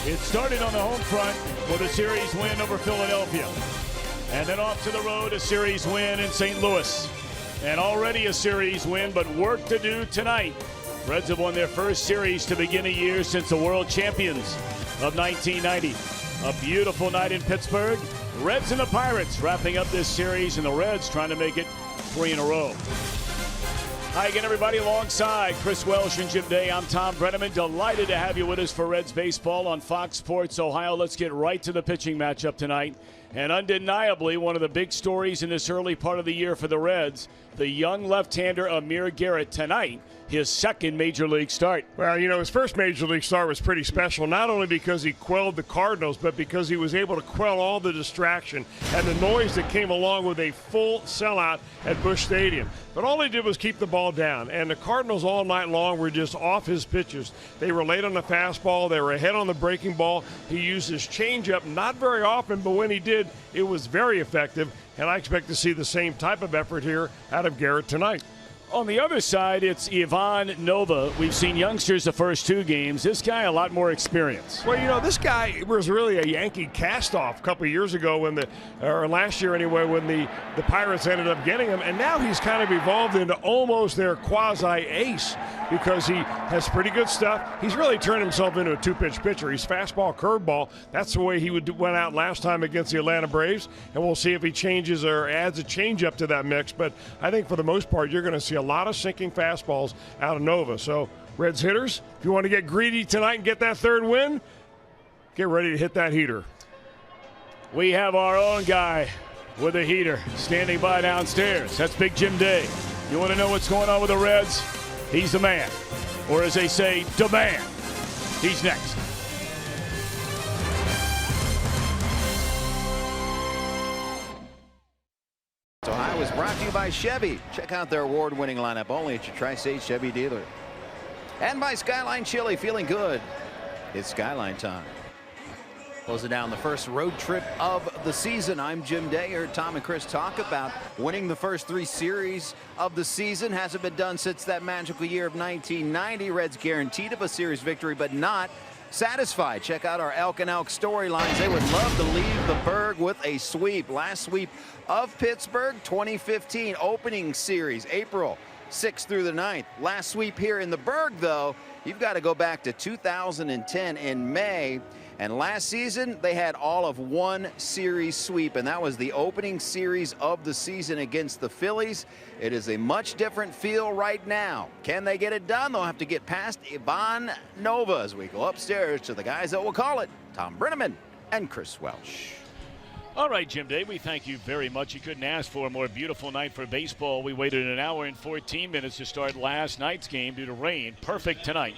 It started on the home front with a series win over Philadelphia. And then off to the road, a series win in St. Louis. And already a series win, but work to do tonight. Reds have won their first series to begin a year since the world champions of 1990. A beautiful night in Pittsburgh. Reds and the Pirates wrapping up this series, and the Reds trying to make it 3 in a row. Hi again, everybody. Alongside Chris Welsh and Jim Day, I'm Tom Brenneman. Delighted to have you with us for Reds baseball on Fox Sports Ohio. Let's get right to the pitching matchup tonight. And undeniably, one of the big stories in this early part of the year for the Reds, the young left-hander Amir Garrett tonight, his second major league start. Well, you know, his first major league start was pretty special, not only because he quelled the Cardinals, but because he was able to quell all the distraction and the noise that came along with a full sellout at Busch Stadium. But all he did was keep the ball down, and the Cardinals all night long were just off his pitches. They were late on the fastball. They were ahead on the breaking ball. He used his changeup not very often, but when he did, it was very effective, and I expect to see the same type of effort here out of Garrett tonight. On the other side, it's Ivan Nova. We've seen youngsters the first 2 games. This guy, a lot more experience. Well, you know, this guy was really a Yankee cast-off a couple of years ago or last year anyway, when the Pirates ended up getting him. And now he's kind of evolved into almost their quasi-ace because he has pretty good stuff. He's really turned himself into a 2-pitch pitcher. He's fastball, curveball. That's the way he went out last time against the Atlanta Braves. And we'll see if he changes or adds a changeup to that mix. But I think for the most part, you're going to see a lot of sinking fastballs out of Nova. So, Reds hitters, if you want to get greedy tonight and get that third win, get ready to hit that heater. We have our own guy with a heater standing by downstairs. That's Big Jim Day. You want to know what's going on with the Reds? He's the man. Or as they say, the man. He's next. Ohio is brought to you by Chevy. Check out their award-winning lineup only at your Tri-State Chevy dealer. And by Skyline Chili, feeling good. It's Skyline time. Closing down the first road trip of the season. I'm Jim Day. Here Tom and Chris talk about winning the first 3 series of the season. Hasn't been done since that magical year of 1990. Reds guaranteed of a series victory, but not satisfied. Check out our Elk and Elk storylines. They would love to leave the Berg with a sweep. Last sweep of Pittsburgh, 2015 opening series, April 6th through the 9th. Last sweep here in the Berg, though, you've got to go back to 2010 in May. And last season, they had all of 1 series sweep, and that was the opening series of the season against the Phillies. It is a much different feel right now. Can they get it done? They'll have to get past Ivan Nova as we go upstairs to the guys that will call it, Tom Brenneman and Chris Welsh. All right, Jim Day, we thank you very much. You couldn't ask for a more beautiful night for baseball. We waited an hour and 14 minutes to start last night's game due to rain. Perfect tonight.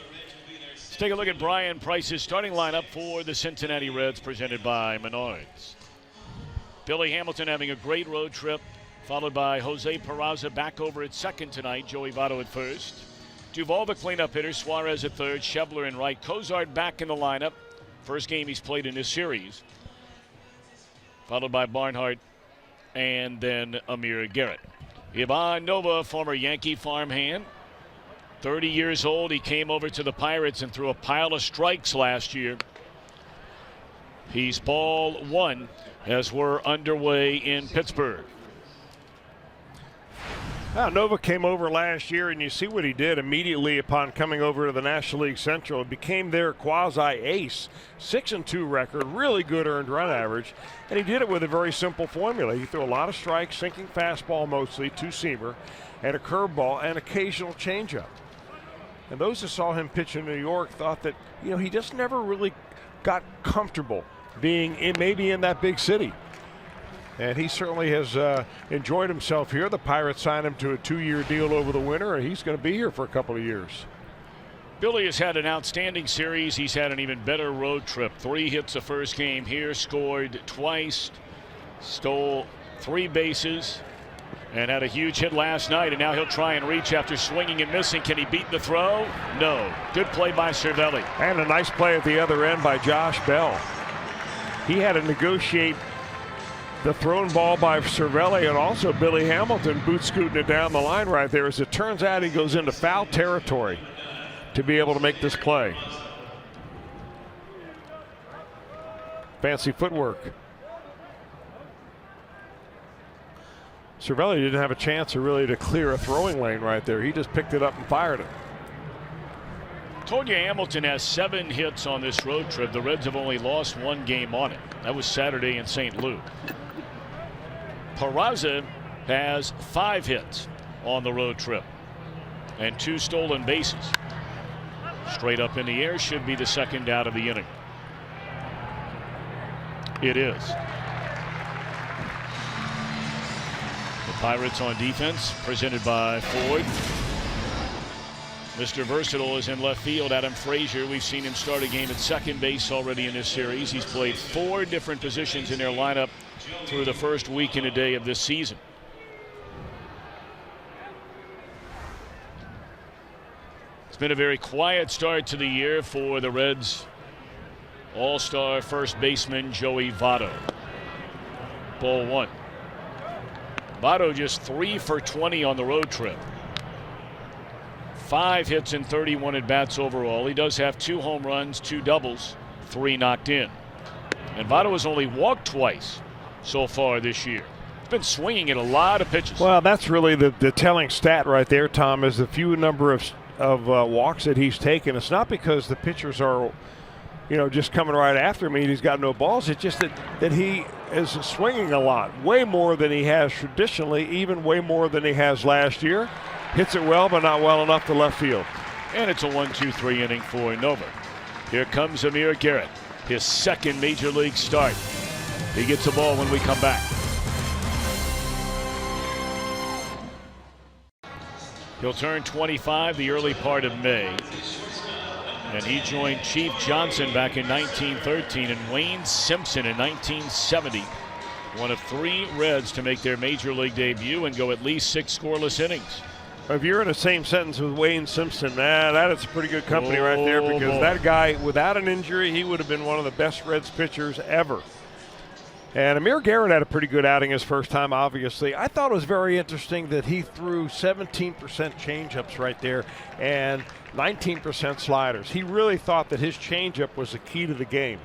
Let's take a look at Brian Price's starting lineup for the Cincinnati Reds, presented by Menards. Billy Hamilton having a great road trip, followed by Jose Peraza back over at second tonight, Joey Votto at first. Duvall the cleanup hitter, Suarez at third, Schebler in right. Cozart back in the lineup. First game he's played in this series. Followed by Barnhart and then Amir Garrett. Ivan Nova, former Yankee farmhand. 30 years old. He came over to the Pirates and threw a pile of strikes last year. He's ball 1 as we're underway in Pittsburgh. Now, Nova came over last year, and you see what he did immediately upon coming over to the National League Central. It became their quasi-ace. 6-2 record, really good earned run average, and he did it with a very simple formula. He threw a lot of strikes, sinking fastball mostly, 2-seamer, and a curveball, and occasional changeup. And those who saw him pitch in New York thought that, you know, he just never really got comfortable being maybe in that big city. And he certainly has enjoyed himself here. The Pirates signed him to a 2-year deal over the winter, and he's going to be here for a couple of years. Billy has had an outstanding series. He's had an even better road trip. 3 hits the first game here, scored twice, stole 3 bases, and had a huge hit last night. And now he'll try and reach after swinging and missing. Can he beat the throw? No. Good play by Cervelli. And a nice play at the other end by Josh Bell. He had to negotiate the thrown ball by Cervelli, and also Billy Hamilton boot scooting it down the line right there. As it turns out, he goes into foul territory to be able to make this play. Fancy footwork. Cervelli didn't have a chance to clear a throwing lane right there. He just picked it up and fired it. Told you Hamilton has 7 hits on this road trip. The Reds have only lost 1 game on it. That was Saturday in St. Louis. Peraza has 5 hits on the road trip and 2 stolen bases. Straight up in the air should be the second out of the inning. It is. The Pirates on defense, presented by Ford. Mr. Versatile is in left field. Adam Frazier, we've seen him start a game at second base already in this series. He's played 4 different positions in their lineup through the first week and a day of this season. It's been a very quiet start to the year for the Reds all-star first baseman Joey Votto. Ball 1. Votto just 3 for 20 on the road trip. 5 hits and 31 at-bats overall. He does have 2 home runs, 2 doubles, 3 knocked in. And Votto has only walked twice so far this year. He's been swinging at a lot of pitches. Well, that's really the telling stat right there, Tom, is the few number of walks that he's taken. It's not because the pitchers are, just coming right after him and he's got no balls. It's just that he is swinging a lot, way more than he has traditionally, even way more than he has last year. Hits it well, but not well enough to left field. And it's a 1-2-3 inning for Nova. Here comes Amir Garrett, his second major league start. He gets the ball when we come back. He'll turn 25 the early part of May. And he joined Chief Johnson back in 1913 and Wayne Simpson in 1970. One of 3 Reds to make their major league debut and go at least 6 scoreless innings. If you're in the same sentence with Wayne Simpson, that is pretty good company right there, because that guy, without an injury, he would have been one of the best Reds pitchers ever. And Amir Garrett had a pretty good outing his first time, obviously. I thought it was very interesting that he threw 17% changeups right there and 19% sliders. He really thought that his changeup was the key to the game.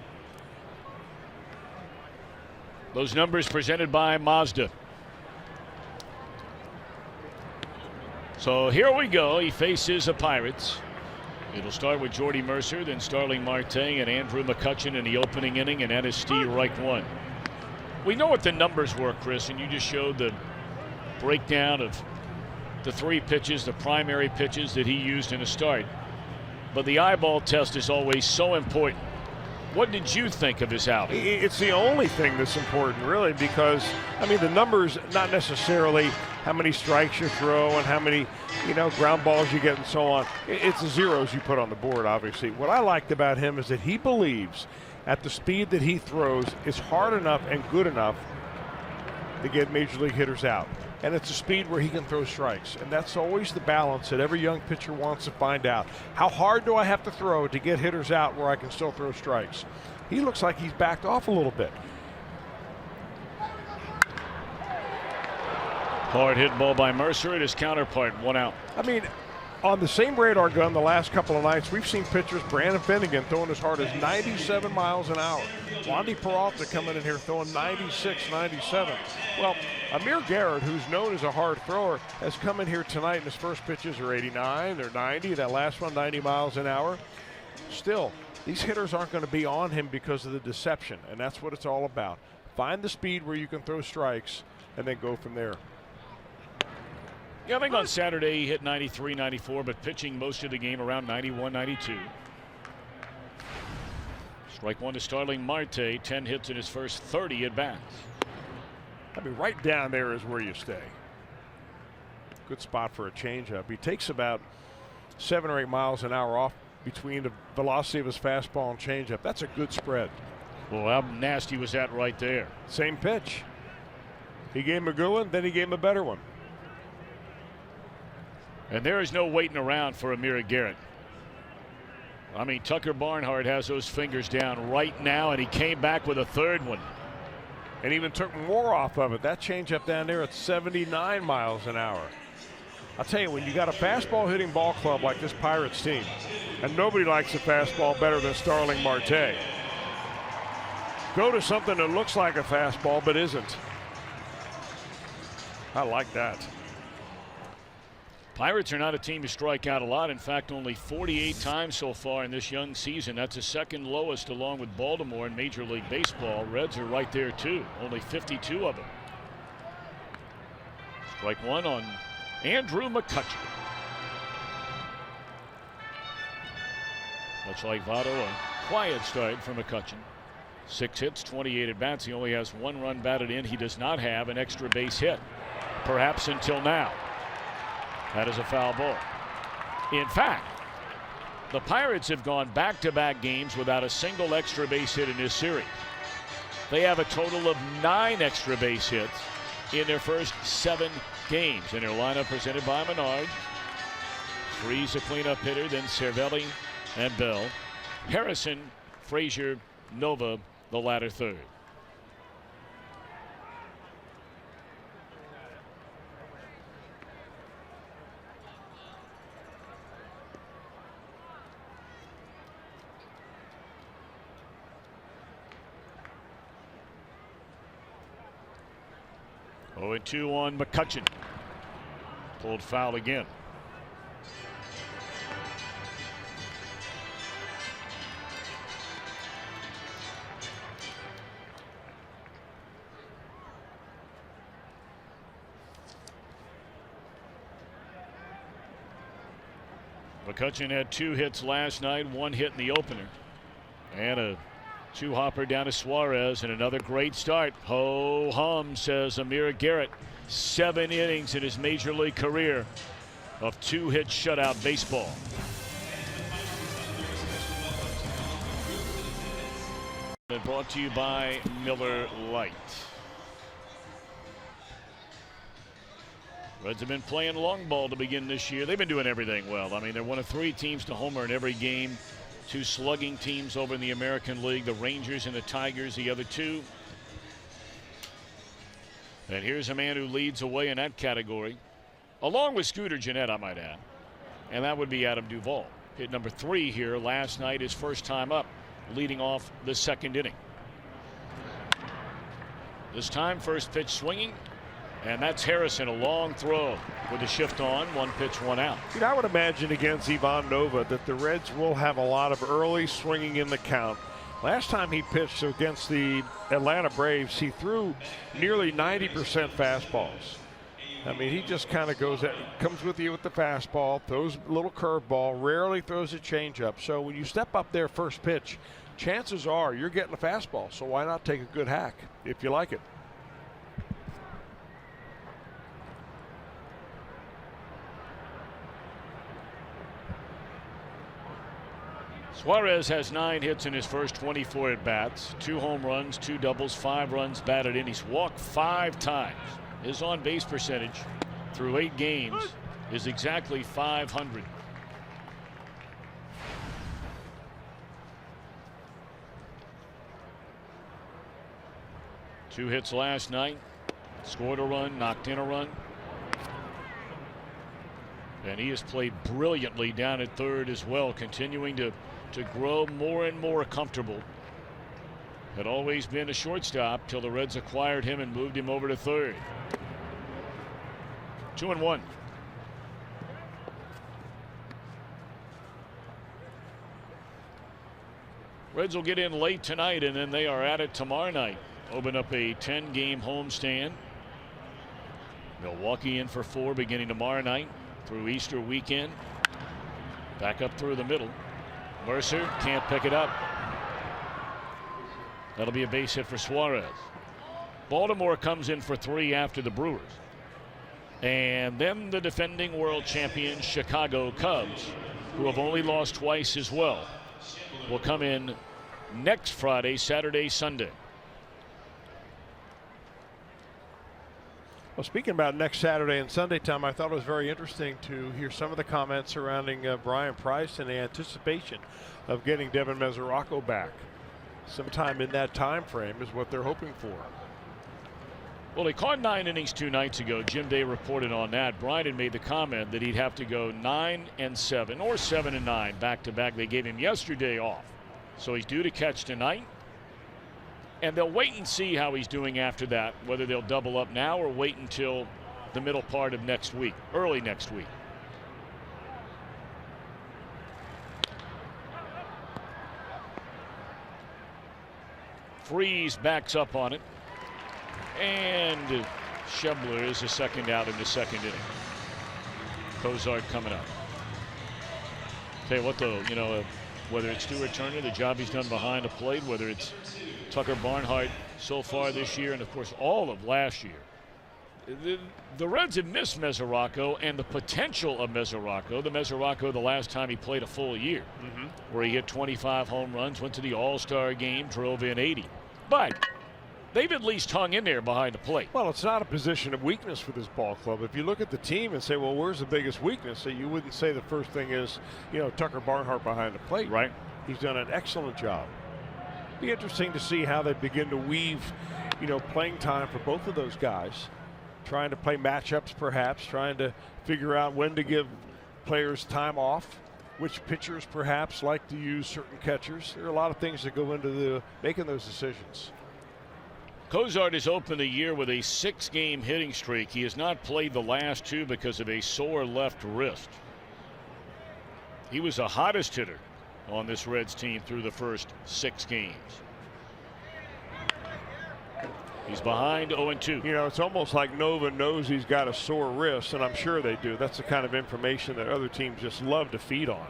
Those numbers presented by Mazda. So here we go. He faces the Pirates. It'll start with Jordy Mercer, then Starling Marte and Andrew McCutchen in the opening inning, and that is Steve Reich 1. We know what the numbers were, Chris, and you just showed the breakdown of the 3 pitches, the primary pitches that he used in a start. But the eyeball test is always so important. What did you think of his outing? It's the only thing that's important, really, because, the numbers, not necessarily how many strikes you throw and how many, ground balls you get and so on. It's the zeros you put on the board, obviously. What I liked about him is that he believes at the speed that he throws is hard enough and good enough to get major league hitters out. And it's a speed where he can throw strikes. And that's always the balance that every young pitcher wants to find out. How hard do I have to throw to get hitters out where I can still throw strikes? He looks like he's backed off a little bit. Hard hit ball by Mercer and his counterpart, 1 out. On the same radar gun the last couple of nights, we've seen pitchers, Brandon Finnegan throwing as hard as 97 miles an hour. Wandy Peralta coming in here throwing 96, 97. Well, Amir Garrett, who's known as a hard thrower, has come in here tonight and his first pitches are 89, they're 90, that last one 90 miles an hour. Still, these hitters aren't going to be on him because of the deception, and that's what it's all about. Find the speed where you can throw strikes and then go from there. Yeah, I think on Saturday he hit 93, 94, but pitching most of the game around 91, 92. Strike 1 to Starling Marte, 10 hits in his first 30 at bats. Right down there is where you stay. Good spot for a changeup. He takes about 7 or 8 miles an hour off between the velocity of his fastball and changeup. That's a good spread. Well, how nasty was that right there? Same pitch. He gave him a good one, then he gave him a better one. And there is no waiting around for Amir Garrett. Tucker Barnhart has those fingers down right now, and he came back with a 3rd one. And even took more off of it. That changeup down there at 79 miles an hour. I'll tell you, when you got a fastball hitting ball club like this Pirates team, and nobody likes a fastball better than Starling Marte. go to something that looks like a fastball but isn't. I like that. Pirates are not a team to strike out a lot. In fact, only 48 times so far in this young season. That's the second lowest along with Baltimore in Major League Baseball. Reds are right there too. Only 52 of them. Strike one on Andrew McCutchen. Much like Votto, a quiet start for McCutchen. 6 hits, 28 at bats. He only has 1 run batted in. He does not have an extra base hit. Perhaps until now. That is a foul ball. In fact, the Pirates have gone back-to-back games without a single extra base hit in this series. They have a total of 9 extra base hits in their first 7 games. In their lineup presented by Menard. Freeze a cleanup hitter, then Cervelli and Bell. Harrison, Frazier, Nova, the latter third. Oh, and 2 on McCutchen. Pulled foul again. McCutchen had 2 hits last night, 1 hit in the opener. And a 2-hopper down to Suarez, and another great start. Ho hum, says Amir Garrett. 7 innings in his major league career of 2-hit shutout baseball. Brought to you by Miller Lite. Reds have been playing long ball to begin this year. They've been doing everything well. I mean, they're one of 3 teams to homer in every game. 2 slugging teams over in the American League, the Rangers and the Tigers, the other 2. And here's a man who leads away in that category, along with Scooter Gennett, I might add. And that would be Adam Duvall. Hit number 3 here last night, his first time up, leading off the 2nd inning. This time, first pitch swinging. And that's Harrison, a long throw with a shift on, 1 pitch, 1 out. You know, I would imagine against Ivan Nova that the Reds will have a lot of early swinging in the count. Last time he pitched against the Atlanta Braves, he threw nearly 90% fastballs. I mean, he just kind of comes with you with the fastball, throws a little curveball, rarely throws a changeup. So when you step up there first pitch, chances are you're getting a fastball. So why not take a good hack if you like it? Suarez has 9 hits in his first 24 at bats, 2 home runs, 2 doubles, 5 runs batted in. He's walked 5 times. His on base percentage through 8 games is exactly .500. Two hits last night, scored a run, knocked in a run. And he has played brilliantly down at third as well, continuing to grow more and more comfortable. Had always been a shortstop till the Reds acquired him and moved him over to third. 2-1. Reds will get in late tonight, and then they are at it tomorrow night. Open up a 10-game homestand. Milwaukee in for 4 beginning tomorrow night through Easter weekend. Back up through the middle. Mercer can't pick it up. That'll be a base hit for Suarez. Baltimore comes in for 3 after the Brewers. And then the defending world champions Chicago Cubs, who have only lost twice as well, will come in next Friday, Saturday, Sunday. Well, speaking about next Saturday and Sunday, Tom, I thought it was very interesting to hear some of the comments surrounding Brian Price and the anticipation of getting Devin Mesoraco back. Sometime in that time frame is what they're hoping for. Well, he caught 9 innings 2 nights ago. Jim Day reported on that. Brian had made the comment that he'd have to go 9 and 7 or 7 and 9 back to back. They gave him yesterday off. So he's due to catch tonight. And they'll wait and see how he's doing after that, whether they'll double up now or wait until the middle part of next week, early next week. Freeze backs up on it. And Schebler is a second out in the second inning. Cozart coming up. Tell you what, though, you know, whether it's Stuart Turner, the job he's done behind the plate, whether it's Tucker Barnhart so far this year, and of course all of last year, the Reds have missed Mesoraco and the potential of Mesoraco. The Mesoraco the last time he played a full year, where he hit 25 home runs, went to the All-Star game, drove in 80. But they've at least hung in there behind the plate. Well, it's not a position of weakness for this ball club. If you look at the team and say, well, where's the biggest weakness? So you wouldn't say the first thing is, you know, Tucker Barnhart behind the plate. Right. He's done an excellent job. Be interesting to see how they begin to weave, you know, playing time for both of those guys. Trying to play matchups, perhaps, trying to figure out when to give players time off, which pitchers perhaps like to use certain catchers. There are a lot of things that go into making those decisions. Cozart has opened the year with a 6-game hitting streak. He has not played the last 2 because of a sore left wrist. He was the hottest hitter on this Reds team through the first 6 games. He's behind 0-2. You know, it's almost like Nova knows he's got a sore wrist, and I'm sure they do. That's the kind of information that other teams just love to feed on.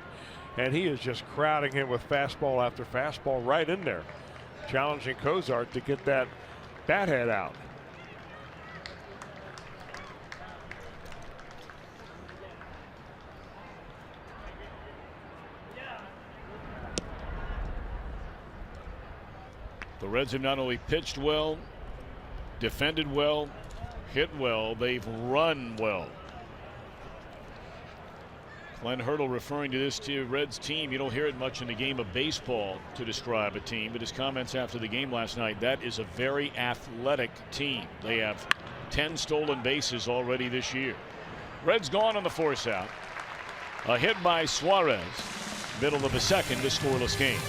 And he is just crowding him with fastball after fastball right in there, challenging Cozart to get that bat head out. The Reds have not only pitched well, defended well, hit well, they've run well. Glenn Hurdle referring to this Reds team. You don't hear it much in the game of baseball to describe a team, but his comments after the game last night, that is a very athletic team. They have 10 stolen bases already this year. Reds gone on the force out. A hit by Suarez. Middle of the second, a scoreless game.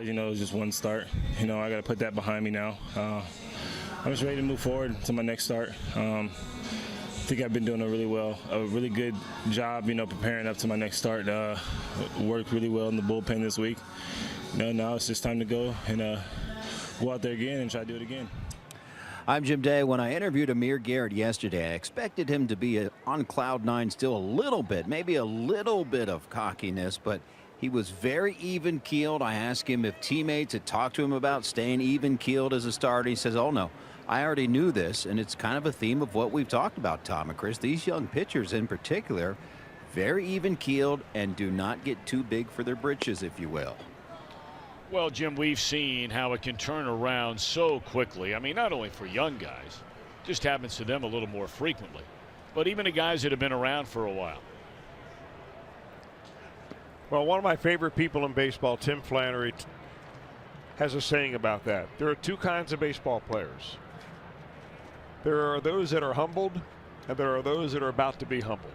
You know, it was just one start. You know, I got to put that behind me now. I'm just ready to move forward to my next start. I think I've been doing a really good job, you know, preparing up to my next start. Worked really well in the bullpen this week. You know, now it's just time to go and go out there again and try to do it again. I'm Jim Day. When I interviewed Amir Garrett yesterday, I expected him to be on cloud 9 still a little bit, maybe a little bit of cockiness, but he was very even-keeled. I asked him if teammates had talked to him about staying even-keeled as a starter. He says, oh, no, I already knew this, and it's kind of a theme of what we've talked about, Tom and Chris. These young pitchers in particular, very even-keeled and do not get too big for their britches, if you will. Well, Jim, we've seen how it can turn around so quickly. I mean, not only for young guys, it just happens to them a little more frequently, but even the guys that have been around for a while. Well, one of my favorite people in baseball, Tim Flannery, has a saying about that. There are 2 kinds of baseball players. There are those that are humbled, and there are those that are about to be humbled.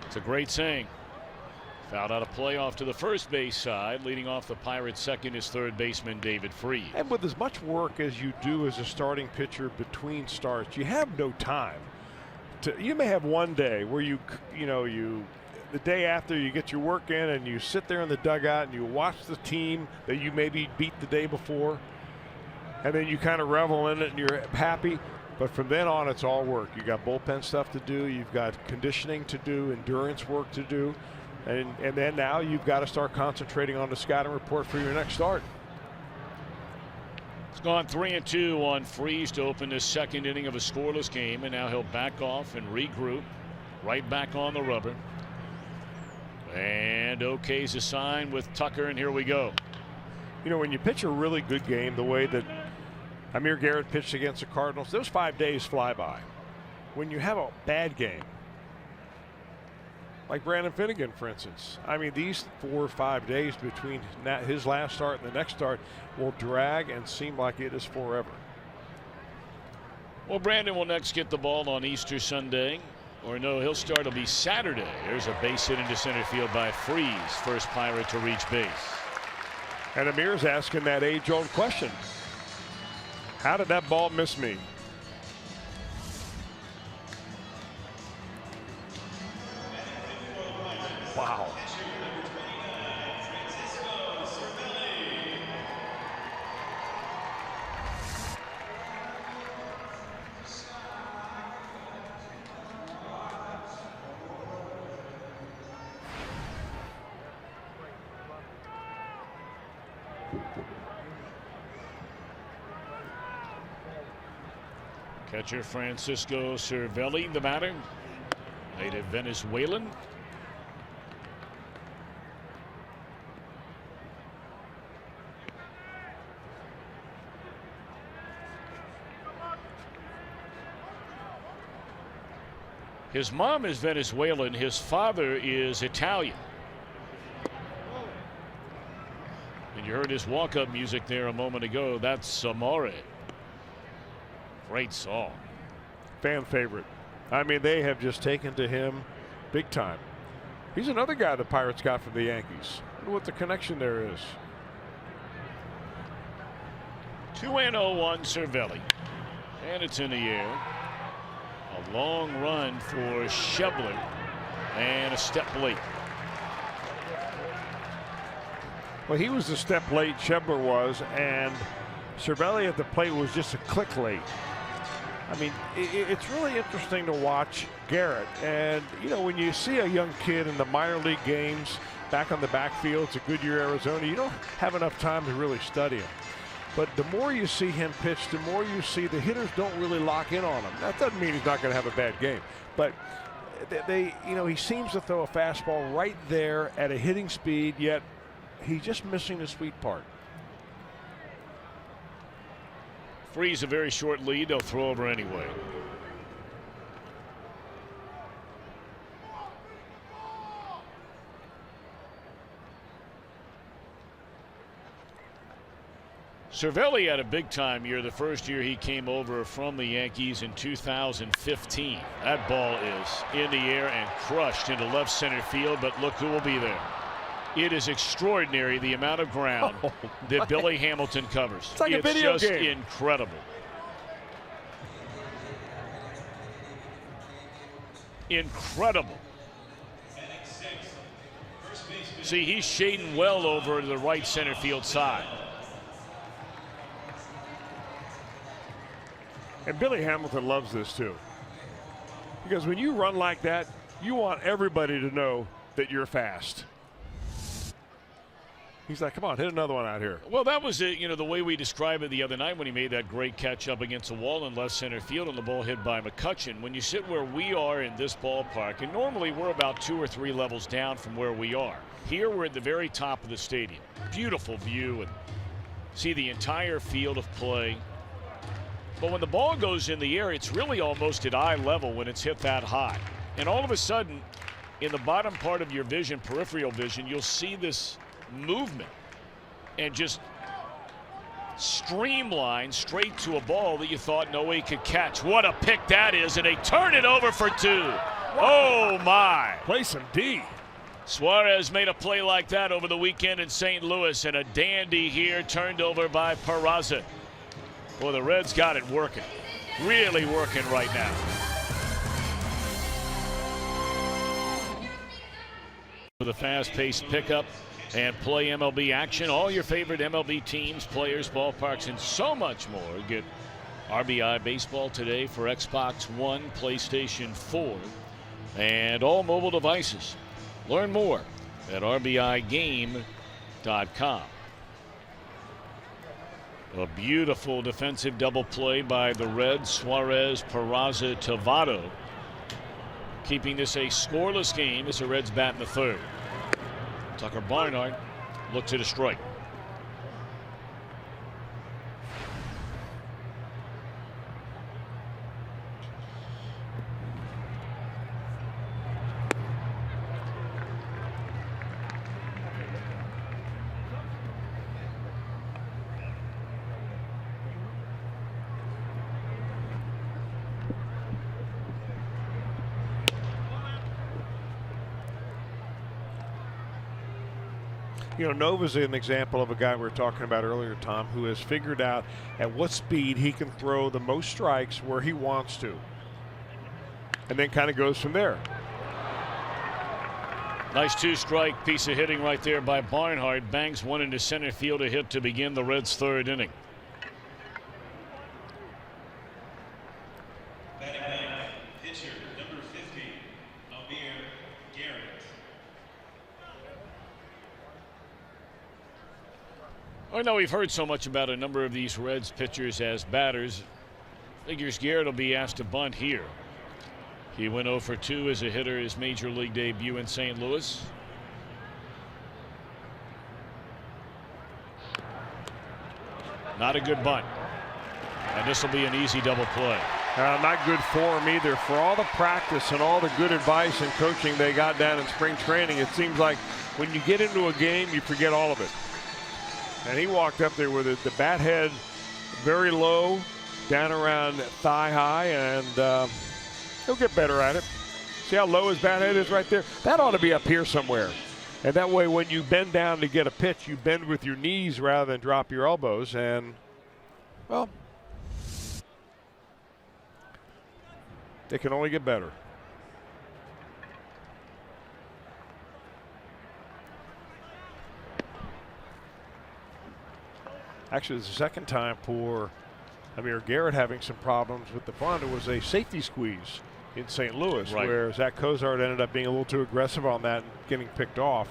It's a great saying. Fouled out a play off to the first base side. Leading off the Pirates' second is third baseman David Freese. And with as much work as you do as a starting pitcher between starts, you have no time. You may have one day where the day after you get your work in and you sit there in the dugout and you watch the team that you maybe beat the day before, and then you kind of revel in it and you're happy. But from then on, it's all work. You got bullpen stuff to do. You've got conditioning to do, endurance work to do. And then now you've got to start concentrating on the scouting report for your next start. It's gone 3-2 on Freese to open this second inning of a scoreless game, and now he'll back off and regroup. Right back on the rubber. And okay's a sign with Tucker, and here we go. You know, when you pitch a really good game, the way that Amir Garrett pitched against the Cardinals, those 5 days fly by. When you have a bad game, like Brandon Finnegan, for instance, I mean, these 4 or 5 days between his last start and the next start will drag and seem like it is forever. Well, Brandon will next get the ball on Easter Sunday Or no, he'll start. It'll be Saturday. There's a base hit into center field by Freeze. First Pirate to reach base. And Amir's asking that age-old question. How did that ball miss me? Wow. Catcher Francisco Cervelli, the batter. Native Venezuelan. His mom is Venezuelan. His father is Italian. And you heard his walk-up music there a moment ago. That's Amore. Great song. Fan favorite. I mean, they have just taken to him big time. He's another guy the Pirates got from the Yankees. I wonder what the connection there is. 2-0-1 Cervelli. And it's in the air. A long run for Schebler. And a step late. Well, he was a step late, Schebler was, and Cervelli at the plate was just a click late. I mean, it's really interesting to watch Garrett. And, you know, when you see a young kid in the minor league games back on the backfield to Goodyear, Arizona, you don't have enough time to really study him. But the more you see him pitch, the more you see the hitters don't really lock in on him. That doesn't mean he's not going to have a bad game. But he seems to throw a fastball right there at a hitting speed, yet he's just missing the sweet part. Freeze a very short lead. They'll throw over anyway. Cervelli had a big time year the first year he came over from the Yankees in 2015. That ball is in the air and crushed into left center field, but look who will be there. It is extraordinary the amount of ground that Billy Hamilton covers. It's like a video just game. Incredible. Incredible. See, he's shading well over to the right center field side. And Billy Hamilton loves this too. Because when you run like that, you want everybody to know that you're fast. He's like, come on, hit another one out here. Well, that was it, the way we described it the other night when he made that great catch up against the wall in left center field and the ball hit by McCutchen. When you sit where we are in this ballpark, and normally we're about 2 or 3 levels down from where we are. Here we're at the very top of the stadium. Beautiful view and see the entire field of play. But when the ball goes in the air, it's really almost at eye level when it's hit that high. And all of a sudden, in the bottom part of your vision, peripheral vision, you'll see this movement and just streamline straight to a ball that you thought no way could catch. What a pick that is, and they turn it over for 2. Oh my. Play some D. Suarez made a play like that over the weekend in St. Louis, and a dandy here turned over by Peraza. Well, the Reds got it working, really working right now. With a fast-paced pickup and play MLB action, all your favorite MLB teams, players, ballparks, and so much more. Get RBI Baseball today for Xbox One, PlayStation 4, and all mobile devices. Learn more at rbigame.com. A beautiful defensive double play by the Reds. Suarez, Peraza, Tavado. Keeping this a scoreless game as the Reds bat in the 3rd. Tucker Barnhart looks at a strike. You know, Nova's an example of a guy we were talking about earlier, Tom, who has figured out at what speed he can throw the most strikes where he wants to, and then kind of goes from there. Nice two-strike piece of hitting right there by Barnhart. Bangs one into center field, a hit to begin the Reds' third inning. Pitcher number 50, Amir Garrett. I know we've heard so much about a number of these Reds pitchers as batters. Figures Garrett will be asked to bunt here. He went 0 for 2 as a hitter his major league debut in St. Louis. Not a good bunt. And this will be an easy double play. Not good form either. For all the practice and all the good advice and coaching they got down in spring training, it seems like when you get into a game, you forget all of it. And he walked up there with the bat head very low, down around thigh high, and he'll get better at it. See how low his bat head is right there? That ought to be up here somewhere. And that way when you bend down to get a pitch, you bend with your knees rather than drop your elbows. And, well, it can only get better. Actually, it's the second time for Amir Garrett having some problems with the bunt. It was a safety squeeze in St. Louis, right, where Zach Cozart ended up being a little too aggressive on that and getting picked off.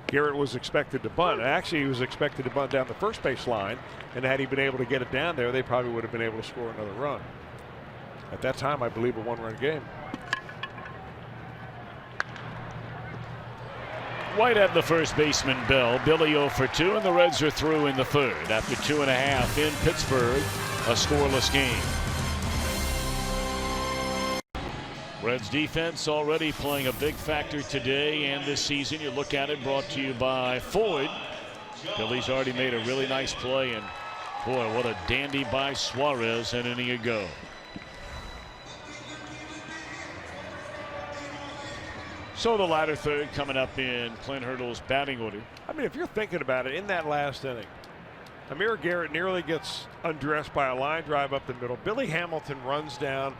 Garrett was expected to bunt. Actually, he was expected to bunt down the first base line, and had he been able to get it down there, they probably would have been able to score another run. At that time, I believe, a one-run game. White at the first baseman Bell. Billy 0 for 2, and the Reds are through in the third. After 2.5 in Pittsburgh, a scoreless game. Reds defense already playing a big factor today and this season. You look at it, brought to you by Ford. Billy's already made a really nice play, and boy, what a dandy by Suarez an inning ago. So the latter third coming up in Clint Hurdle's batting order. I mean, if you're thinking about it, in that last inning, Amir Garrett nearly gets undressed by a line drive up the middle. Billy Hamilton runs down.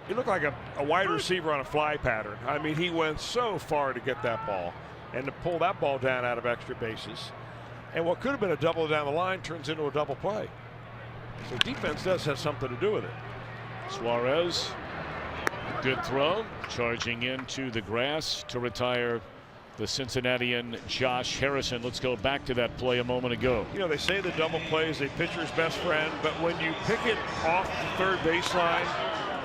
He looked like a wide receiver on a fly pattern. I mean, he went so far to get that ball and to pull that ball down out of extra bases. And what could have been a double down the line turns into a double play. So defense does have something to do with it. Suarez, good throw, charging into the grass to retire the Cincinnatian Josh Harrison. Let's go back to that play a moment ago. You know, they say the double play is a pitcher's best friend, but when you pick it off the third baseline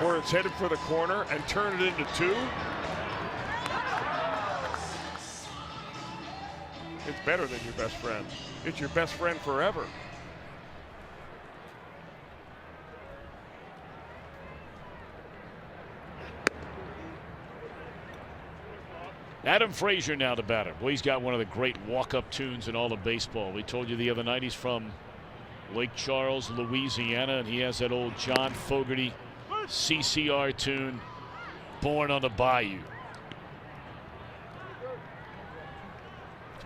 where it's headed for the corner and turn it into two, it's better than your best friend. It's your best friend forever. Adam Frazier now the batter. Well, he's got one of the great walk-up tunes in all of baseball. We told you the other night he's from Lake Charles, Louisiana, and he has that old John Fogerty CCR tune, Born on the Bayou.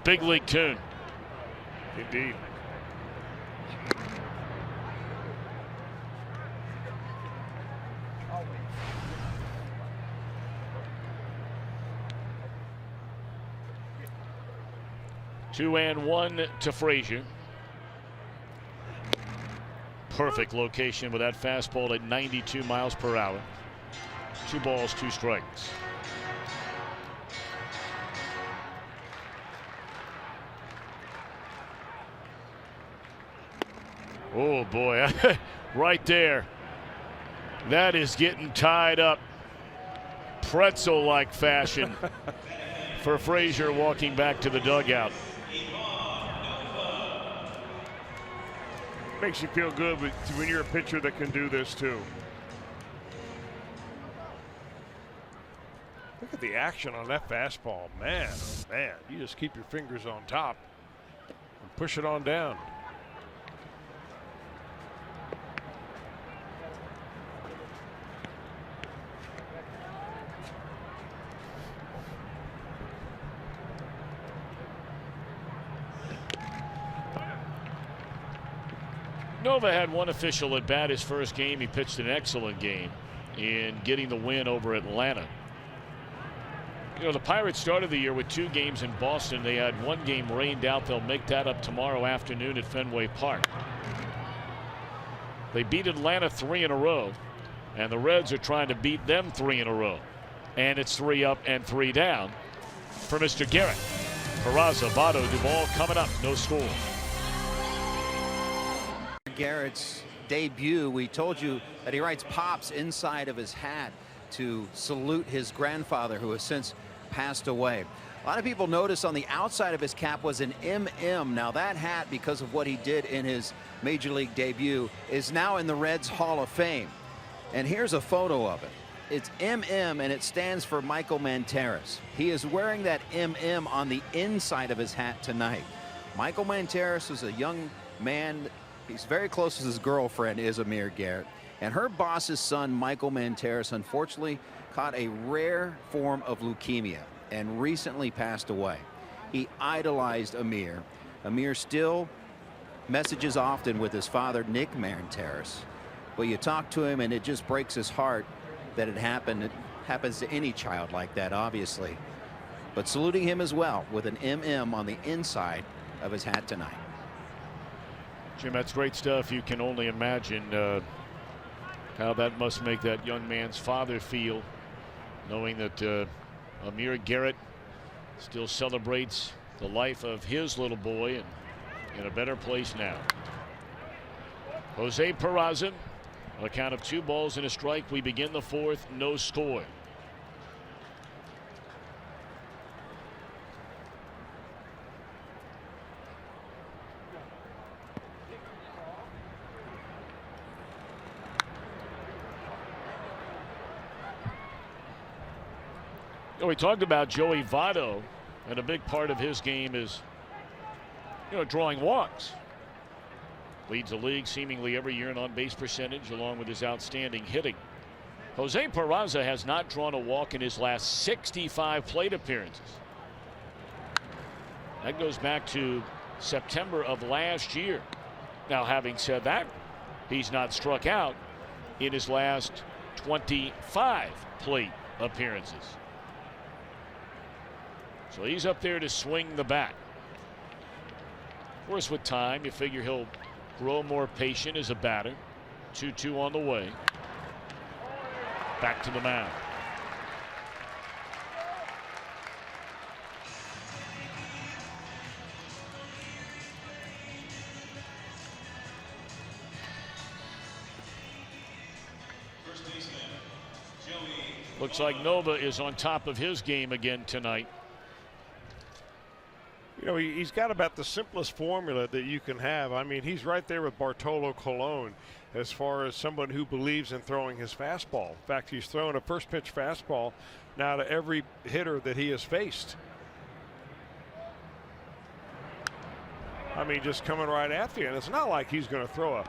Big league tune. Indeed. Two and one to Frazier. Perfect location with that fastball at 92 miles per hour. 2 balls, 2 strikes. Oh boy, right there. That is getting tied up pretzel-like fashion for Frazier walking back to the dugout. Makes you feel good when you're a pitcher that can do this too. Look at the action on that fastball. Man, oh man, you just keep your fingers on top and push it on down. Nova had one official at bat his first game. He pitched an excellent game in getting the win over Atlanta. You know, the Pirates started the year with 2 games in Boston. They had 1 game rained out. They'll make that up tomorrow afternoon at Fenway Park. They beat Atlanta 3 in a row, and the Reds are trying to beat them 3 in a row. And it's 3 up and 3 down for Mr. Garrett. Peraza, Votto, Duvall coming up. No score. Garrett's debut, we told you that he writes pops inside of his hat to salute his grandfather, who has since passed away. A lot of people notice on the outside of his cap was an MM. Now that hat, because of what he did in his major league debut, is now in the Reds Hall of Fame. And here's a photo of it. It's MM, and it stands for Michael Manteris. He is wearing that MM on the inside of his hat tonight. Michael Manteris is a young man. He's very close to his girlfriend, is Amir Garrett. And her boss's son, Michael Manteris, unfortunately caught a rare form of leukemia and recently passed away. He idolized Amir. Amir still messages often with his father, Nick Manteris. But you talk to him and it just breaks his heart that it happened. It happens to any child like that, obviously. But saluting him as well with an MM on the inside of his hat tonight. Jim, that's great stuff. You can only imagine how that must make that young man's father feel, knowing that Amir Garrett still celebrates the life of his little boy and in a better place now. Jose Peraza, on a count of 2 balls and a strike. We begin the 4th, no score. We talked about Joey Votto, and a big part of his game is, drawing walks. Leads the league seemingly every year in on-base percentage, along with his outstanding hitting. Jose Peraza has not drawn a walk in his last 65 plate appearances. That goes back to September of last year. Now, having said that, he's not struck out in his last 25 plate appearances. So he's up there to swing the bat. Of course, with time, you figure he'll grow more patient as a batter. 2-2 on the way. Back to the mound. Looks like Nova is on top of his game again tonight. He's got about the simplest formula that you can have. I mean, he's right there with Bartolo Colon as far as someone who believes in throwing his fastball. In fact, he's thrown a first pitch fastball now to every hitter that he has faced. I mean, just coming right at you. And it's not like he's going to throw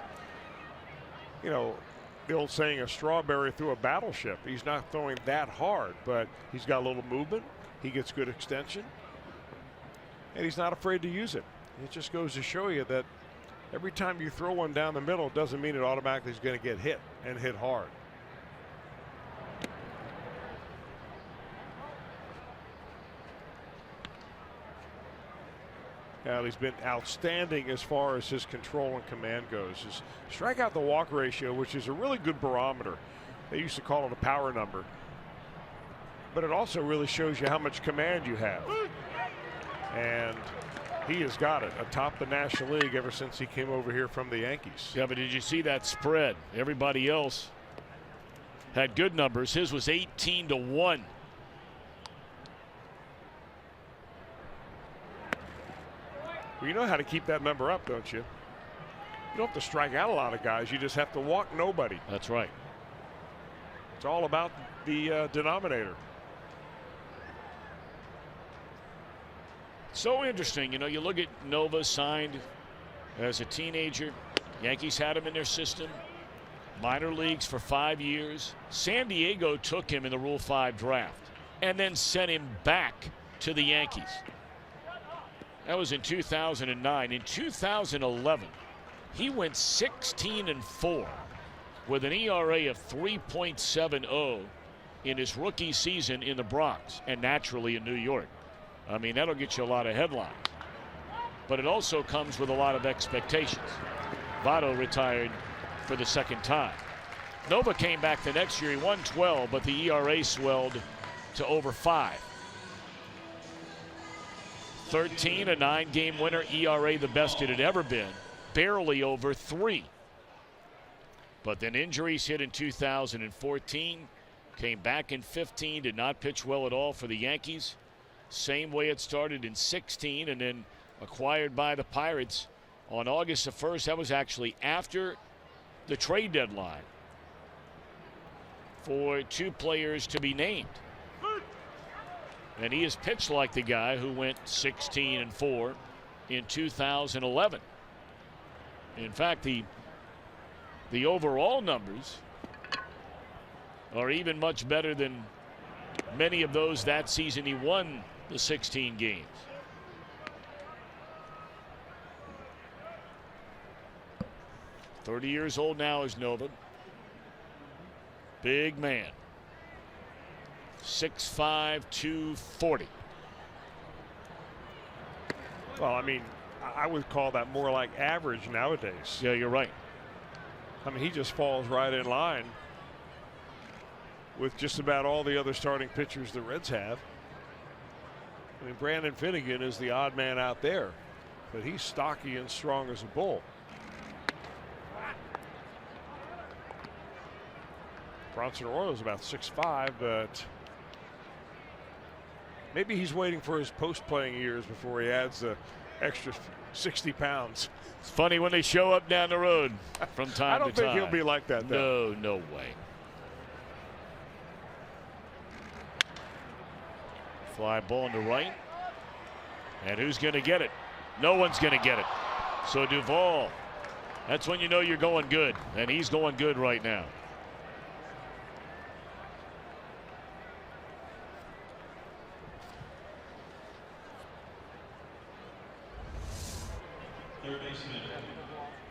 the old saying, a strawberry through a battleship. He's not throwing that hard, but he's got a little movement. He gets good extension. And he's not afraid to use it. It just goes to show you that every time you throw one down the middle, it doesn't mean it automatically is going to get hit and hit hard. Well, he's been outstanding as far as his control and command goes. His strikeout to walk ratio, which is a really good barometer. They used to call it a power number. But it also really shows you how much command you have. And he has got it atop the National League ever since he came over here from the Yankees. Yeah, but did you see that spread? Everybody else had good numbers. His was 18-1. Well, you know how to keep that number up, don't you? You don't have to strike out a lot of guys. You just have to walk nobody. That's right. It's all about the denominator. So interesting. You look at Nova, signed as a teenager. Yankees had him in their system. Minor leagues for 5 years. San Diego took him in the Rule 5 draft and then sent him back to the Yankees. That was in 2009. In 2011, He went 16-4 with an ERA of 3.70 in his rookie season in the Bronx and naturally in New York. I mean, that'll get you a lot of headlines. But it also comes with a lot of expectations. Votto retired for the second time. Nova came back the next year. He won 12, but the ERA swelled to over 5. 13, a 9-game winner. ERA the best it had ever been. Barely over 3. But then injuries hit in 2014. Came back in 15. Did not pitch well at all for the Yankees. Same way it started in 16 and then acquired by the Pirates on August the 1st. That was actually after the trade deadline for 2 players to be named. And he has pitched like the guy who went 16-4 in 2011. In fact, the overall numbers are even much better than many of those that season he won the 16 games. "30 years old now is Nova. Big man. 6'5", 240. Well, I mean, I would call that more like average nowadays. Yeah, you're right. I mean, he just falls right in line with just about all the other starting pitchers the Reds have. I mean, Brandon Finnegan is the odd man out there, but he's stocky and strong as a bull. Bronson Arroyo is about 6'5", but maybe he's waiting for his post-playing years before he adds the extra 60 pounds. It's funny when they show up down the road from time to time. I don't think he'll be like that, though. No way. Fly ball to right. And who's going to get it? No one's going to get it. So Duvall, that's when you know you're going good. And he's going good right now.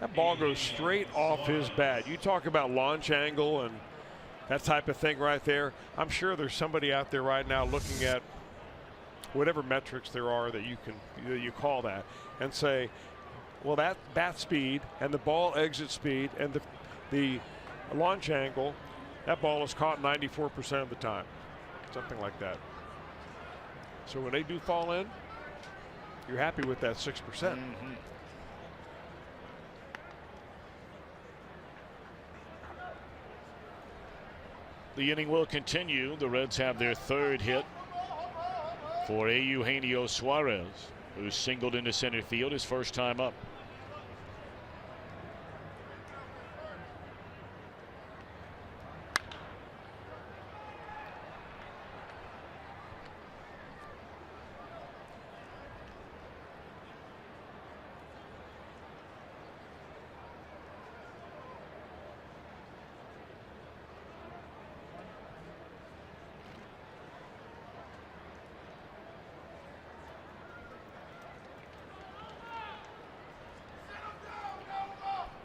That ball goes straight off his bat. You talk about launch angle and that type of thing right there. I'm sure there's somebody out there right now looking at whatever metrics there are that you call that and say, well, that bat speed and the ball exit speed and the launch angle, that ball is caught 94% of the time, something like that. So when they do fall in, you're happy with that 6%. Mm-hmm. The inning will continue. The Reds have their 3rd hit for Eugenio Suarez, who singled into center field his first time up.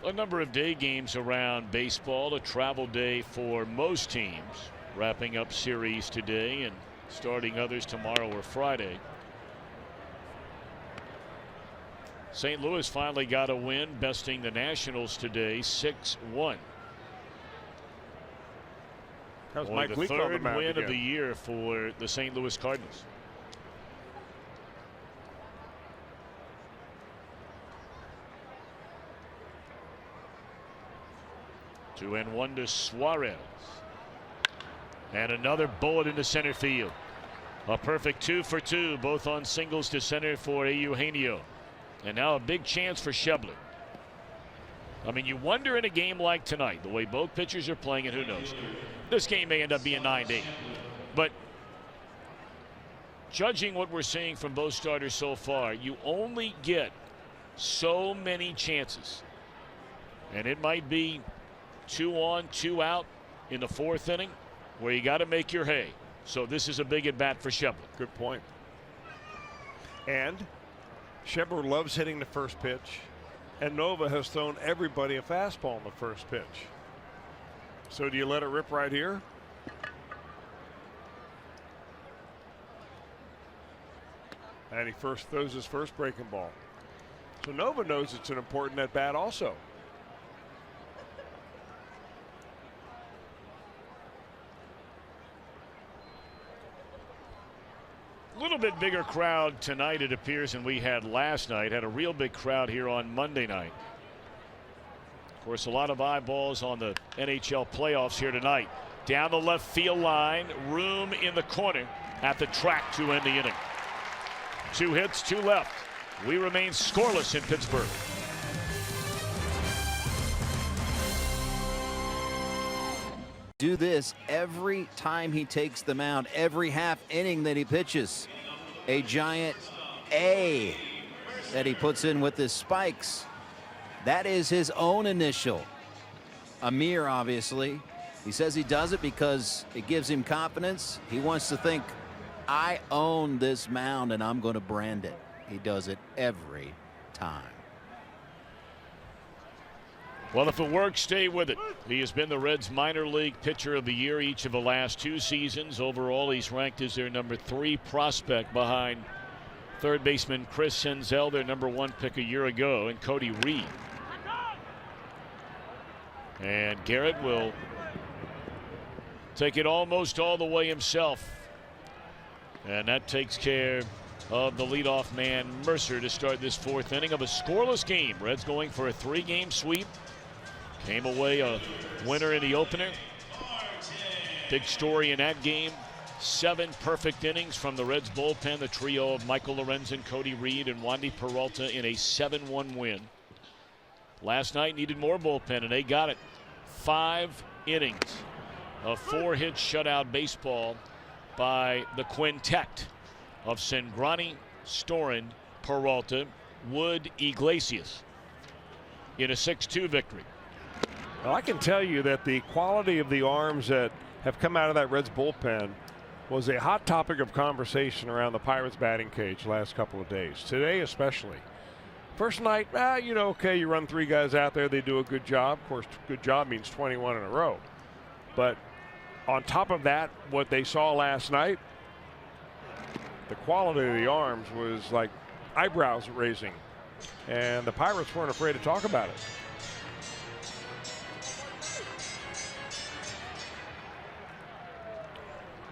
A number of day games around baseball, a travel day for most teams, wrapping up series today and starting others tomorrow or Friday. St. Louis finally got a win, besting the Nationals today 6-1. That was Only Mike the Leake on the 3rd mound win again. of the year for the St. Louis Cardinals. Two and one to Suarez. And another bullet into center field. A perfect 2 for 2, both on singles to center for Eugenio. And now a big chance for Schebler. I mean, you wonder in a game like tonight, the way both pitchers are playing, and who knows, this game may end up being 9-8. But judging what we're seeing from both starters so far, you only get so many chances. And it might be 2 on, 2 out in the 4th inning where you got to make your hay. So this is a big at bat for Schebler. Good point. And Schebler loves hitting the first pitch. And Nova has thrown everybody a fastball in the first pitch. So do you let it rip right here? And he throws his first breaking ball. So Nova knows it's an important at bat also. A little bit bigger crowd tonight, it appears, than we had last night. Had a real big crowd here on Monday night. Of course, a lot of eyeballs on the NHL playoffs here tonight. Down the left field line, room in the corner at the track to end the inning. 2 hits, 2 left. We remain scoreless in Pittsburgh. Do this every time he takes the mound, every half inning that he pitches. A giant A that he puts in with his spikes. That is his own initial. Amir, obviously. He says he does it because it gives him confidence. He wants to think, I own this mound and I'm going to brand it. He does it every time. Well, if it works, stay with it. He has been the Reds minor league pitcher of the year each of the last 2 seasons. Overall, he's ranked as their number 3 prospect behind third baseman Chris Senzel, their number 1 pick a year ago, and Cody Reed. And Garrett will take it almost all the way himself. And that takes care of the leadoff man Mercer to start this 4th inning of a scoreless game. Reds going for a 3-game sweep. Came away a winner in the opener. Big story in that game. 7 perfect innings from the Reds bullpen. The trio of Michael Lorenzen, Cody Reed, and Wandy Peralta in a 7-1 win. Last night needed more bullpen, and they got it. 5 innings of 4-hit shutout baseball by the quintet of Cingrani, Storin, Peralta, Wood, Iglesias in a 6-2 victory. Well, I can tell you that the quality of the arms that have come out of that Reds bullpen was a hot topic of conversation around the Pirates batting cage last couple of days. Today especially. First night, okay, you run 3 guys out there, they do a good job. Of course, good job means 21 in a row. But on top of that, what they saw last night, the quality of the arms was like eyebrows raising. And the Pirates weren't afraid to talk about it.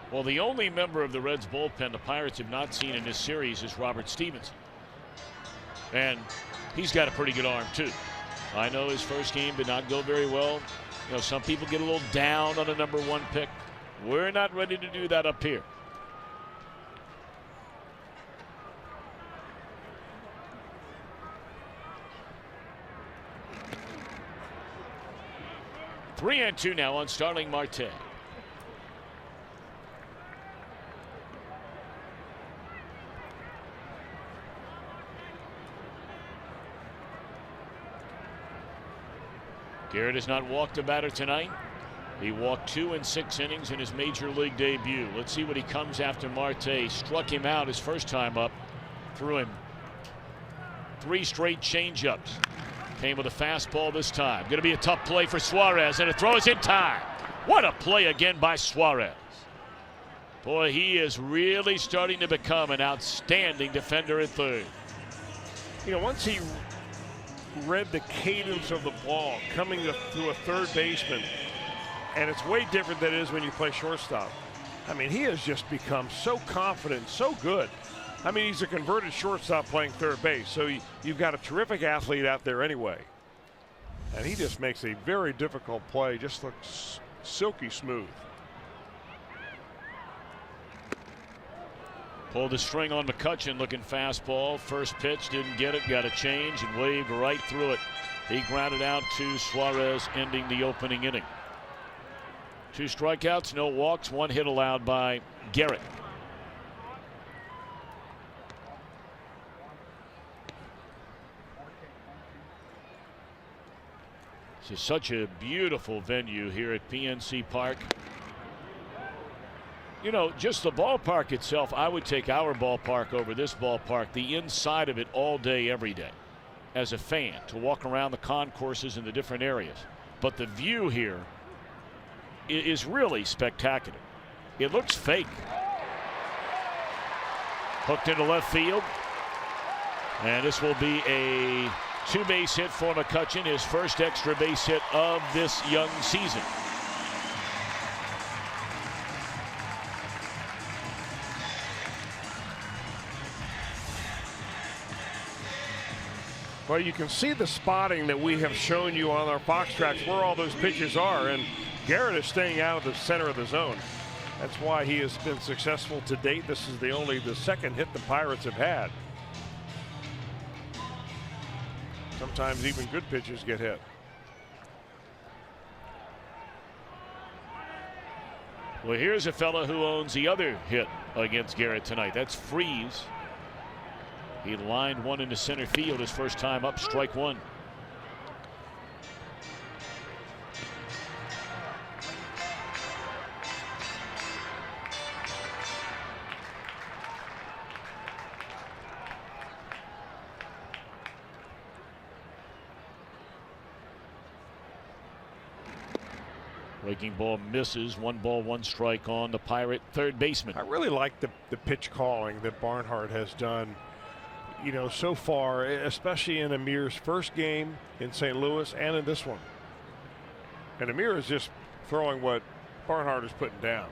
Well, the only member of the Reds bullpen the Pirates have not seen in this series is Robert Stevenson. And he's got a pretty good arm, too. I know his first game did not go very well. Some people get a little down on a number 1 pick. We're not ready to do that up here. Three and 2 now on Starling Marte. Garrett has not walked a batter tonight. He walked 2 in 6 innings in his major league debut. Let's see what he comes after. Marte struck him out his first time up. Threw him 3 straight changeups. Came with a fastball this time. Going to be a tough play for Suarez, and it throws in time. What a play again by Suarez. Boy, he is really starting to become an outstanding defender at third. Once he read the cadence of the ball coming to a third baseman, and it's way different than it is when you play shortstop. I mean, he has just become so confident, so good. I mean, he's a converted shortstop playing third base, so you've got a terrific athlete out there anyway. And he just makes a very difficult play, just looks silky smooth. Pulled the string on McCutchen, looking fastball. First pitch, didn't get it, got a change and waved right through it. He grounded out to Suarez, ending the opening inning. 2 strikeouts, no walks, 1 hit allowed by Garrett. This is such a beautiful venue here at PNC Park. Just the ballpark itself, I would take our ballpark over this ballpark, the inside of it all day, every day. as a fan to walk around the concourses in the different areas. But the view here is really spectacular. It looks fake. Hooked into left field. And this will be a 2-base hit for McCutchen, his first extra base hit of this young season. Well, you can see the spotting that we have shown you on our box tracks where all those pitches are, and Garrett is staying out of the center of the zone. That's why he has been successful to date. This is the second hit the Pirates have had. Sometimes even good pitches get hit. Well, here's a fella who owns the other hit against Garrett tonight. That's Freese. He lined one into center field his first time up, strike one. Breaking ball misses. 1 ball, 1 strike on the Pirate third baseman. I really like the pitch calling that Barnhart has done, you know, so far, especially in Amir's first game in St. Louis and in this one. And Amir is just throwing what Barnhart is putting down.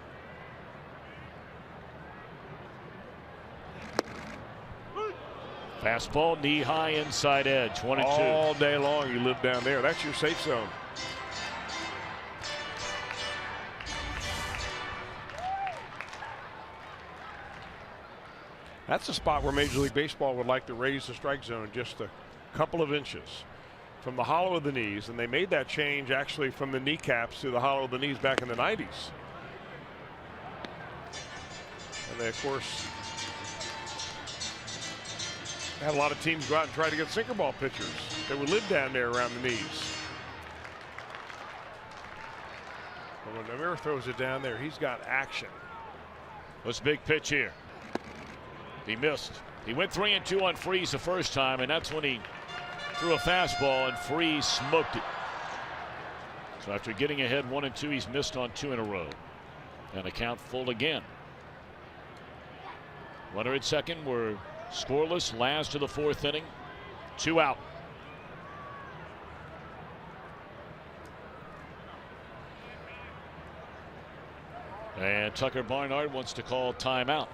Fastball, knee high, inside edge, 1-2. All day long you live down there. That's your safe zone. That's a spot where Major League Baseball would like to raise the strike zone just a couple of inches from the hollow of the knees, and they made that change actually from the kneecaps to the hollow of the knees back in the 90s. And they, of course, had a lot of teams go out and try to get sinker ball pitchers that would live down there around the knees. But when Amir throws it down there, he's got action. What's a big pitch here? He missed. He went 3-2 on Freese the first time, and that's when he threw a fastball and Freese smoked it. So after getting ahead 1-2, he's missed on 2 in a row. And the count full again. Runner at second. We're scoreless, last of the 4th inning. 2 out. And Tucker Barnhart wants to call timeout.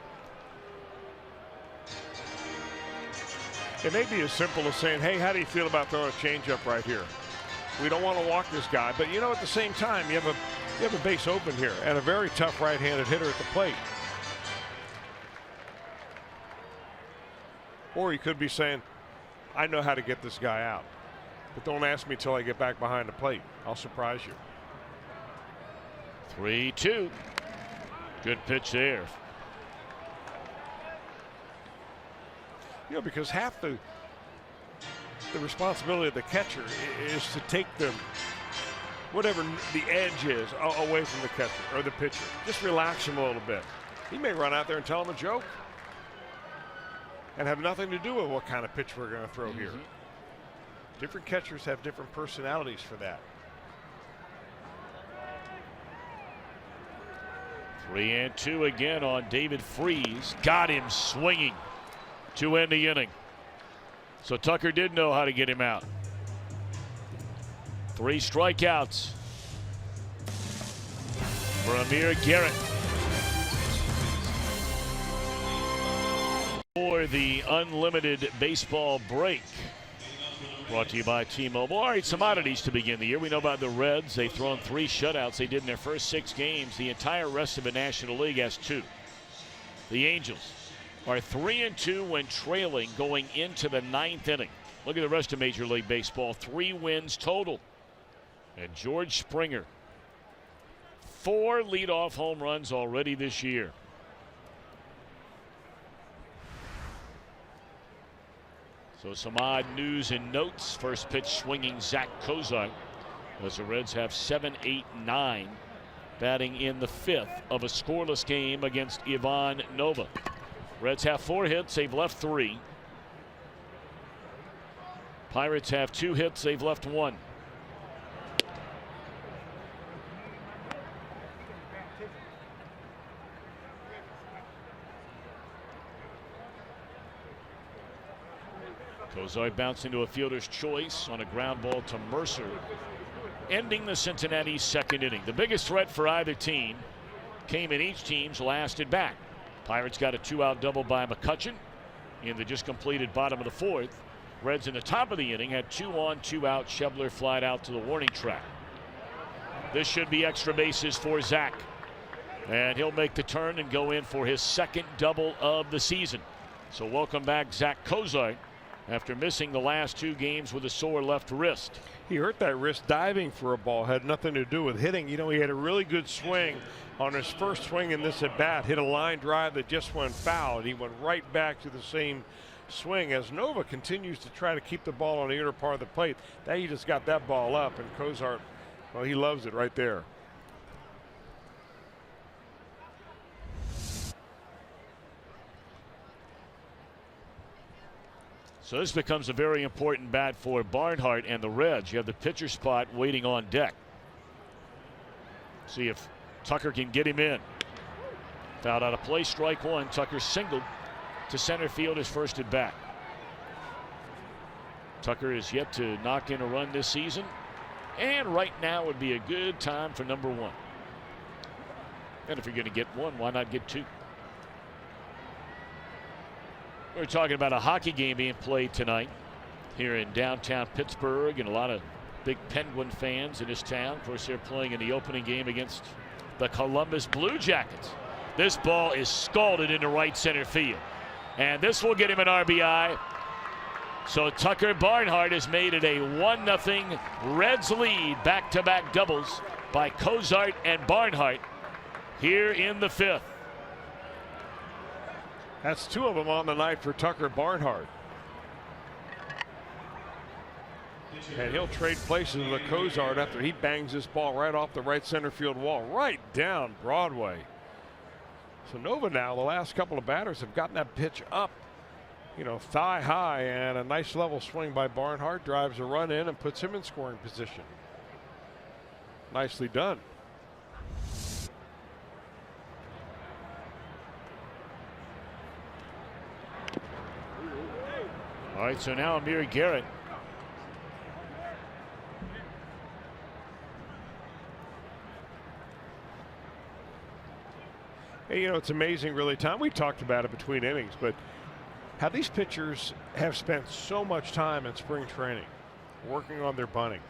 It may be as simple as saying, hey, how do you feel about throwing a changeup right here? We don't want to walk this guy, but you know, at the same time, you have a base open here and a very tough right-handed hitter at the plate. Or he could be saying, I know how to get this guy out, but don't ask me till I get back behind the plate. I'll surprise you. 3-2. Good pitch there. You know, because half the responsibility of the catcher is to take whatever the edge is away from the catcher or the pitcher. Just relax him a little bit. He may run out there and tell him a joke and have nothing to do with what kind of pitch we're going to throw here. Different catchers have different personalities for that. 3-2 again on David Freese. Got him swinging to end the inning. So Tucker did know how to get him out. 3 strikeouts for Amir Garrett. For the unlimited baseball break. Brought to you by T-Mobile. All right, some oddities to begin the year. We know about the Reds. They've thrown 3 shutouts. They did in their first 6 games. The entire rest of the National League has 2. The Angels are 3-2 when trailing going into the 9th inning. Look at the rest of Major League Baseball. 3 wins total. And George Springer, 4 leadoff home runs already this year. So some odd news and notes. First pitch swinging Zach Kozak as the Reds have 7-8-9 batting in the 5th of a scoreless game against Ivan Nova. Reds have 4 hits. They've left 3. Pirates have 2 hits. They've left 1. Cozart bounced into a fielder's choice on a ground ball to Mercer, ending the Cincinnati 2nd inning. The biggest threat for either team came in each team's last at bat. Pirates got a 2-out double by McCutchen in the just completed bottom of the 4th. Reds in the top of the inning had 2 on, 2 out. Schebler flied out to the warning track. This should be extra bases for Zach, and he'll make the turn and go in for his 2nd double of the season. So welcome back, Zach Cozart, after missing the last 2 games with a sore left wrist. He hurt that wrist diving for a ball. Had nothing to do with hitting. You know, he had a really good swing on his first swing in this at bat. Hit a line drive that just went foul, and he went right back to the same swing as Nova continues to try to keep the ball on the inner part of the plate. Now he just got that ball up, and Cozart, well, he loves it right there. So this becomes a very important bat for Barnhart and the Reds. You have the pitcher spot waiting on deck. See if Tucker can get him in. Fouled out of play, strike 1. Tucker singled to center field his first at bat. Tucker is yet to knock in a run this season, and right now would be a good time for number 1. And if you're going to get 1, why not get 2? We're talking about a hockey game being played tonight here in downtown Pittsburgh, and a lot of big Penguin fans in this town. Of course, they're playing in the opening game against the Columbus Blue Jackets. This ball is scalded into right center field, and this will get him an RBI. So Tucker Barnhart has made it a 1-0 Reds lead. Back-to-back doubles by Cozart and Barnhart here in the 5th. That's 2 of them on the night for Tucker Barnhart. And he'll trade places with Cozart after he bangs this ball right off the right center field wall, right down Broadway. So Nova now, the last couple of batters have gotten that pitch up, you know, thigh high, and a nice level swing by Barnhart drives a run in and puts him in scoring position. Nicely done. All right, so now Amir Garrett. Hey, you know, it's amazing, really, Tom. We talked about it between innings, but how these pitchers have spent so much time in spring training working on their bunting.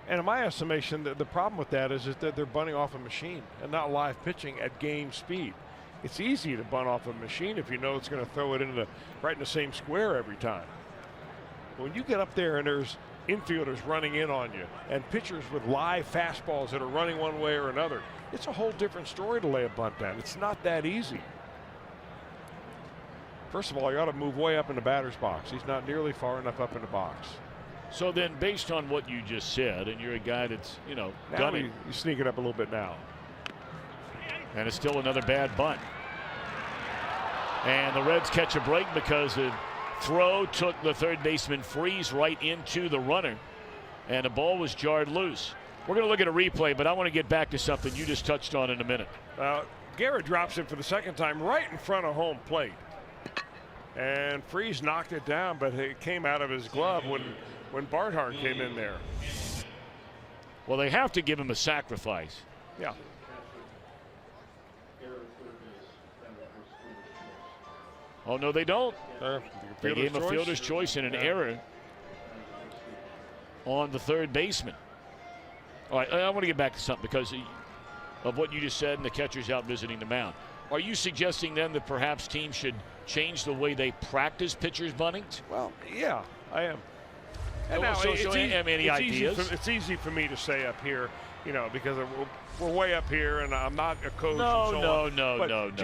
And in my estimation, the problem with that is that they're bunting off a machine and not live pitching at game speed. It's easy to bunt off a machine if you know it's going to throw it right in the same square every time. When you get up there and there's infielders running in on you and pitchers with live fastballs that are running one way or another, it's a whole different story to lay a bunt down. It's not that easy. First of all, you ought to move way up in the batter's box. He's not nearly far enough up in the box. So then, based on what you just said, and you're a guy that's, you know, now he's sneaking up a little bit now. And it's still another bad bunt. And the Reds catch a break because the throw took the third baseman Freeze right into the runner, and the ball was jarred loose. We're going to look at a replay, but I want to get back to something you just touched on in a minute. Garrett drops it for the second time right in front of home plate. And Freeze knocked it down, but it came out of his glove when Barnhart came in there. Well, they have to give him a sacrifice. Yeah. Oh, no, they don't. They gave him a fielder's choice. choice and an error on the third baseman. All right, I want to get back to something because of what you just said, and the catcher's out visiting the mound. Are you suggesting then that perhaps teams should change the way they practice pitchers bunting? Well, yeah, I am. And now, any ideas? It's easy for me to say up here, you know, because we're way up here, and I'm not a coach. No.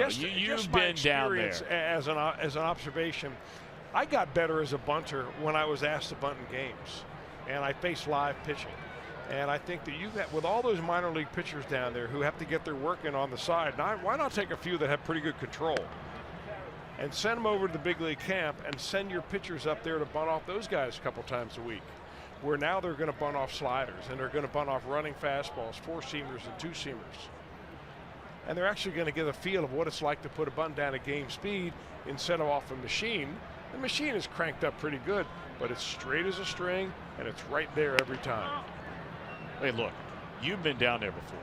You've been down there. As an observation, I got better as a bunter when I was asked to bunt in games, and I faced live pitching. And I think that with all those minor league pitchers down there who have to get their work in on the side, now why not take a few that have pretty good control? and send them over to the big league camp and send your pitchers up there to bunt off those guys a couple times a week. Where now they're going to bunt off sliders and they're going to bunt off running fastballs, 4-seamers and 2-seamers. And they're actually going to get a feel of what it's like to put a bunt down at game speed instead of off a machine. The machine is cranked up pretty good, but it's straight as a string and it's right there every time. Hey, look, you've been down there before.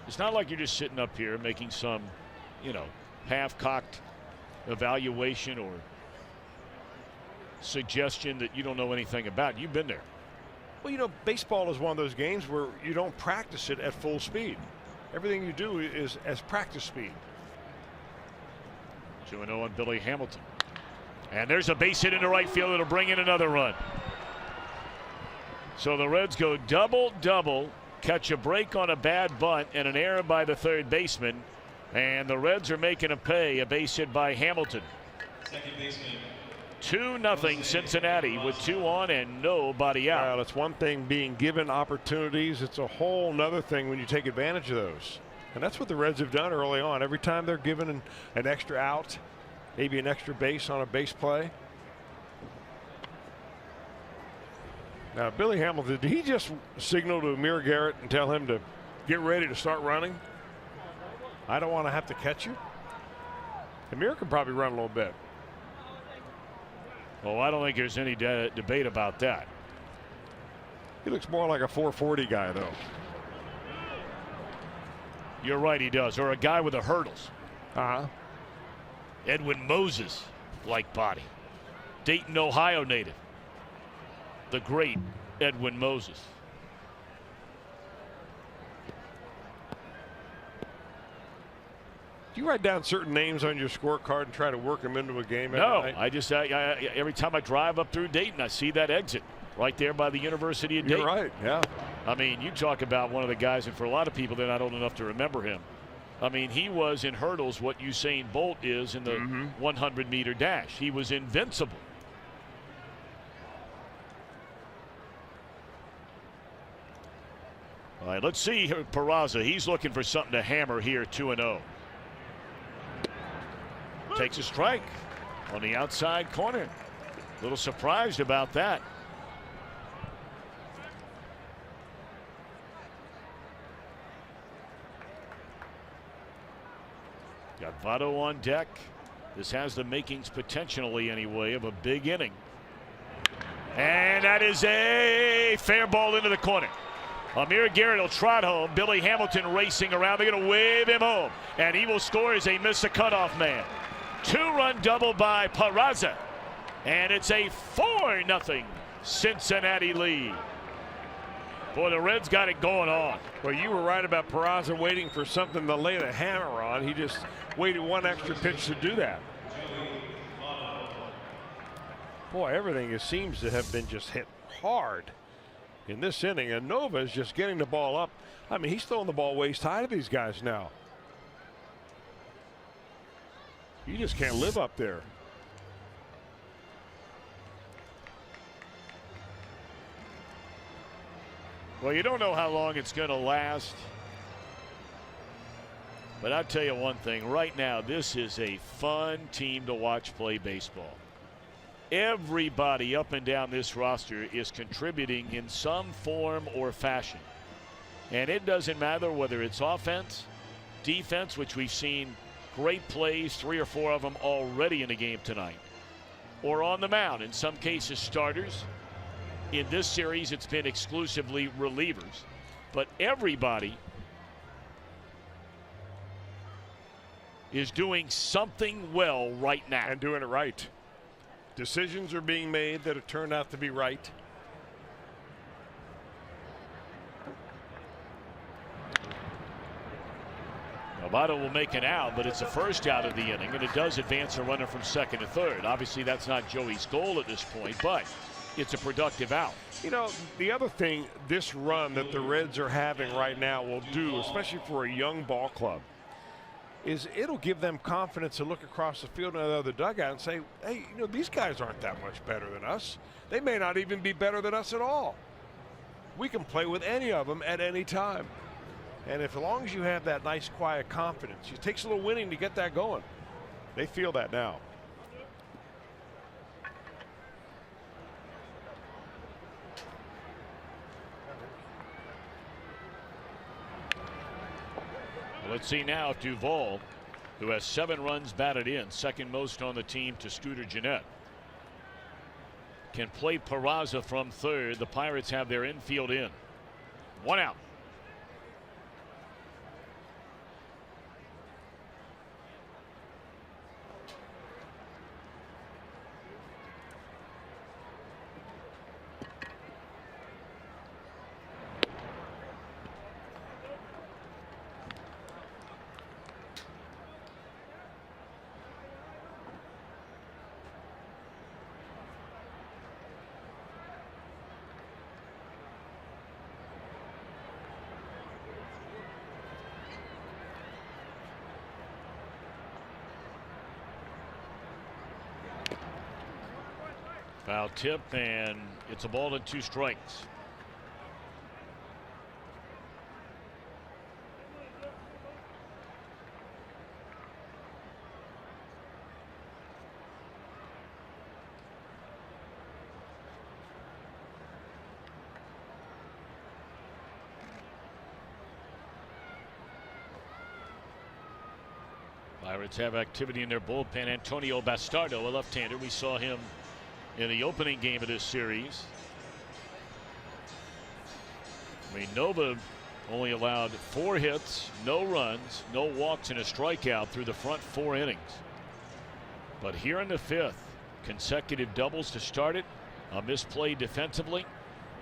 It's not like you're just sitting up here making some, half-cocked evaluation or suggestion that you don't know anything about. You've been there. Well, baseball is one of those games where you don't practice it at full speed. Everything you do is as practice speed. 2-0 on Billy Hamilton. And there's a base hit into right field. It'll bring in another run. So the Reds go double-double, catch a break on a bad bunt and an error by the third baseman. And the Reds are making a pay, a base hit by Hamilton. Second baseman. 2-0 Cincinnati with 2 on and nobody out. Well, it's one thing being given opportunities. It's a whole nother thing when you take advantage of those. And that's what the Reds have done early on. Every time they're given an extra out, maybe an extra base on a base play. Now, Billy Hamilton, did he just signal to Amir Garrett and tell him to get ready to start running? I don't want to have to catch you. Amir can probably run a little bit. Oh, I don't think there's any debate about that. He looks more like a 440 guy, though. You're right, he does. Or a guy with the hurdles. Uh-huh. Edwin Moses, like body. Dayton, Ohio native. The great Edwin Moses. Do you write down certain names on your scorecard and try to work them into a game every night? No, I just every time I drive up through Dayton, I see that exit right there by the University of Dayton. You're right, yeah. I mean, you talk about one of the guys, and for a lot of people, they're not old enough to remember him. I mean, he was in hurdles what Usain Bolt is in the 100-meter dash. He was invincible. All right, let's see here, Peraza. He's looking for something to hammer here, 2-0. Takes a strike on the outside corner. A little surprised about that. Got Votto on deck. This has the makings, potentially anyway, of a big inning. And that is a fair ball into the corner. Amir Garrett will trot home. Billy Hamilton racing around. They're going to wave him home. And he will score as they miss a cutoff man. 2-run double by Peraza. And it's a 4-0 Cincinnati lead. Boy, the Reds got it going on. Well, you were right about Peraza waiting for something to lay the hammer on. He just waited one extra pitch to do that. Boy, everything seems to have been just hit hard in this inning. And Nova is just getting the ball up. I mean, he's throwing the ball waist high to these guys now. You just can't live up there. Well, you don't know how long it's going to last. But I'll tell you one thing. Right now, this is a fun team to watch play baseball. Everybody up and down this roster is contributing in some form or fashion. And it doesn't matter whether it's offense, defense, which we've seen great plays, 3 or 4 of them already in the game tonight, or on the mound, in some cases starters. In this series, it's been exclusively relievers. But everybody is doing something well right now. And doing it right. Decisions are being made that have turned out to be right. Votto will make an out, but it's the first out of the inning, and it does advance a runner from second to third. Obviously, that's not Joey's goal at this point, but it's a productive out. You know, the other thing this run that the Reds are having right now will do, especially for a young ball club, is it'll give them confidence to look across the field in the other dugout and say, hey, you know, these guys aren't that much better than us. They may not even be better than us at all. We can play with any of them at any time. And if, as long as you have that nice, quiet confidence, it takes a little winning to get that going. They feel that now. Let's see now if Duvall, who has 7 runs batted in, second most on the team to Scooter Gennett, can play Peraza from third. The Pirates have their infield in. 1 out. Foul tip, and it's a ball and 2 strikes. Pirates have activity in their bullpen. Antonio Bastardo, a left-hander. We saw him in the opening game of this series. I mean, Nova only allowed 4 hits, no runs, no walks, and a strikeout through the front 4 innings. But here in the 5th, consecutive doubles to start it, a misplay defensively,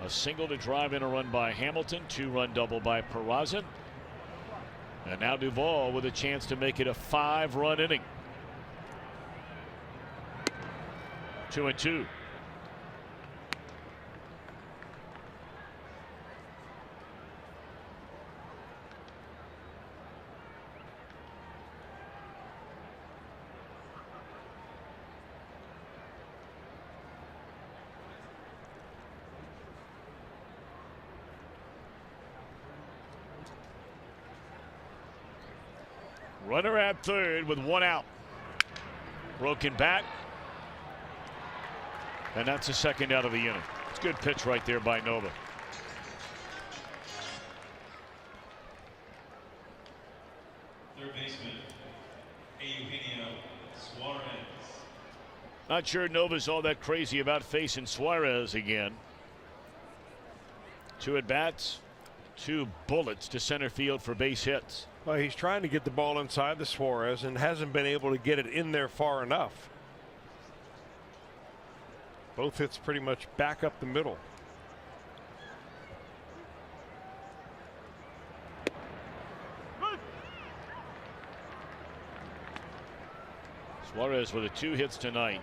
a single to drive in a run by Hamilton, 2-run double by Peraza, and now Duvall with a chance to make it a 5-run inning. 2-2. Runner at third with 1 out. Broken bat. And that's the 2nd out of the inning. It's a good pitch right there by Nova. Third baseman, Eugenio Suarez. Not sure Nova's all that crazy about facing Suarez again. 2 at bats, 2 bullets to center field for base hits. Well, he's trying to get the ball inside the Suarez and hasn't been able to get it in there far enough. Both hits pretty much back up the middle. Suarez with 2 hits tonight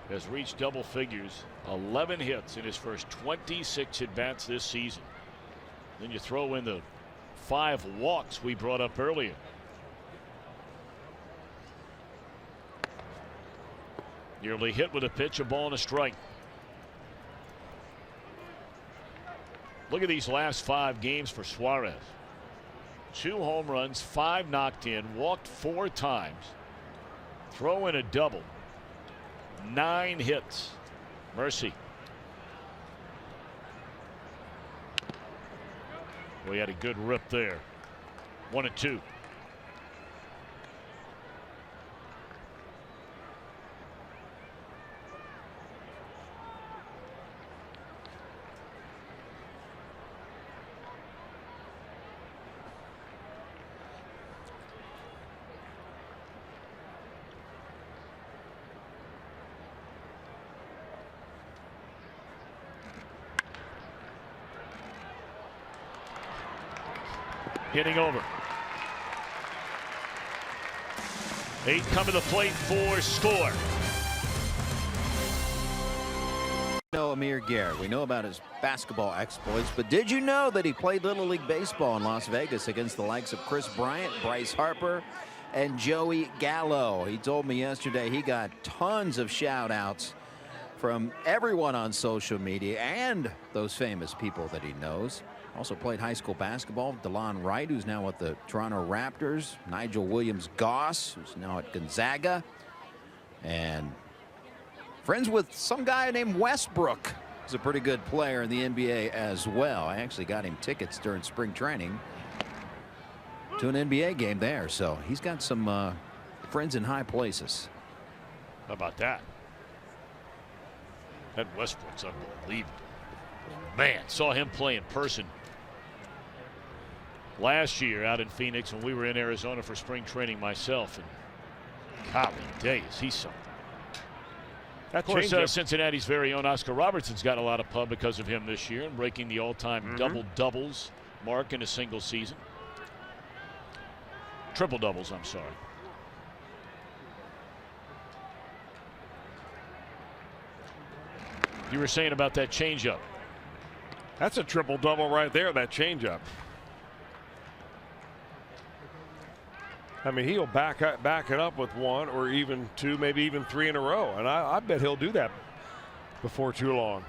has reached double figures, 11 hits in his first 26 at bats this season. Then you throw in the 5 walks we brought up earlier. Nearly hit with a pitch, a ball and a strike. Look at these last 5 games for Suarez. 2 home runs, 5 knocked in, walked 4 times, throw in a double, 9 hits. Mercy. We had a good rip there. 1-2. Hitting over. 8 come to the plate for score. Amir Garrett. We know about his basketball exploits, but did you know that he played Little League Baseball in Las Vegas against the likes of Chris Bryant, Bryce Harper, and Joey Gallo? He told me yesterday he got tons of shout outs from everyone on social media and those famous people that he knows. Also played high school basketball. DeLon Wright, who's now with the Toronto Raptors. Nigel Williams-Goss, who's now at Gonzaga. And friends with some guy named Westbrook. He's a pretty good player in the NBA as well. I actually got him tickets during spring training. to an NBA game there. So he's got some friends in high places. How about that? That Westbrook's unbelievable. Man, saw him play in person last year out in Phoenix when we were in Arizona for spring training myself. And golly day, is he something. Of course, Cincinnati's very own Oscar Robertson's got a lot of pub because of him this year and breaking the all-time double-doubles mark in a single season. Triple-doubles, I'm sorry. You were saying about that changeup. That's a triple-double right there, that changeup. I mean, he'll back it up with one or even two, maybe even three in a row. And I bet he'll do that before too long.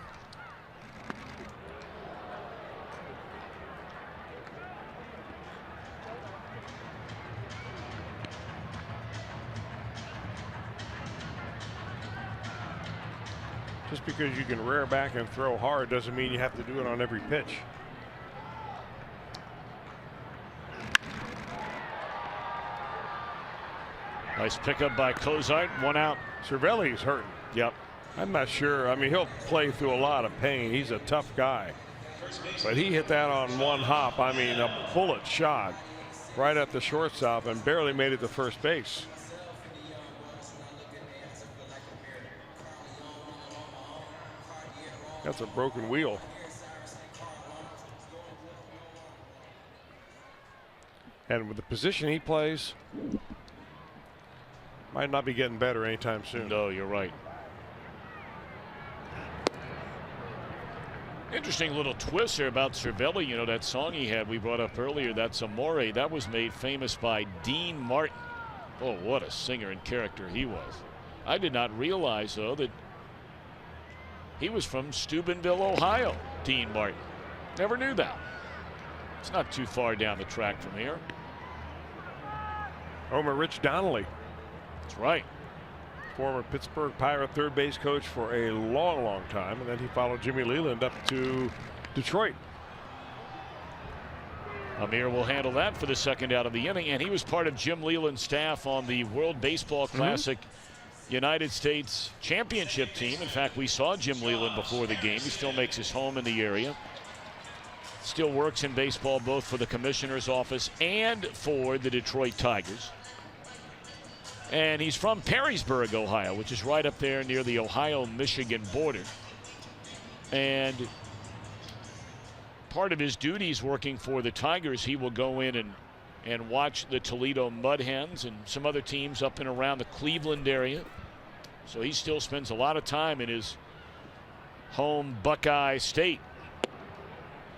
Just because you can rear back and throw hard doesn't mean you have to do it on every pitch. Nice pickup by Cozart. One out. Cervelli's hurting. Yep. I'm not sure. I mean, he'll play through a lot of pain. He's a tough guy. But he hit that on one hop. I mean, a bullet shot right at the shortstop and barely made it to first base. That's a broken wheel. And with the position he plays, might not be getting better anytime soon. No, you're right. Interesting little twist here about Cervelli. You know, that song he had we brought up earlier, that's Amore, that was made famous by Dean Martin. Oh, what a singer and character he was. I did not realize, though, that he was from Steubenville, Ohio, Dean Martin. Never knew that. It's not too far down the track from here. Homer Rich Donnelly. That's right. Former Pittsburgh Pirate third base coach for a long, long time. And then he followed Jimmy Leland up to Detroit. Amir will handle that for the second out of the inning. And he was part of Jim Leland's staff on the World Baseball Classic United States Championship team. In fact, we saw Jim Leland before the game. He still makes his home in the area. Still works in baseball both for the commissioner's office and for the Detroit Tigers. And he's from Perrysburg, Ohio, which is right up there near the Ohio-Michigan border. And part of his duties working for the Tigers, he will go in and watch the Toledo Mud Hens and some other teams up and around the Cleveland area. So he still spends a lot of time in his home Buckeye state.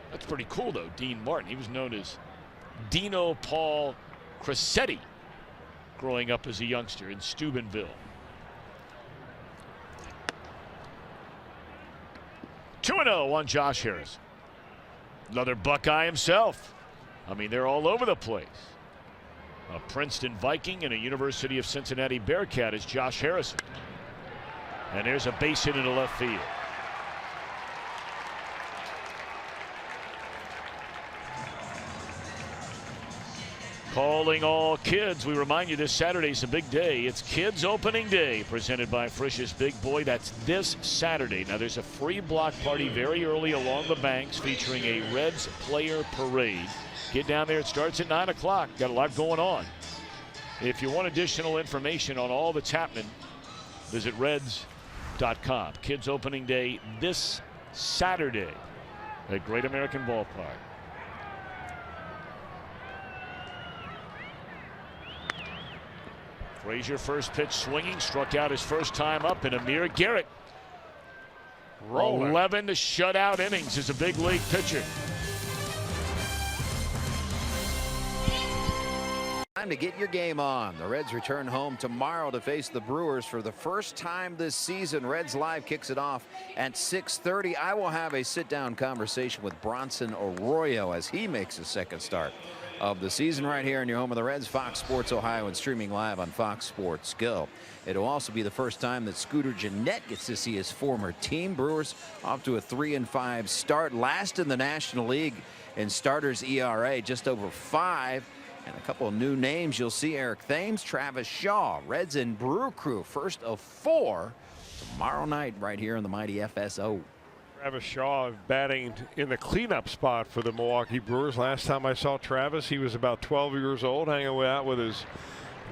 That's pretty cool, though. Dean Martin. He was known as Dino Paul Crescetti growing up as a youngster in Steubenville. 2-0 on Josh Harris. Another Buckeye himself. I mean, they're all over the place. A Princeton Viking and a University of Cincinnati Bearcat is Josh Harrison. And there's a base hit into left field. Calling all kids. We remind you this Saturday's a big day. It's Kids Opening Day presented by Frisch's Big Boy. That's this Saturday. Now there's a free block party very early along the banks featuring a Reds player parade. Get down there. It starts at 9 o'clock. Got a lot going on. If you want additional information on all that's happening, visit Reds.com. Kids Opening Day this Saturday at Great American Ballpark. Frazier first pitch swinging, struck out his first time up, and Amir Garrett. Rolling. 11 shutout innings as a big league pitcher. Time to get your game on. The Reds return home tomorrow to face the Brewers for the first time this season. Reds Live kicks it off at 6:30. I will have a sit-down conversation with Bronson Arroyo as he makes his second start of the season right here in your home of the Reds, Fox Sports Ohio, and streaming live on Fox Sports Go. It'll also be the first time that Scooter Gennett gets to see his former team. Brewers off to a 3-5 start, last in the National League in starters ERA, just over 5. And a couple of new names you'll see: Eric Thames, Travis Shaw, Reds and Brew Crew. First of 4 tomorrow night right here in the mighty FSO. Travis Shaw batting in the cleanup spot for the Milwaukee Brewers. Last time I saw Travis, he was about 12 years old, hanging out with his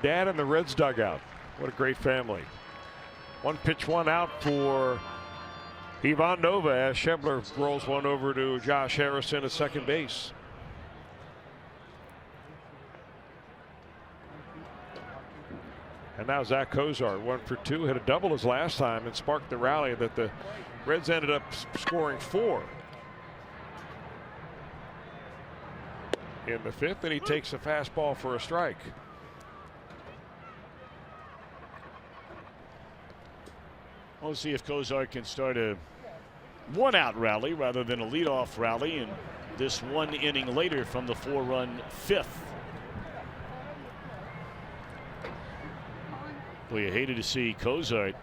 dad in the Reds dugout. What a great family. 1 pitch, 1 out for Ivan Nova as Schebler rolls one over to Josh Harrison at second base. And now Zach Cozart, 1 for 2, hit a double his last time and sparked the rally that the Reds ended up scoring 4 in the 5th, and he takes a fastball for a strike. We'll see if Cozart can start a 1-out rally rather than a leadoff rally in this 1 inning later from the 4-run 5th. Well, you hated to see Cozart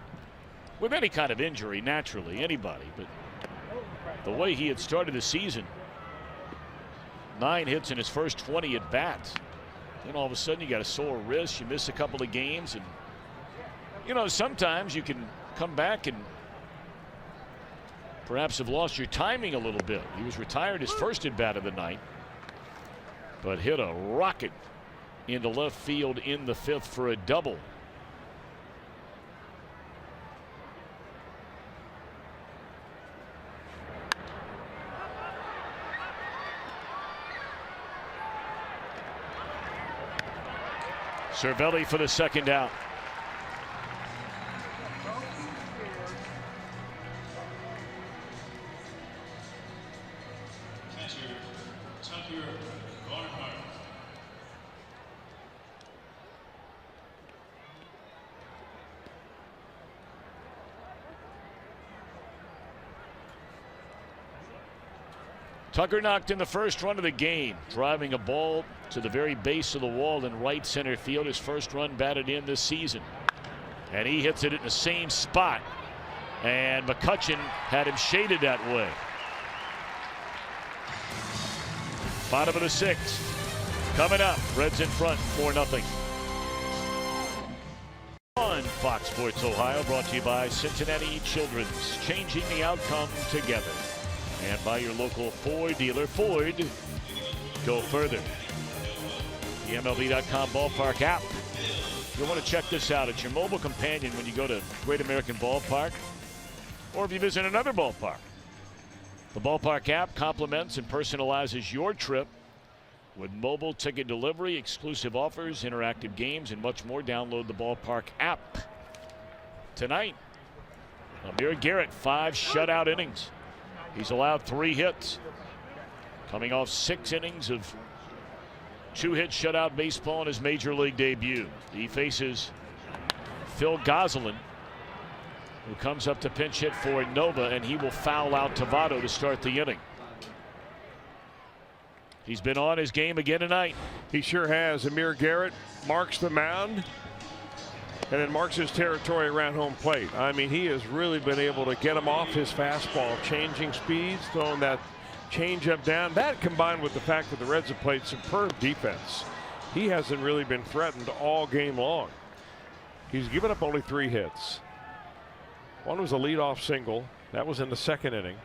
with any kind of injury, naturally, anybody, but the way he had started the season, 9 hits in his first 20 at bats. Then all of a sudden you got a sore wrist, you miss a couple of games, and you know, sometimes you can come back and perhaps have lost your timing a little bit. He was retired his first at bat of the night, but hit a rocket into left field in the 5th for a double. Cervelli for the 2nd out. Barnhart. Tucker knocked in the first run of the game, driving a ball to the very base of the wall in right center field. His first run batted in this season, and he hits it in the same spot, and McCutchen had him shaded that way. Bottom of the 6th coming up. Reds in front 4-0 on Fox Sports Ohio, brought to you by Cincinnati Children's, changing the outcome together, and by your local Ford dealer. Ford, go further. The MLB.com ballpark app. You'll want to check this out. It's your mobile companion when you go to Great American Ballpark, or if you visit another ballpark. The ballpark app complements and personalizes your trip with mobile ticket delivery, exclusive offers, interactive games, and much more. Download the ballpark app tonight. Amir Garrett, 5 shutout innings. He's allowed 3 hits, coming off 6 innings of 2-hit shutout baseball in his major league debut. He faces Phil Gosselin, who comes up to pinch hit for Nova, and he will foul out Tovado to start the inning. He's been on his game again tonight. He sure has. Amir Garrett marks the mound and then marks his territory around home plate. I mean, he has really been able to get him off his fastball, changing speeds, throwing that changeup down. That combined with the fact that the Reds have played superb defense, he hasn't really been threatened all game long. He's given up only 3 hits. One was a leadoff single. That was in the 2nd inning.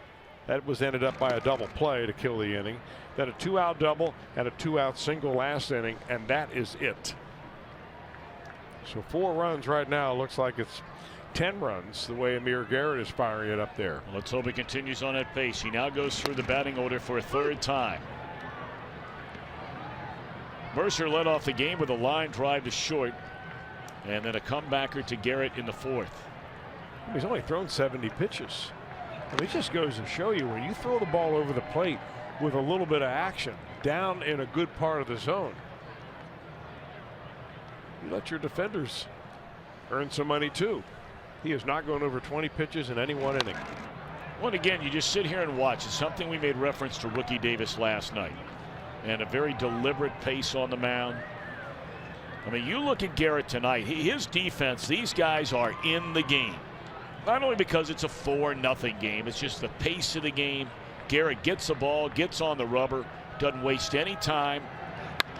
That was ended up by a double play to kill the inning. Then a 2-out double and a 2-out single last inning, and that is it. So 4 runs right now. Looks like it's 10 runs the way Amir Garrett is firing it up there. Well, let's hope he continues on that pace. He now goes through the batting order for a 3rd time. Mercer led off the game with a line drive to short, and then a comebacker to Garrett in the 4th. He's only thrown 70 pitches. And it just goes to show you, when you throw the ball over the plate with a little bit of action down in a good part of the zone, you let your defenders earn some money too. He has not gone over 20 pitches in any 1 inning. Well, again, you just sit here and watch. It's something we made reference to Rookie Davis last night, and a very deliberate pace on the mound. I mean, you look at Garrett tonight, his defense, these guys are in the game. Not only because it's a 4-0 game, it's just the pace of the game. Garrett gets the ball, gets on the rubber, doesn't waste any time,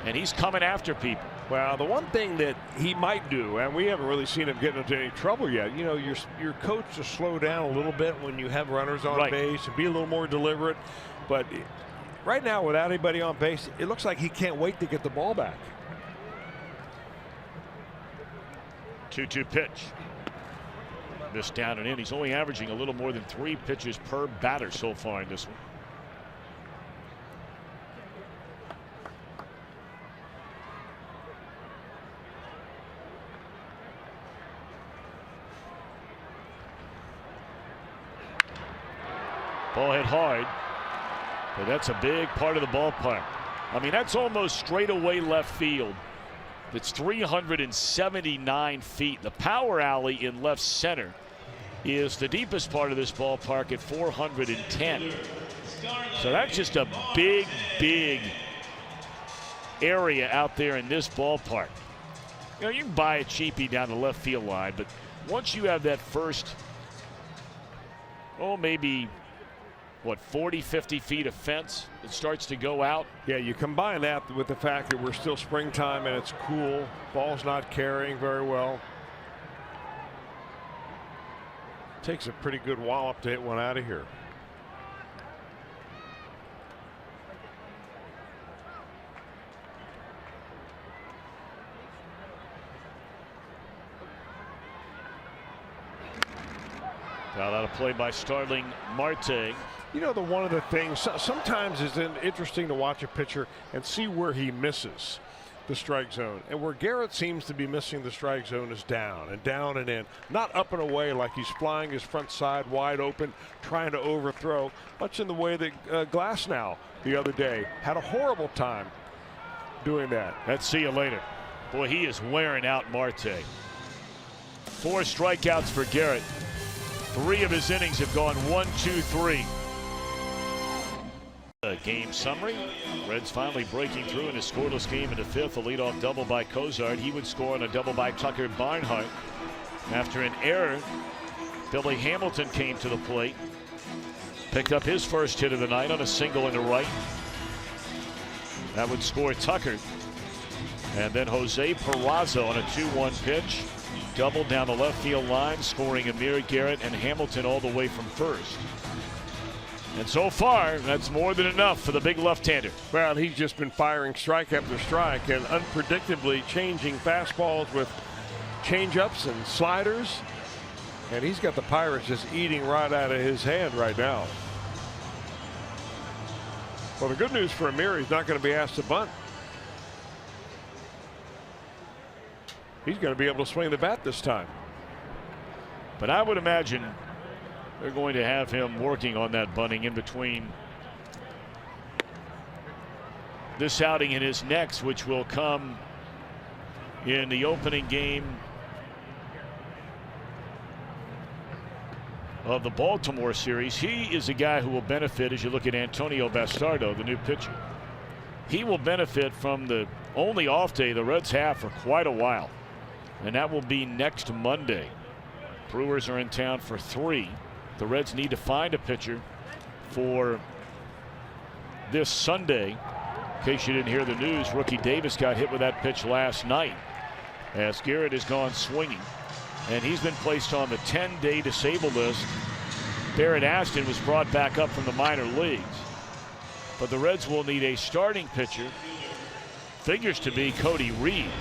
And he's coming after people. Well, the one thing that he might do, and we haven't really seen him get into any trouble yet, you know, your coach to slow down a little bit when you have runners on base and be a little more deliberate. But right now, without anybody on base, it looks like he can't wait to get the ball back. 2-2 pitch. Missed down and in. He's only averaging a little more than 3 pitches per batter so far in this one. Ball hit hard, but that's a big part of the ballpark. I mean, that's almost straightaway left field. It's 379 feet. The power alley in left center is the deepest part of this ballpark at 410. So that's just a big, big area out there in this ballpark. You know, you can buy a cheapie down the left field line, but once you have that first, maybe, what, 40, 50 feet of fence that starts to go out. Yeah, you combine that with the fact that we're still springtime and it's cool. Ball's not carrying very well. Takes a pretty good wallop to hit one out of here. Foul out of play by Starling Marte. You know, one of the things, sometimes it's interesting to watch a pitcher and see where he misses the strike zone. And where Garrett seems to be missing the strike zone is down and in. Not up and away like he's flying his front side wide open, trying to overthrow, much in the way that Glasnow the other day had a horrible time doing that. Let's see you later. Boy, he is wearing out Marte. 4 strikeouts for Garrett. 3 of his innings have gone 1, 2, 3. Game summary. Reds finally breaking through in a scoreless game in the 5th. A leadoff double by Cozart. He would score on a double by Tucker Barnhart. After an error, Billy Hamilton came to the plate. Picked up his first hit of the night on a single in the right. That would score Tucker. And then Jose Peraza on a 2-1 pitch. Double down the left field line, scoring Amir Garrett and Hamilton all the way from first. And so far, that's more than enough for the big left-hander. Well, he's just been firing strike after strike and unpredictably changing fastballs with change-ups and sliders. And he's got the Pirates just eating right out of his hand right now. Well, the good news for Amir, he's not going to be asked to bunt. He's going to be able to swing the bat this time. But I would imagine they're going to have him working on that bunting in between this outing and his next, which will come in the opening game of the Baltimore series. He is a guy who will benefit as you look at Antonio Bastardo, the new pitcher. He will benefit from the only off day the Reds have for quite a while, and that will be next Monday. Brewers are in town for 3. The Reds need to find a pitcher for this Sunday. In case you didn't hear the news, rookie Davis got hit with that pitch last night as Garrett has gone swinging, and he's been placed on the 10-day disabled list. Barrett Ashton was brought back up from the minor leagues, but the Reds will need a starting pitcher, figures to be Cody Reed,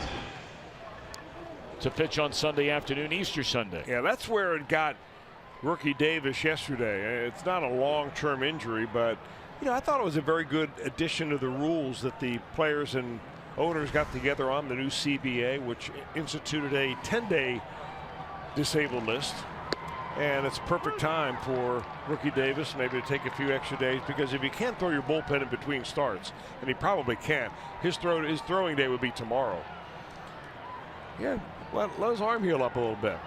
to pitch on Sunday afternoon, Easter Sunday. Yeah, that's where it got rookie Davis yesterday. It's not a long-term injury, but you know, I thought it was a very good addition to the rules that the players and owners got together on the new CBA, which instituted a 10-day disabled list. And it's perfect time for rookie Davis maybe to take a few extra days, because if you can't throw your bullpen in between starts, and he probably can't, his throwing day would be tomorrow. Yeah, let his arm heal up a little bit.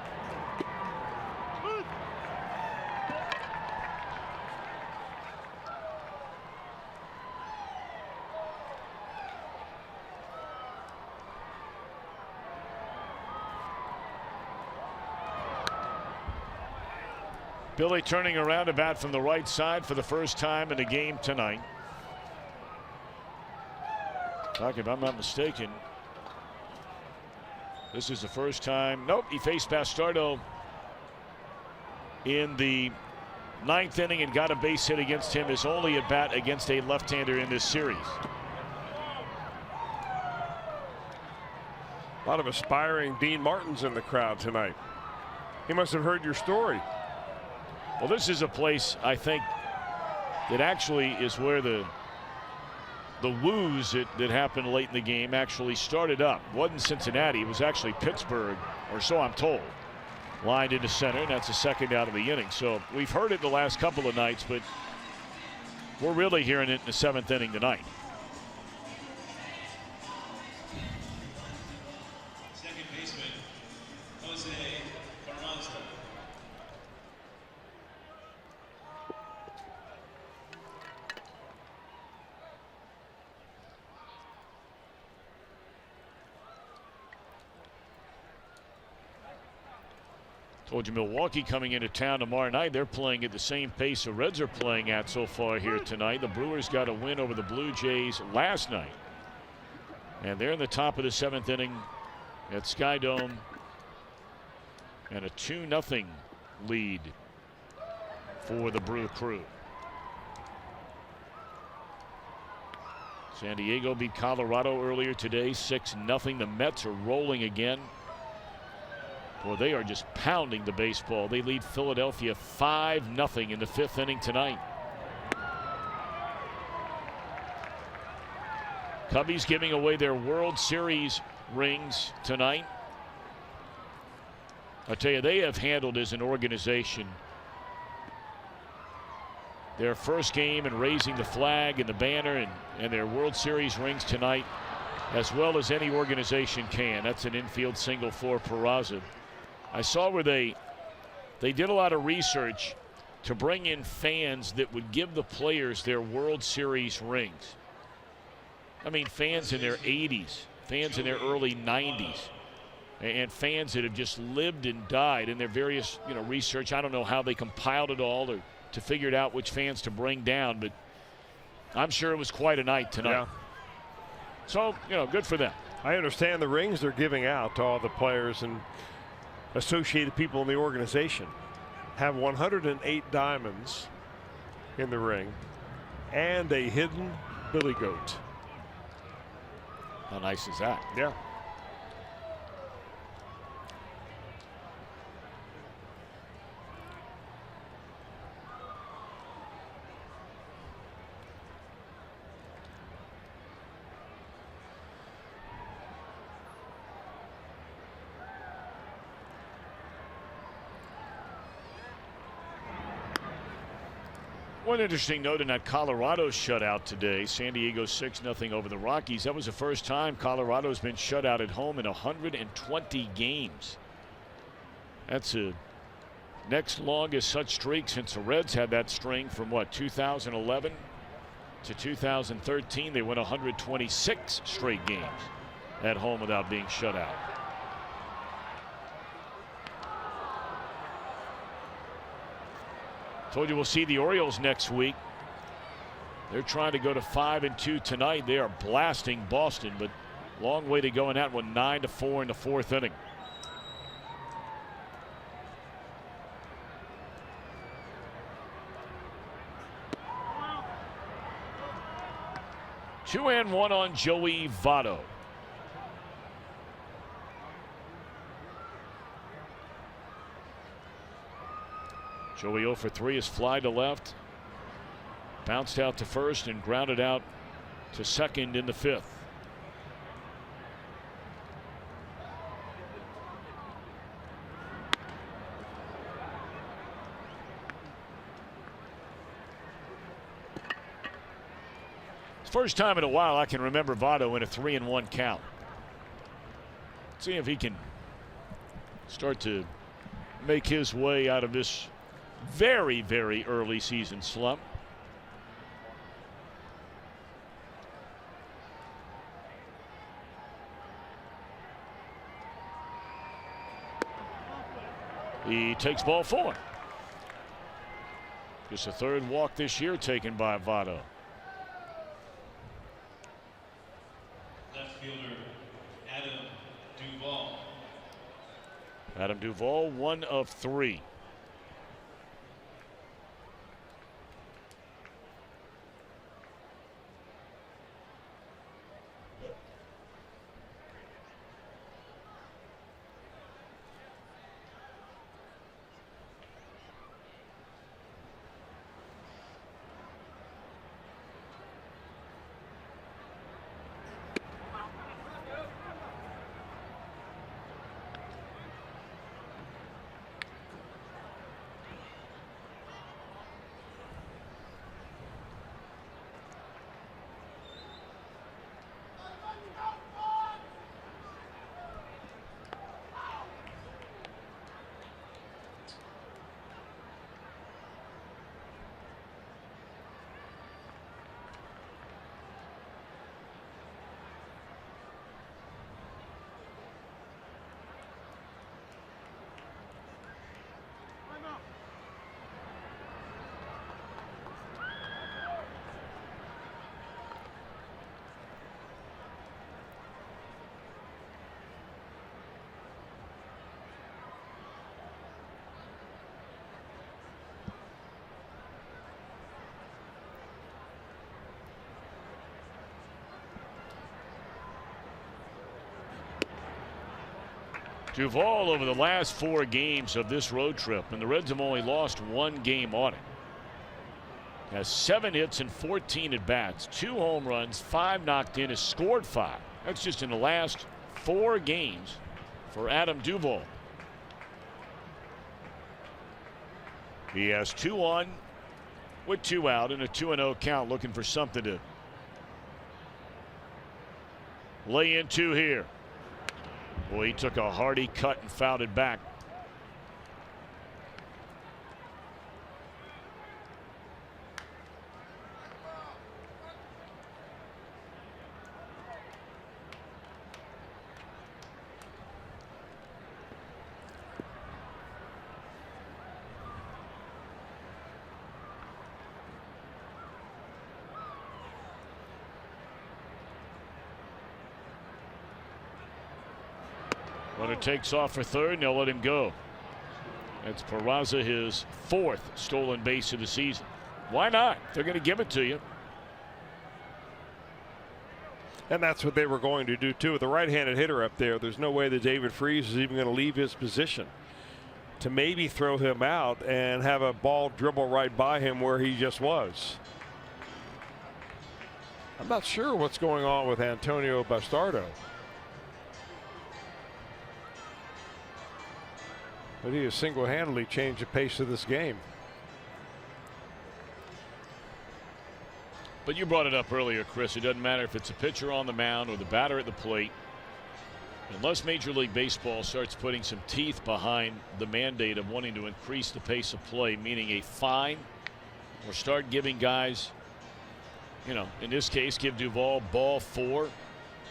Billy turning around to bat from the right side for the first time in the game tonight. Like, if I'm not mistaken, this is the first time. Nope, he faced Bastardo in the 9th inning and got a base hit against him. His only at bat against a left-hander in this series. A lot of aspiring Dean Martins in the crowd tonight. He must have heard your story. Well, this is a place, I think, that actually is where the woos that happened late in the game actually started up. It wasn't Cincinnati, it was actually Pittsburgh, or so I'm told. Lined into center, and that's a second out of the inning. So we've heard it the last couple of nights, but we're really hearing it in the 7th inning tonight. Second baseman, Jose Peraza. Told you Milwaukee coming into town tomorrow night. They're playing at the same pace the Reds are playing at so far here tonight. The Brewers got a win over the Blue Jays last night. And they're in the top of the 7th inning at Sky Dome. And a 2-0 lead for the Brew Crew. San Diego beat Colorado earlier today, 6-0. The Mets are rolling again. Well, they are just pounding the baseball. They lead Philadelphia 5-0 in the 5th inning tonight. Cubbies giving away their World Series rings tonight. I tell you, they have handled as an organization their first game and raising the flag and the banner and their World Series rings tonight as well as any organization can. That's an infield single for Peraza. I saw where they did a lot of research to bring in fans that would give the players their World Series rings. I mean, fans in their 80s, fans in their early 90s, and fans that have just lived and died in their various, research. I don't know how they compiled it all or to figure out which fans to bring down, but I'm sure it was quite a night tonight. Yeah. So, good for them. I understand the rings they're giving out to all the players and associated people in the organization have 108 diamonds in the ring and a hidden billy goat. How nice is that? Yeah. One interesting note in that Colorado shutout today, San Diego 6-0 over the Rockies. That was the first time Colorado's been shut out at home in 120 games. That's the next longest such streak since the Reds had that string from 2011 to 2013. They went 126 straight games at home without being shut out. Told you we'll see the Orioles next week. They're trying to go to 5-2 tonight. They are blasting Boston, but long way to go in that one. 9-4 in the 4th inning. Two and one on Joey Votto. Joey 0 for 3, is fly to left. Bounced out to first and grounded out to second in the 5th. First time in a while I can remember Votto in a 3-1 count. See if he can start to make his way out of this very, very early season slump. He takes ball 4. Just a 3rd walk this year taken by Votto. fielder Adam Duvall. Adam Duvall, 1 of 3. Duvall over the last 4 games of this road trip, and the Reds have only lost 1 game on it. Has 7 hits and 14 at bats, 2 home runs, 5 knocked in, has scored 5. That's just in the last 4 games for Adam Duvall. He has 2 on with 2 out and a 2-0 count, looking for something to lay into here. Boy, he took a hearty cut and fouled it back. Runner takes off for third, and they'll let him go. That's Peraza, his 4th stolen base of the season. Why not? They're going to give it to you. And that's what they were going to do, too. With the right-handed hitter up there, there's no way that David Freese is even going to leave his position to maybe throw him out and have a ball dribble right by him where he just was. I'm not sure what's going on with Antonio Bastardo. But he has single-handedly changed the pace of this game. But you brought it up earlier, Chris. It doesn't matter if it's a pitcher on the mound or the batter at the plate. Unless Major League Baseball starts putting some teeth behind the mandate of wanting to increase the pace of play, meaning a fine, or start giving guys, you know, in this case, give Duvall ball 4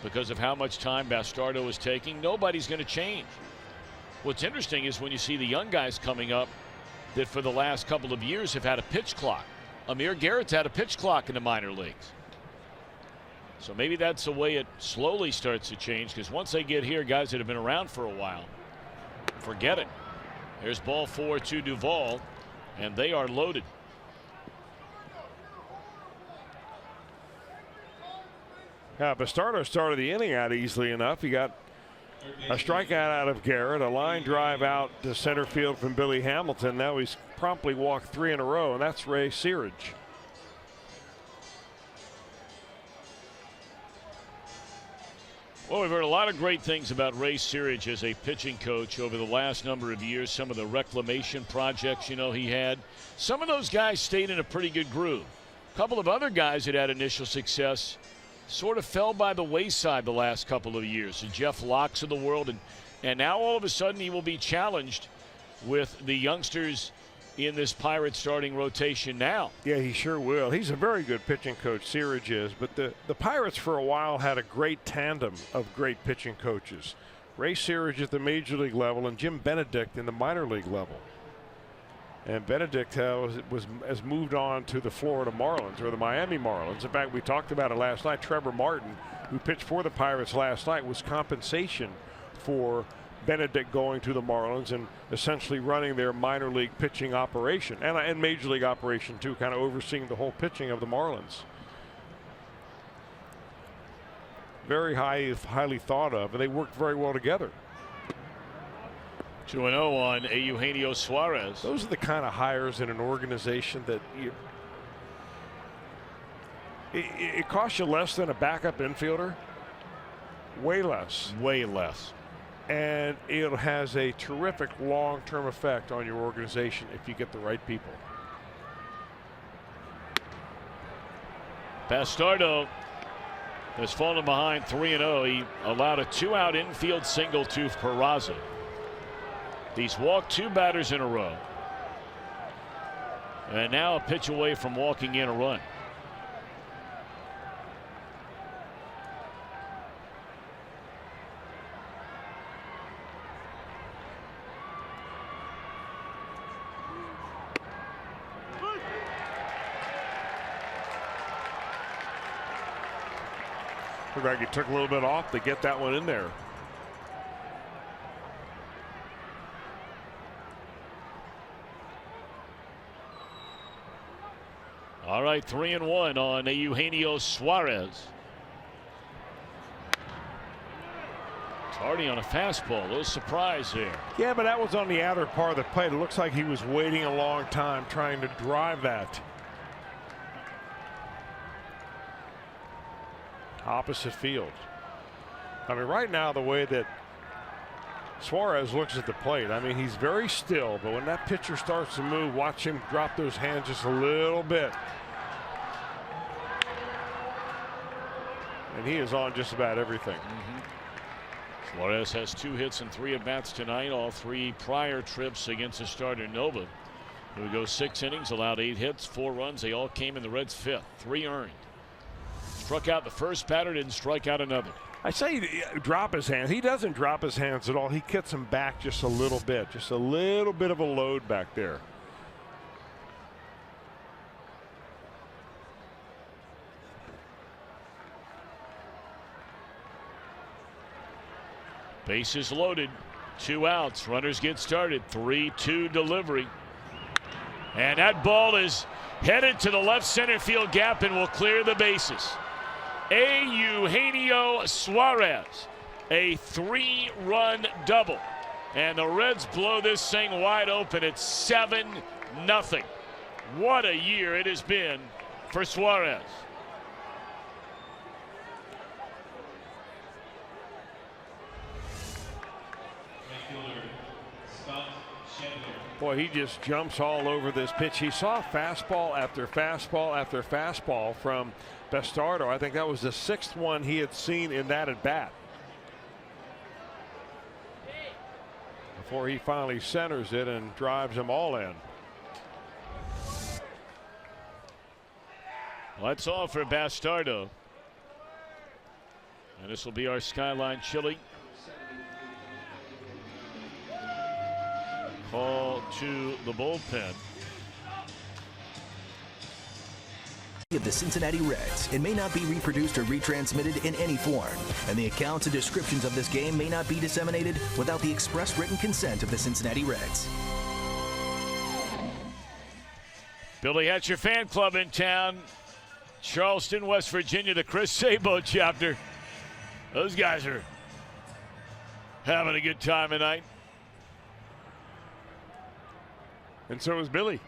because of how much time Bastardo is taking, nobody's going to change. What's interesting is when you see the young guys coming up that for the last couple of years have had a pitch clock. Amir Garrett's had a pitch clock in the minor leagues. So maybe that's the way it slowly starts to change, because once they get here, guys that have been around for a while, forget it. There's ball 4 to Duvall, and they are loaded. Yeah, Bastardo started the inning out easily enough. He got a strikeout out of Garrett, a line drive out to center field from Billy Hamilton. Now he's promptly walked 3 in a row, and that's Ray Searage. Well, we've heard a lot of great things about Ray Searage as a pitching coach over the last number of years. Some of the reclamation projects, you know, he had. Some of those guys stayed in a pretty good groove. A couple of other guys that had initial success sort of fell by the wayside the last couple of years. The Jeff Locks of the world, and now all of a sudden he will be challenged with the youngsters in this Pirates starting rotation now. Yeah, he sure will. He's a very good pitching coach, Searage is, but the Pirates for a while had a great tandem of great pitching coaches. Ray Searage at the major league level and Jim Benedict in the minor league level. And Benedict has moved on to the Florida Marlins, or the Miami Marlins. In fact, we talked about it last night. Trevor Martin, who pitched for the Pirates last night, was compensation for Benedict going to the Marlins and essentially running their minor league pitching operation and major league operation too, kind of overseeing the whole pitching of the Marlins. Very highly thought of, and they worked very well together. 2-0 on Eugenio Suarez. Those are the kind of hires in an organization that it costs you less than a backup infielder. Way less. Way less. And it has a terrific long-term effect on your organization if you get the right people. Bastardo has fallen behind 3-0. He allowed a 2-out infield single to Peraza. He's walked 2 batters in a row. And now a pitch away from walking in a run. Looked like he took a little bit off to get that one in there. All right, 3-1 on Eugenio Suarez. Tardy on a fastball. A little surprise there. Yeah, but that was on the outer part of the plate. It looks like he was waiting a long time trying to drive that. Opposite field. I mean, right now, the way that Suarez looks at the plate, I mean, he's very still, but when that pitcher starts to move, watch him drop those hands just a little bit. And he is on just about everything. Suarez has 2 hits and 3 at-bats tonight, all 3 prior trips against the starter Nova. Here we go, 6 innings, allowed 8 hits, 4 runs. They all came in the Reds' 5th, 3 earned. Struck out the first batter, didn't strike out another. I say drop his hands. He doesn't drop his hands at all. He gets them back just a little bit of a load back there. Bases loaded, 2 outs, runners get started, 3-2 delivery. And that ball is headed to the left center field gap and will clear the bases. Eugenio Suarez, a 3-run double. And the Reds blow this thing wide open at 7-0. What a year it has been for Suarez. Boy, he just jumps all over this pitch. He saw fastball after fastball after fastball from Bastardo. I think that was the 6th one he had seen in that at bat. Before he finally centers it and drives them all in. Well, that's all for Bastardo. And this will be our Skyline Chili. Call to the bullpen. Of the Cincinnati Reds, it may not be reproduced or retransmitted in any form, and the accounts and descriptions of this game may not be disseminated without the express written consent of the Cincinnati Reds. Billy Hatcher fan club in town. Charleston, West Virginia, the Chris Sabo chapter. Those guys are having a good time tonight. And so is Billy.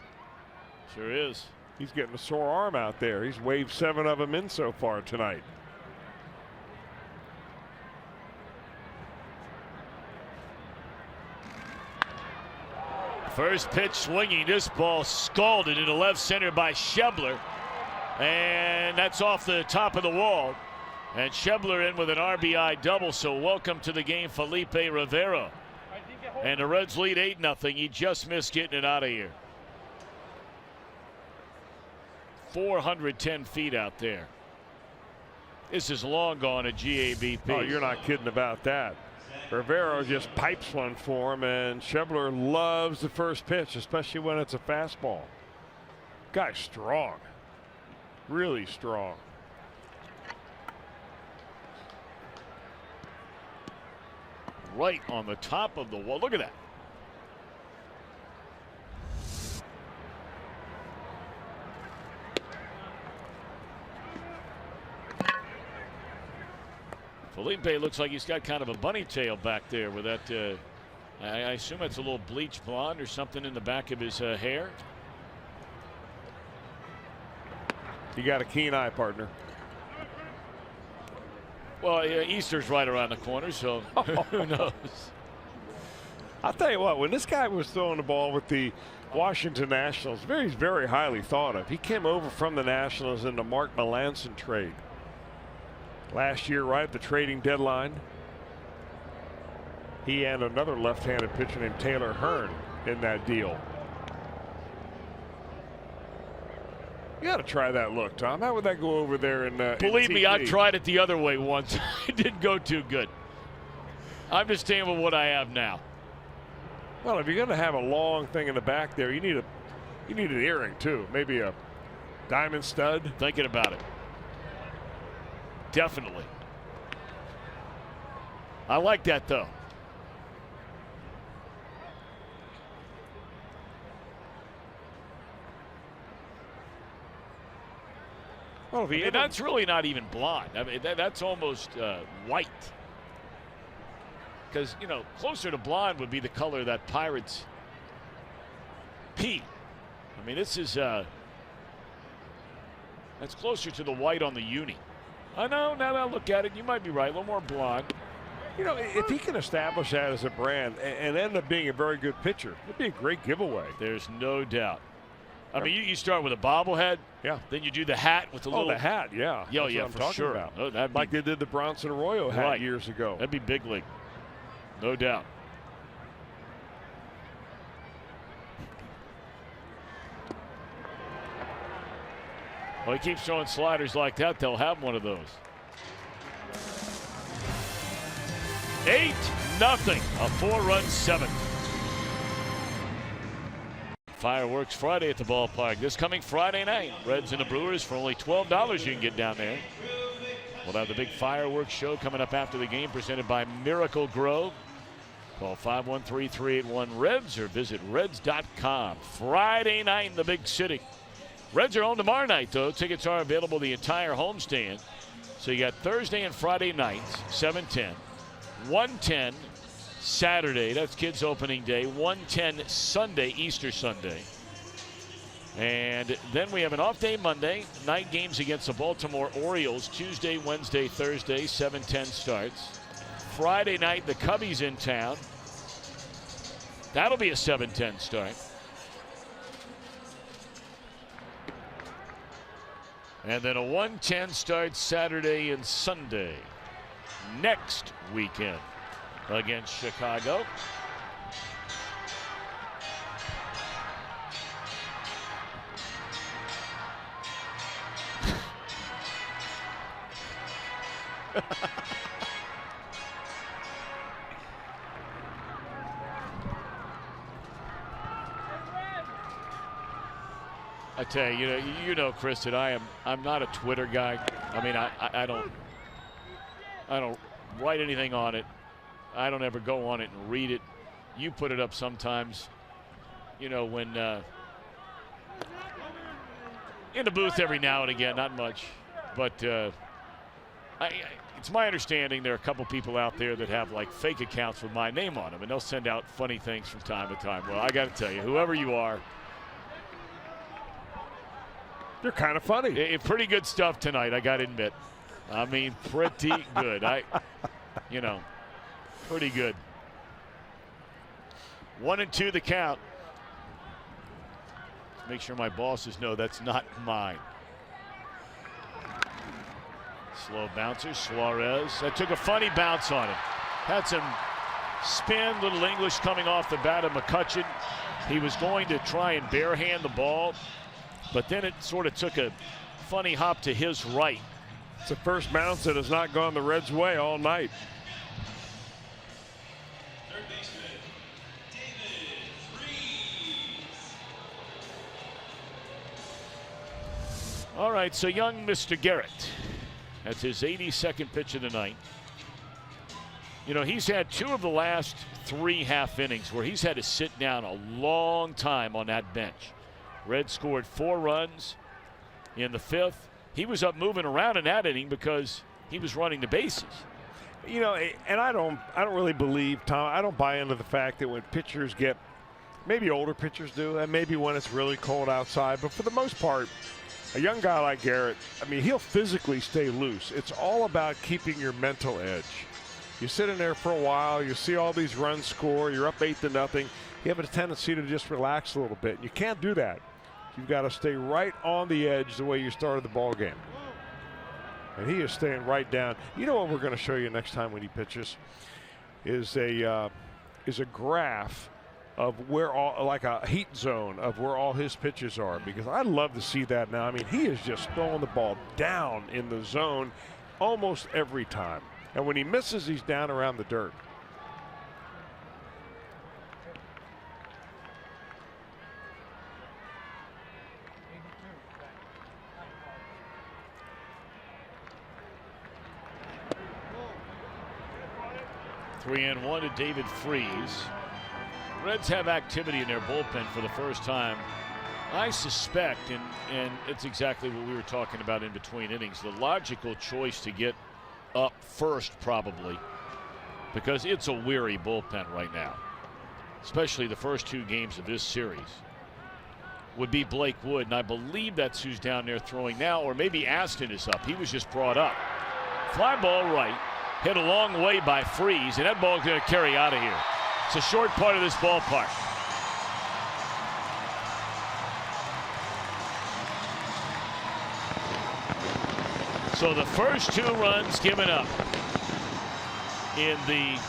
Sure is. He's getting a sore arm out there. He's waved 7 of them in so far tonight. First pitch swinging. This ball scalded into left center by Schebler. And that's off the top of the wall. And Schebler in with an RBI double. So welcome to the game, Felipe Rivera. And the Reds lead 8-0. He just missed getting it out of here. 410 feet out there. This is long gone at GABP. Oh, you're not kidding about that. Rivero just pipes one for him, and Schebler loves the first pitch, especially when it's a fastball. Guy's strong. Really strong. Right on the top of the wall. Look at that. Felipe looks like he's got kind of a bunny tail back there with that. I assume that's a little bleach blonde or something in the back of his hair. You got a keen eye, partner. Well, yeah, Easter's right around the corner, so who knows? I'll tell you what, when this guy was throwing the ball with the Washington Nationals, he's very highly thought of. He came over from the Nationals in the Mark Melancon trade last year, right at the trading deadline. He and another left-handed pitcher named Taylor Hearn in that deal. You got to try that look, Tom. How would that go over there in Believe in me, I tried it the other way once. It didn't go too good. I'm just staying with what I have now. Well, if you're going to have a long thing in the back there, you need an earring too. Maybe a diamond stud. Thinking about it. Definitely. I like that though. Well, And that's really not even blonde. I mean, that's almost white. Because, you know, closer to blonde would be the color of that Pirates P. I mean, this is that's closer to the white on the uni. I know, now that I look at it, you might be right. A little more blonde. You know, if he can establish that as a brand and end up being a very good pitcher, it'd be a great giveaway. There's no doubt. I mean, you start with a bobblehead. Yeah. Then you do the hat with the little. the hat, yeah. Yeah, That's yeah, what I'm for talking sure. about. Oh, that'd like be, they did the Bronson Arroyo hat right. years ago. That'd be big league. No doubt. Well, he keeps throwing sliders like that. They'll have one of those. 8-0. A 4-run seventh. Fireworks Friday at the ballpark. This coming Friday night. Reds and the Brewers for only $12 you can get down there. We'll have the big fireworks show coming up after the game presented by Miracle Grove. Call 513-381-REDS or visit Reds.com. Friday night in the big city. Reds are home tomorrow night, though. Tickets are available the entire homestand. So you got Thursday and Friday nights, 7:10. 1:10 Saturday, that's kids opening day. 1:10 Sunday, Easter Sunday. And then we have an off day Monday. Night games against the Baltimore Orioles. Tuesday, Wednesday, Thursday, 7:10 starts. Friday night, the Cubbies in town. That'll be a 7:10 start. And then a 1:10 start Saturday and Sunday next weekend against Chicago. I tell you, you know, Chris, that I'm not a Twitter guy. I mean, I don't write anything on it. I don't ever go on it and read it. You put it up sometimes, you know, when in the booth every now and again, not much, but it's my understanding there are a couple people out there that have like fake accounts with my name on them, and they'll send out funny things from time to time. Well, I got to tell you, whoever you are, they're kind of funny. Pretty good stuff tonight, I got to admit. I mean, pretty good. You know, pretty good. 1-2 the count. Make sure my bosses know that's not mine. Slow bouncer, Suarez. That took a funny bounce on him. Had some spin, little English coming off the bat of McCutcheon. He was going to try and barehand the ball, but then it sort of took a funny hop to his right. It's the first bounce that has not gone the Reds' way all night. All right, so young Mr. Garrett. That's his 82nd pitch of the night. You know, he's had 2 of the last 3 half innings where he's had to sit down a long time on that bench. Reds scored 4 runs in the 5th. He was up moving around in that inning because he was running the bases. You know, and I don't really believe, Tom, I don't buy into the fact that when pitchers get, maybe older pitchers do, and maybe when it's really cold outside, but for the most part, a young guy like Garrett, I mean, he'll physically stay loose. It's all about keeping your mental edge. You sit in there for a while, you see all these runs score, you're up 8-0. You have a tendency to just relax a little bit. You can't do that. You've got to stay right on the edge the way you started the ball game. And he is staying right down. You know what we're going to show you next time when he pitches is a graph of where all, like a heat zone of where all his pitches are, because I'd love to see that now. I mean, he is just throwing the ball down in the zone almost every time. And when he misses, he's down around the dirt. Three and one to David Freese. Reds have activity in their bullpen for the first time. I suspect, and it's exactly what we were talking about in between innings, the logical choice to get up first probably, because it's a weary bullpen right now, especially the first 2 games of this series, would be Blake Wood, and I believe that's who's down there throwing now, or maybe Aston is up. He was just brought up. Fly ball right, hit a long way by Freese, and that ball's going to carry out of here. It's a short part of this ballpark. So the first 2 runs given up in the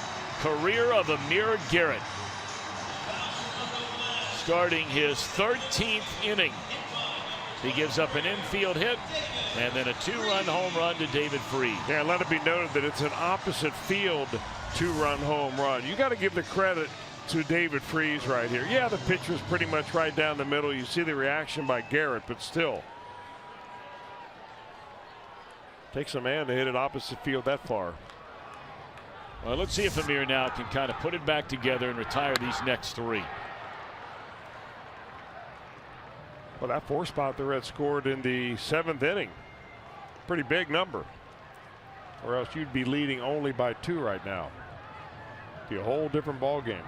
career of Amir Garrett, starting his 13th inning. He gives up an infield hit and then a 2-run home run to David Freese. Yeah, let it be noted that it's an opposite field 2-run home run. You got to give the credit to David Freese right here. Yeah, the pitch was pretty much right down the middle. You see the reaction by Garrett, but still. Takes a man to hit it opposite field that far. Well, let's see if Amir now can kind of put it back together and retire these next 3. Well, that 4 spot the Reds scored in the 7th inning. Pretty big number. Or else you'd be leading only by 2 right now. Be a whole different ball game.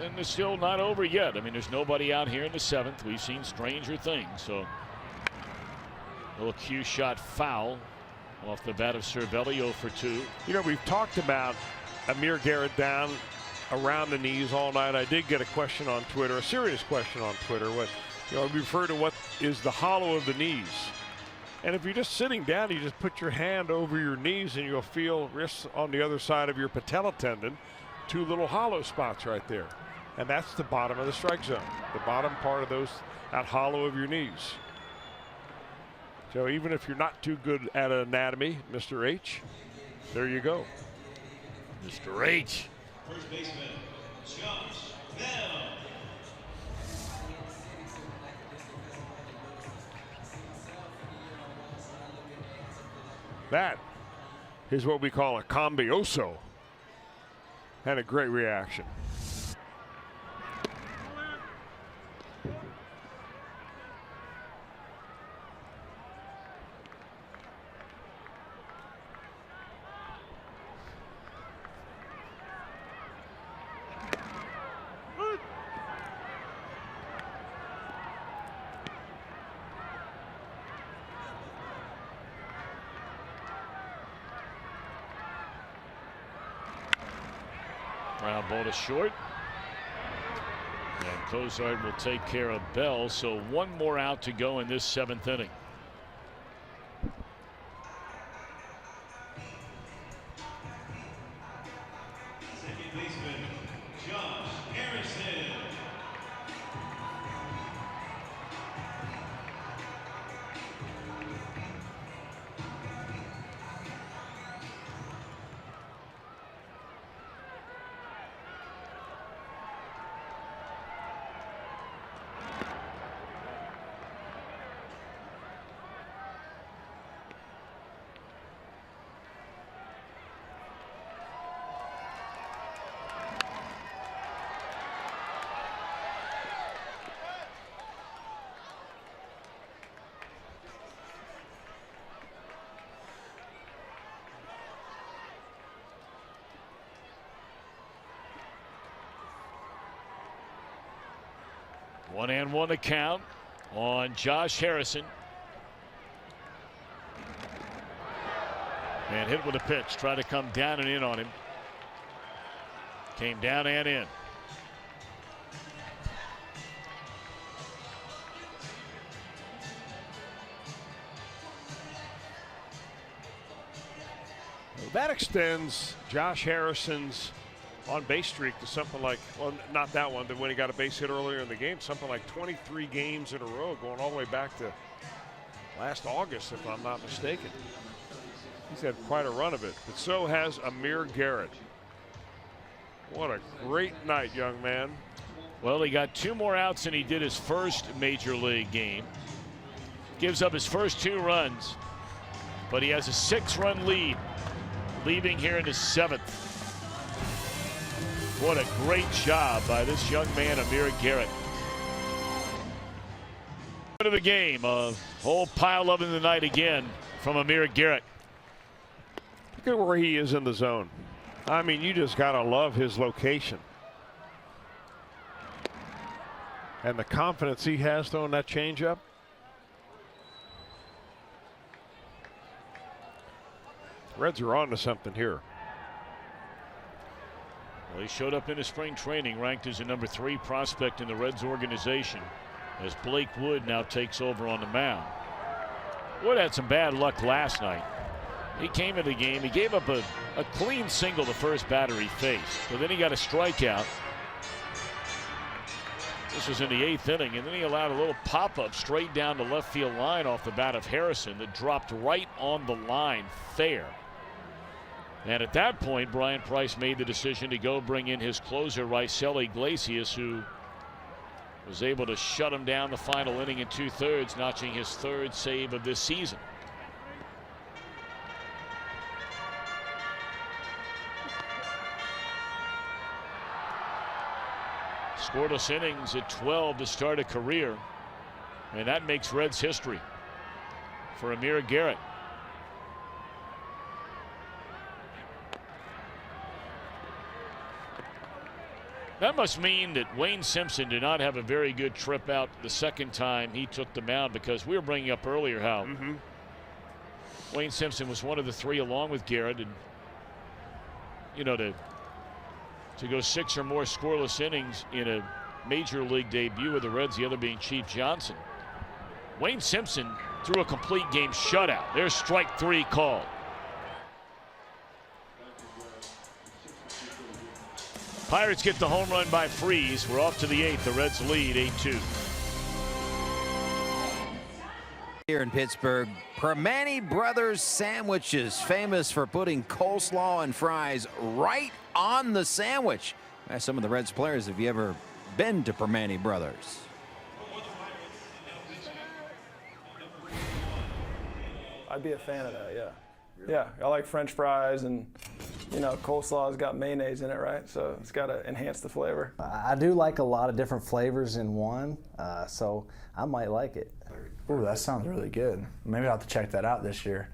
And it's still not over yet. I mean, there's nobody out here in the 7th. We've seen stranger things. So a little cue shot foul off the bat of Cervelli, 0 for 2. You know, we've talked about Amir Garrett down around the knees all night. I did get a question on Twitter, a serious question on Twitter. What, you know, we refer to what is the hollow of the knees. And if you're just sitting down, you just put your hand over your knees and you'll feel wrists on the other side of your patella tendon, 2 little hollow spots right there. And that's the bottom of the strike zone, the bottom part of those, that hollow of your knees. So even if you're not too good at anatomy, Mr. H, there you go. Mr. H. First baseman, Josh Bell. That is what we call a combioso. Had a great reaction. Ground ball to short. And Cozart will take care of Bell. So 1 more out to go in this 7th inning. Second baseman, Josh Harrison. 1-1 the count on Josh Harrison. And hit with a pitch. Tried to come down and in on him. Came down and in. That extends Josh Harrison's on-base streak to something like, well, not that one, but when he got a base hit earlier in the game, something like 23 games in a row, going all the way back to last August, if I'm not mistaken. He's had quite a run of it, but so has Amir Garrett. What a great night, young man. Well, he got 2 more outs than he did his first major league game. Gives up his first 2 runs, but he has a 6-run lead, leaving here in the 7th. What a great job by this young man, Amir Garrett. Of the game, a whole pile of in the night again from Amir Garrett. Look at where he is in the zone. I mean, you just got to love his location. And the confidence he has throwing that changeup. Reds are on to something here. Well, he showed up in his spring training, ranked as a number 3 prospect in the Reds organization, as Blake Wood now takes over on the mound. Wood had some bad luck last night. He came into the game, he gave up a clean single the first batter he faced, but then he got a strikeout. This was in the 8th inning, and then he allowed a little pop-up straight down the left field line off the bat of Harrison that dropped right on the line fair. And at that point, Brian Price made the decision to go bring in his closer, Raisel Iglesias, who was able to shut him down the final inning in 2/3, notching his 3rd save of this season. Scoreless innings at 12 to start a career, and that makes Reds history for Amir Garrett. That must mean that Wayne Simpson did not have a very good trip out the second time he took the mound, because we were bringing up earlier how Wayne Simpson was one of the 3 along with Garrett, and you know, to go 6 or more scoreless innings in a major league debut with the Reds, the other being Chief Johnson. Wayne Simpson threw a complete game shutout. There's strike 3 called. Pirates get the home run by Freeze. We're off to the 8th. The Reds lead 8-2. Here in Pittsburgh, Permane Brothers sandwiches, famous for putting coleslaw and fries right on the sandwich. Ask some of the Reds players, have you ever been to Permane Brothers? I'd be a fan of that, yeah. Yeah, I like French fries, and you know, coleslaw's got mayonnaise in it, right? So it's got to enhance the flavor. I do like a lot of different flavors in one, so I might like it. Ooh, that sounds really good. Maybe I'll have to check that out this year.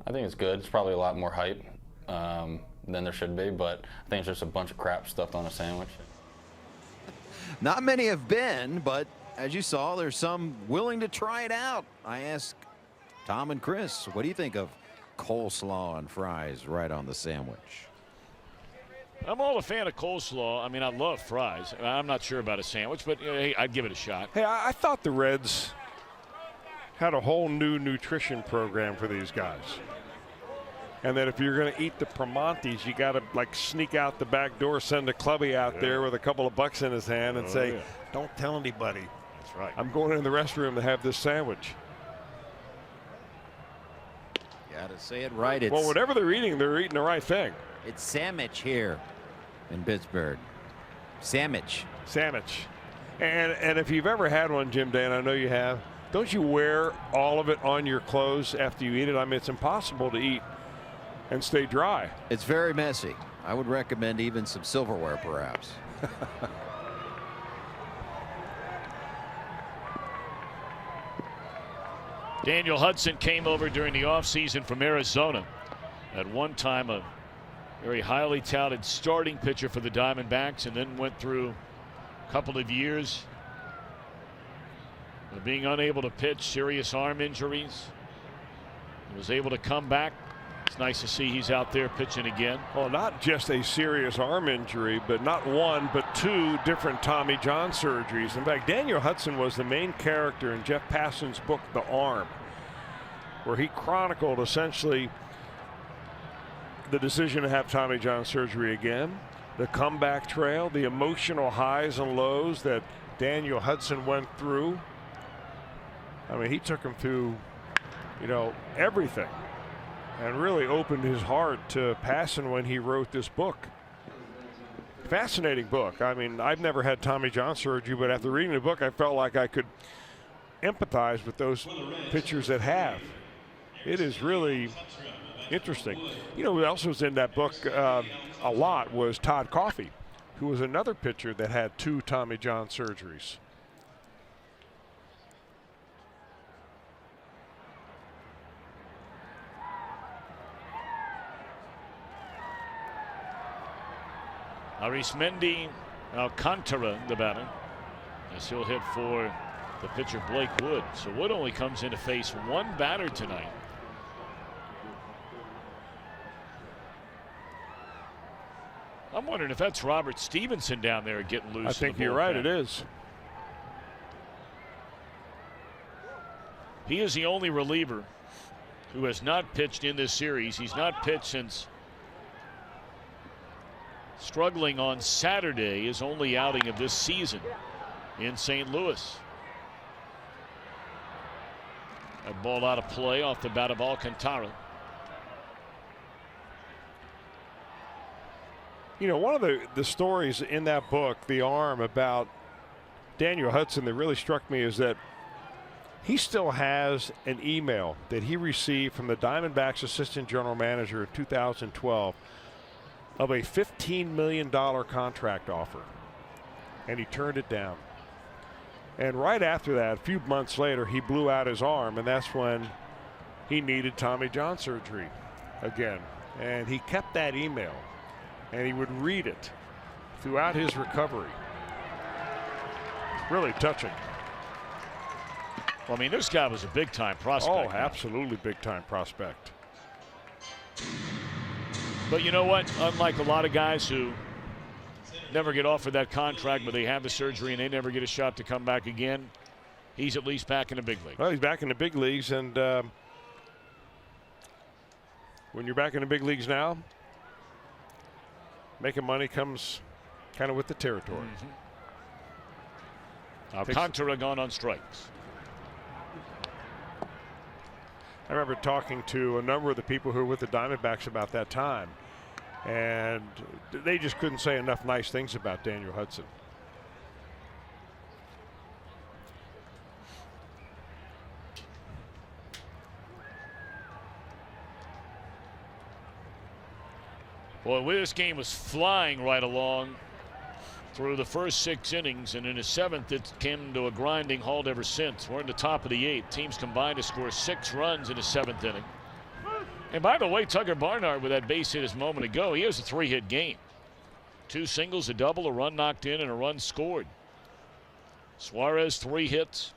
I think it's good. It's probably a lot more hype than there should be, but I think it's just a bunch of crap stuffed on a sandwich. Not many have been, but as you saw, there's some willing to try it out. I asked Tom and Chris, what do you think of coleslaw and fries right on the sandwich? I'm all a fan of coleslaw. I mean, I love fries. I'm not sure about a sandwich, but hey, I'd give it a shot. Hey, I thought the Reds had a whole new nutrition program for these guys. And that if you're going to eat the Primantis, you got to like sneak out the back door, send a clubby out there with a couple of bucks in his hand and say, don't tell anybody. That's right. I'm going in the restroom to have this sandwich. Gotta say it right. It's, well, whatever they're eating the right thing. It's sandwich here in Pittsburgh. Sandwich. Sandwich. And if you've ever had one, Jim Day, and I know you have, don't you wear all of it on your clothes after you eat it? I mean, it's impossible to eat and stay dry. It's very messy. I would recommend even some silverware, perhaps. Daniel Hudson came over during the offseason from Arizona. At one time a very highly touted starting pitcher for the Diamondbacks, and then went through a couple of years Being unable to pitch, serious arm injuries. He was able to come back. It's nice to see he's out there pitching again. Well, not just a serious arm injury, but not one, but two different Tommy John surgeries. In fact, Daniel Hudson was the main character in Jeff Passan's book, The Arm, where he chronicled essentially the decision to have Tommy John surgery again, the comeback trail, the emotional highs and lows that Daniel Hudson went through. I mean, he took him through, everything, and really opened his heart to Passan when he wrote this book. Fascinating book. I mean, I've never had Tommy John surgery, but after reading the book, I felt like I could empathize with those pitchers that have. It is really interesting. Who else was in that book a lot was Todd Coffey, who was another pitcher that had 2 Tommy John surgeries. Arismendi Alcantara, the batter, as he'll hit for the pitcher Blake Wood. So Wood only comes in to face one batter tonight. I'm wondering if that's Robert Stevenson down there getting loose. I think you're right, it is. He is the only reliever who has not pitched in this series. He's not pitched since struggling on Saturday, his only outing of this season in St. Louis. A ball out of play off the bat of Alcantara. One of the stories in that book, The Arm, about Daniel Hudson that really struck me is that he still has an email that he received from the Diamondbacks assistant general manager in 2012 of a $15 million contract offer, and he turned it down. And right after that, a few months later, he blew out his arm, and that's when he needed Tommy John surgery again. And he kept that email, and he would read it throughout his recovery. Really touching. Well, I mean, this guy was a big-time prospect. Oh, absolutely big-time prospect. But you know what? Unlike a lot of guys who never get offered that contract, but they have the surgery and they never get a shot to come back again, he's at least back in the big league. Well, he's back in the big leagues, and when you're back in the big leagues now, making money comes kind of with the territory. Alcantara gone on strikes. I remember talking to a number of the people who were with the Diamondbacks about that time, and they just couldn't say enough nice things about Daniel Hudson. Boy, this game was flying right along through the first 6 innings, and in the 7th it came to a grinding halt ever since. We're in the top of the 8th. Teams combined to score 6 runs in the 7th inning. And by the way, Tucker Barnhart with that base hit a moment ago, he has a 3-hit game. 2 singles, a double, a run knocked in, and a run scored. Suarez 3 hits,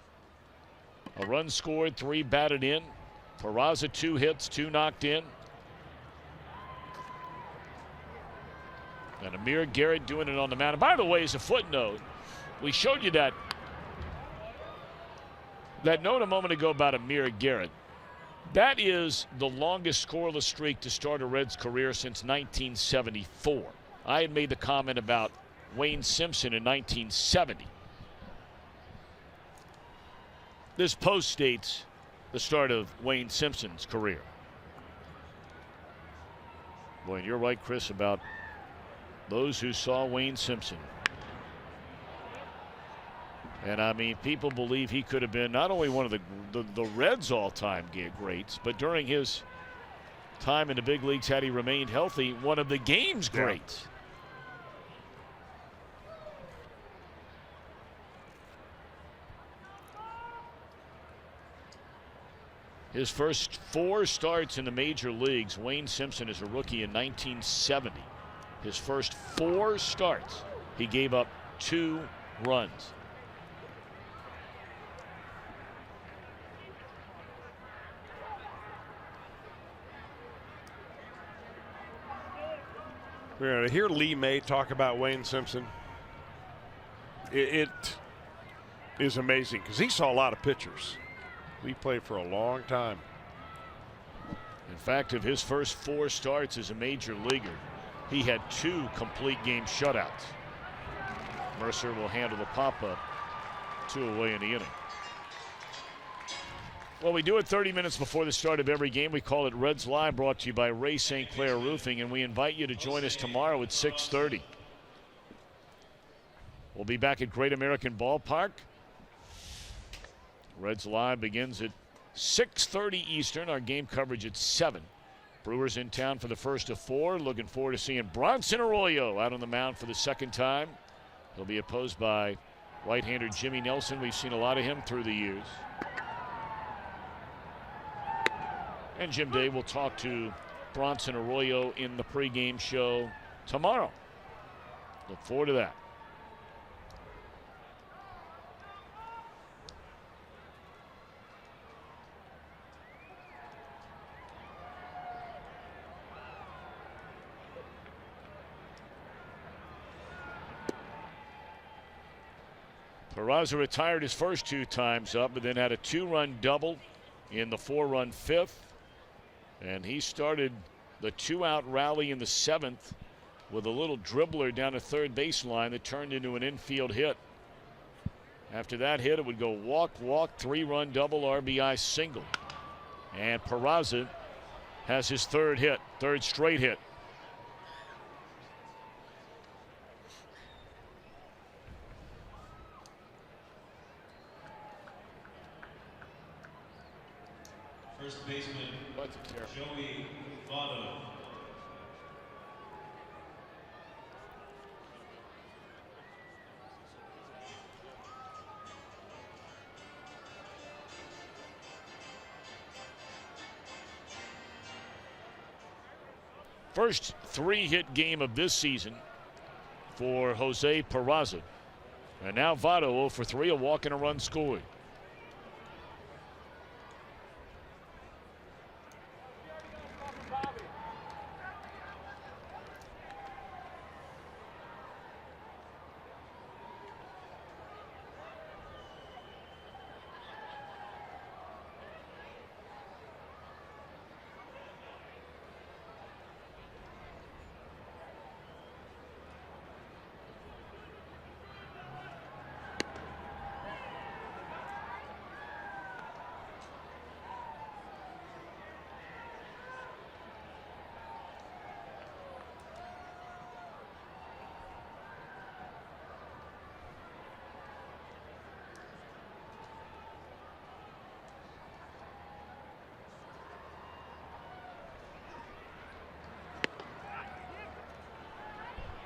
a run scored, 3 batted in. Peraza 2 hits, 2 knocked in. And Amir Garrett doing it on the mound. And by the way, as a footnote, we showed you that note a moment ago about Amir Garrett. That is the longest scoreless streak to start a Reds career since 1974. I had made the comment about Wayne Simpson in 1970. This post dates the start of Wayne Simpson's career. Boy, and you're right, Chris, about those who saw Wayne Simpson. And I mean, people believe he could have been not only one of the Reds all-time greats, but during his time in the big leagues, had he remained healthy, one of the game's greats. His first 4 starts in the major leagues, Wayne Simpson is a rookie in 1970. His first 4 starts, he gave up 2 runs. We're going to hear Lee May talk about Wayne Simpson. It is amazing because he saw a lot of pitchers. Lee played for a long time. In fact, of his first 4 starts as a major leaguer, he had 2 complete game shutouts. Mercer will handle the pop-up, 2 away in the inning. Well, we do it 30 minutes before the start of every game. We call it Reds Live, brought to you by Ray St. Clair Roofing, and we invite you to join us tomorrow at 6:30. We'll be back at Great American Ballpark. Reds Live begins at 6:30 Eastern. Our game coverage at 7. Brewers in town for the first of 4. Looking forward to seeing Bronson Arroyo out on the mound for the second time. He'll be opposed by right-hander Jimmy Nelson. We've seen a lot of him through the years. And Jim Day will talk to Bronson Arroyo in the pregame show tomorrow. Look forward to that. Peraza retired his first 2 times up, but then had a 2-run double in the 4-run 5th. And he started the 2-out rally in the 7th with a little dribbler down the third baseline that turned into an infield hit. After that hit, it would go walk, 3-run double, RBI single. And Peraza has his 3rd hit, 3rd straight hit. First baseman, Joey Votto. First 3-hit game of this season for Jose Peraza. And now Votto 0 for 3, a walk and a run scored.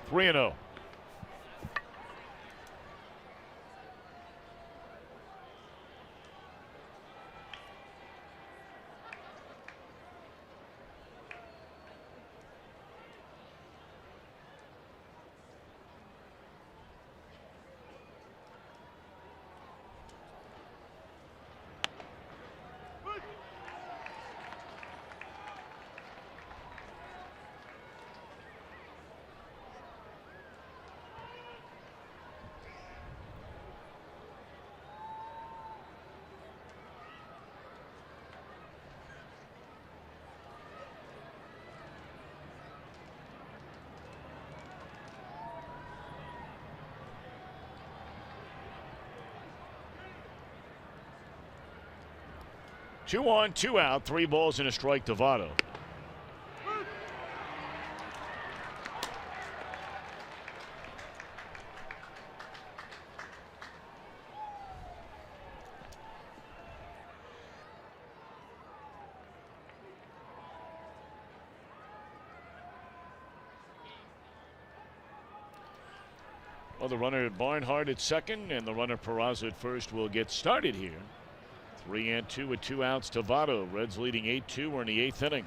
Three and 0. Two on, 2 out, 3 balls and a strike to Votto. Well, the runner at Barnhart at second and the runner Peraza at first will get started here. 3 and 2 with 2 outs to Votto. Reds leading 8-2. We're in the 8th inning.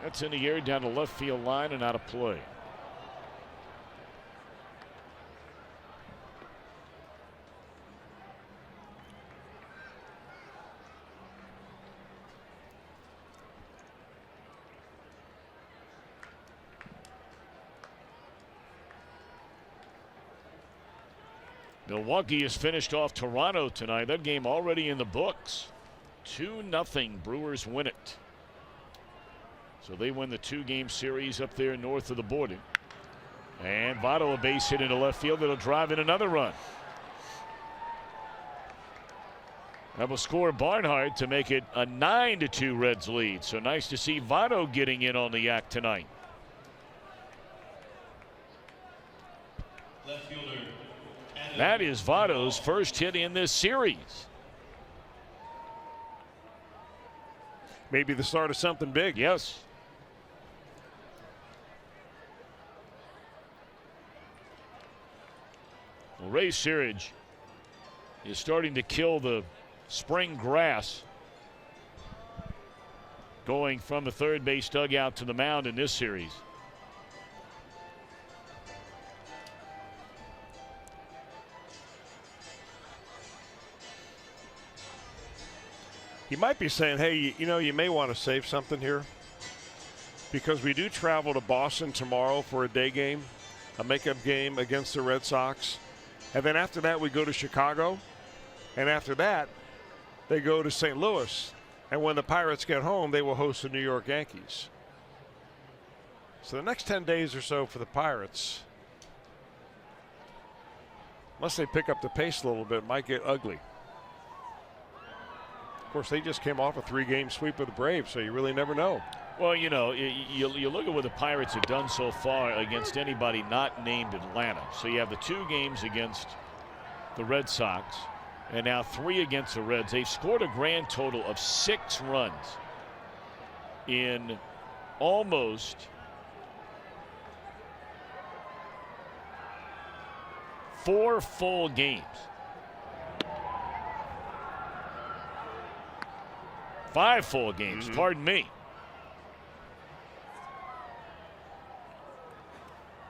That's in the air down the left field line and out of play. Milwaukee has finished off Toronto tonight. That game already in the books. 2-0. Brewers win it. So they win the 2-game series up there north of the border. And Votto a base hit into left field that'll drive in another run. That will score Barnhart to make it a 9-2 Reds lead. So nice to see Votto getting in on the act tonight. Left fielder. That is Votto's first hit in this series. Maybe the start of something big. Yes. Well, Ray Searage is starting to kill the spring grass going from the third base dugout to the mound in this series. He might be saying, hey, you know, you may want to save something here because we do travel to Boston tomorrow for a day game, a makeup game against the Red Sox. And then after that, we go to Chicago. And after that, they go to St. Louis. And when the Pirates get home, they will host the New York Yankees. So the next 10 days or so for the Pirates, unless they pick up the pace a little bit, might get ugly. Of course, they just came off a 3-game sweep of the Braves, so you really never know. Well, you know, you look at what the Pirates have done so far against anybody not named Atlanta. So you have the 2 games against the Red Sox and now 3 against the Reds. They've scored a grand total of 6 runs in almost 4 full games. 5 full games, pardon me.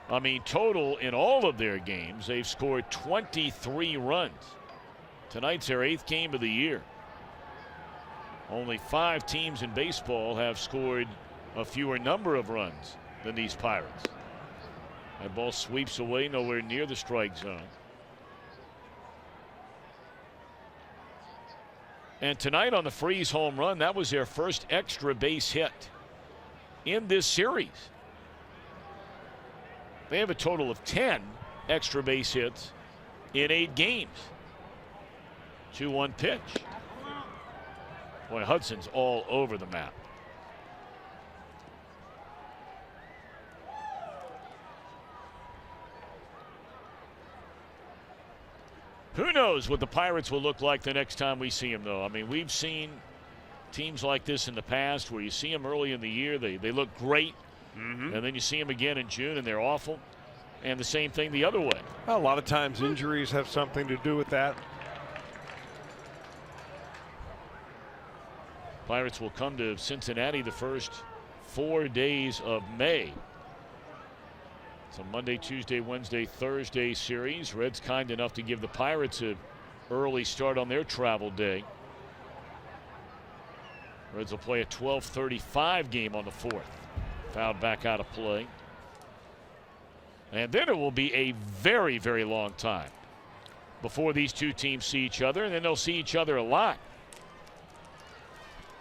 I mean, total in all of their games, they've scored 23 runs. Tonight's their 8th game of the year. Only 5 teams in baseball have scored a fewer number of runs than these Pirates. That ball sweeps away, nowhere near the strike zone. And tonight on the Freeze home run, that was their first extra base hit in this series. They have a total of 10 extra base hits in 8 games. 2-1 pitch. Boy, Hudson's all over the map. Who knows what the Pirates will look like the next time we see them, though. I mean, we've seen teams like this in the past where you see them early in the year, they look great, and then you see them again in June and they're awful. And the same thing the other way. Well, a lot of times injuries have something to do with that. Pirates will come to Cincinnati the first 4 days of May. It's a Monday, Tuesday, Wednesday, Thursday series. Reds kind enough to give the Pirates an early start on their travel day. Reds will play a 12:35 game on the 4th. Fouled back out of play. And then it will be a very, very long time before these two teams see each other, and then they'll see each other a lot.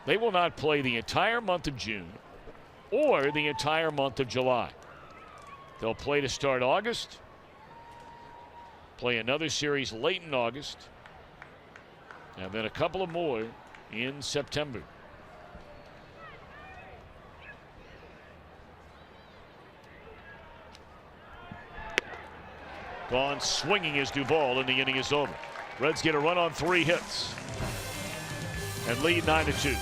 They will not play the entire month of June or the entire month of July. They'll play to start August, play another series late in August, and then a couple of more in September. Gone swinging is Duvall, and the inning is over. Reds get a run on 3 hits and lead 9-2.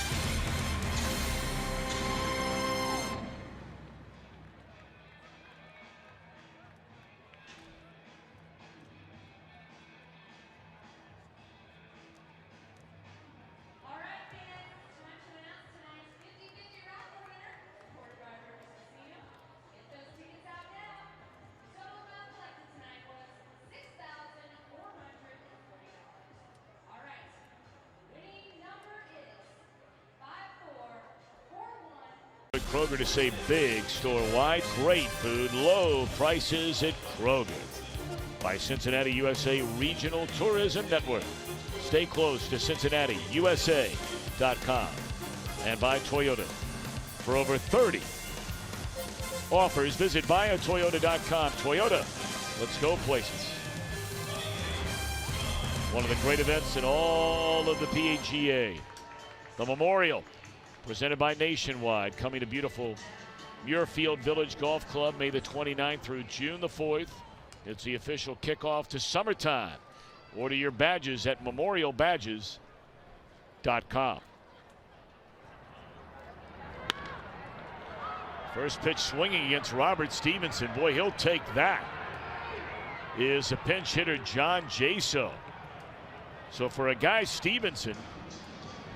Kroger to say big store wide. Great food, low prices at Kroger. by Cincinnati USA Regional Tourism Network. Stay close to CincinnatiUSA.com. And by Toyota. For over 30 offers, visit buyatoyota.com. Toyota, let's go places. One of the great events in all of the PGA. The Memorial, presented by Nationwide, coming to beautiful Muirfield Village Golf Club May the 29th through June the 4th. It's the official kickoff to summertime. Order your badges at memorialbadges.com. First pitch swinging against Robert Stevenson. Boy, he'll take that. Is a pinch hitter, John Jaso. So for a guy, Stevenson,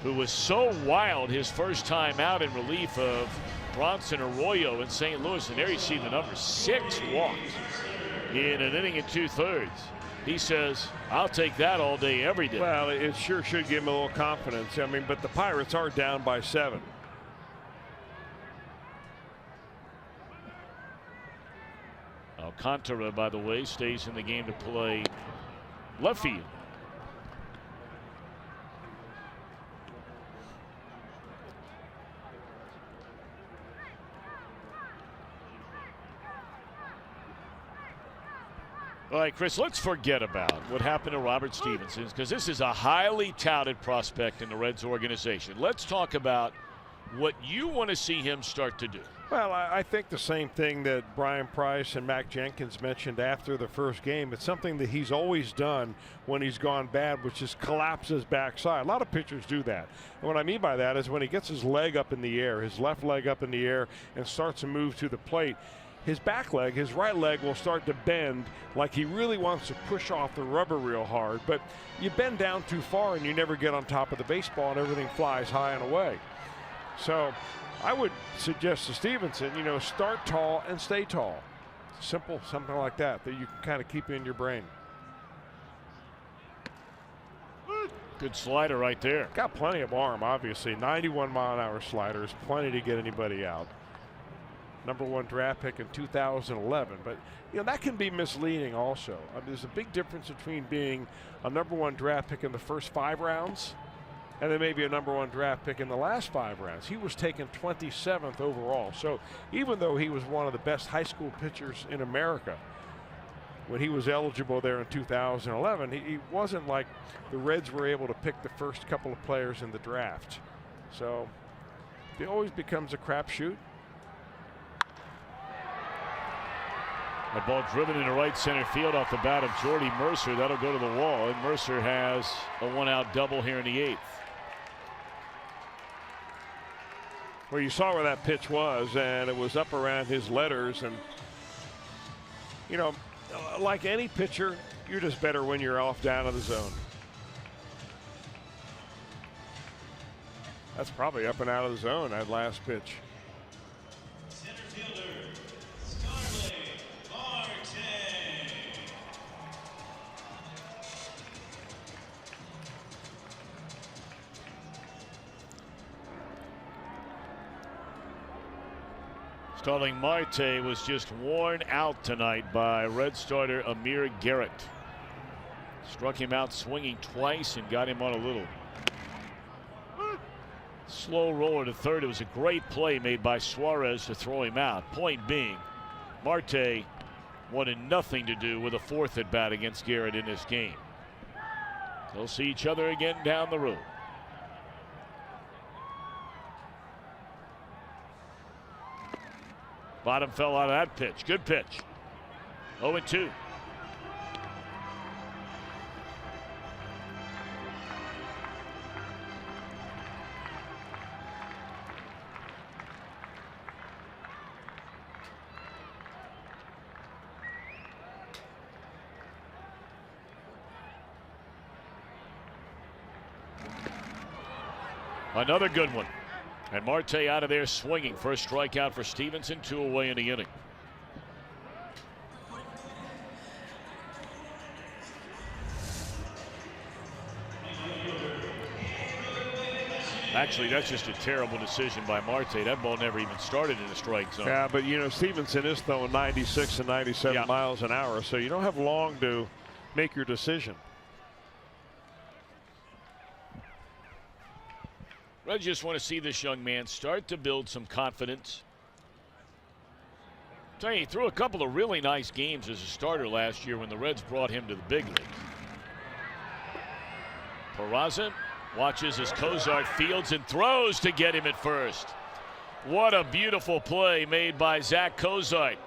who was so wild his first time out in relief of Bronson Arroyo in St. Louis, and there you see the number, 6 walks in an inning and 2/3. He says, I'll take that all day, every day. Well, it sure should give him a little confidence. I mean, but the Pirates are down by 7. Alcantara, by the way, stays in the game to play left field. All right, Chris, let's forget about what happened to Robert Stevenson, because this is a highly touted prospect in the Reds organization. Let's talk about what you want to see him start to do. Well, I think the same thing that Brian Price and Mac Jenkins mentioned after the first game. It's something that he's always done when he's gone bad, which is collapse his backside. A lot of pitchers do that. And what I mean by that is when he gets his leg up in the air, his left leg up in the air, and starts to move to the plate, his back leg, his right leg, will start to bend like he really wants to push off the rubber real hard. But you bend down too far and you never get on top of the baseball and everything flies high and away. So I would suggest to Stevenson, start tall and stay tall. Simple, something like that you can kind of keep in your brain. Good slider right there. Got plenty of arm, obviously. 91-mile-an-hour slider is plenty to get anybody out. #1 draft pick in 2011, but that can be misleading also. I mean, there's a big difference between being a #1 draft pick in the first 5 rounds and then maybe a #1 draft pick in the last 5 rounds. He was taken 27th overall. So even though he was one of the best high school pitchers in America when he was eligible there in 2011, he wasn't like the Reds were able to pick the first couple of players in the draft. So it always becomes a crapshoot. A ball driven into right center field off the bat of Jordy Mercer. That'll go to the wall, and Mercer has a 1-out double here in the 8th. Well, you saw where that pitch was, and it was up around his letters. And, like any pitcher, you're just better when you're off down to the zone. That's probably up and out of the zone, that last pitch. Starling Marte was just worn out tonight by Red starter Amir Garrett. Struck him out swinging twice and got him on a little slow roller to third. It was a great play made by Suarez to throw him out. Point being, Marte wanted nothing to do with a 4th at bat against Garrett in this game. They'll see each other again down the road. Bottom fell out of that pitch. Good pitch. 0-2. Another good one. And Marte out of there swinging. First strikeout for Stevenson, 2 away in the inning. Actually, that's just a terrible decision by Marte. That ball never even started in the strike zone. Yeah, but you know, Stevenson is throwing 96 and 97 miles an hour, so you don't have long to make your decision. I just want to see this young man start to build some confidence. Tell you, he threw a couple of really nice games as a starter last year when the Reds brought him to the big leagues. Peraza watches as Cozart fields and throws to get him at first. What a beautiful play made by Zach Cozart.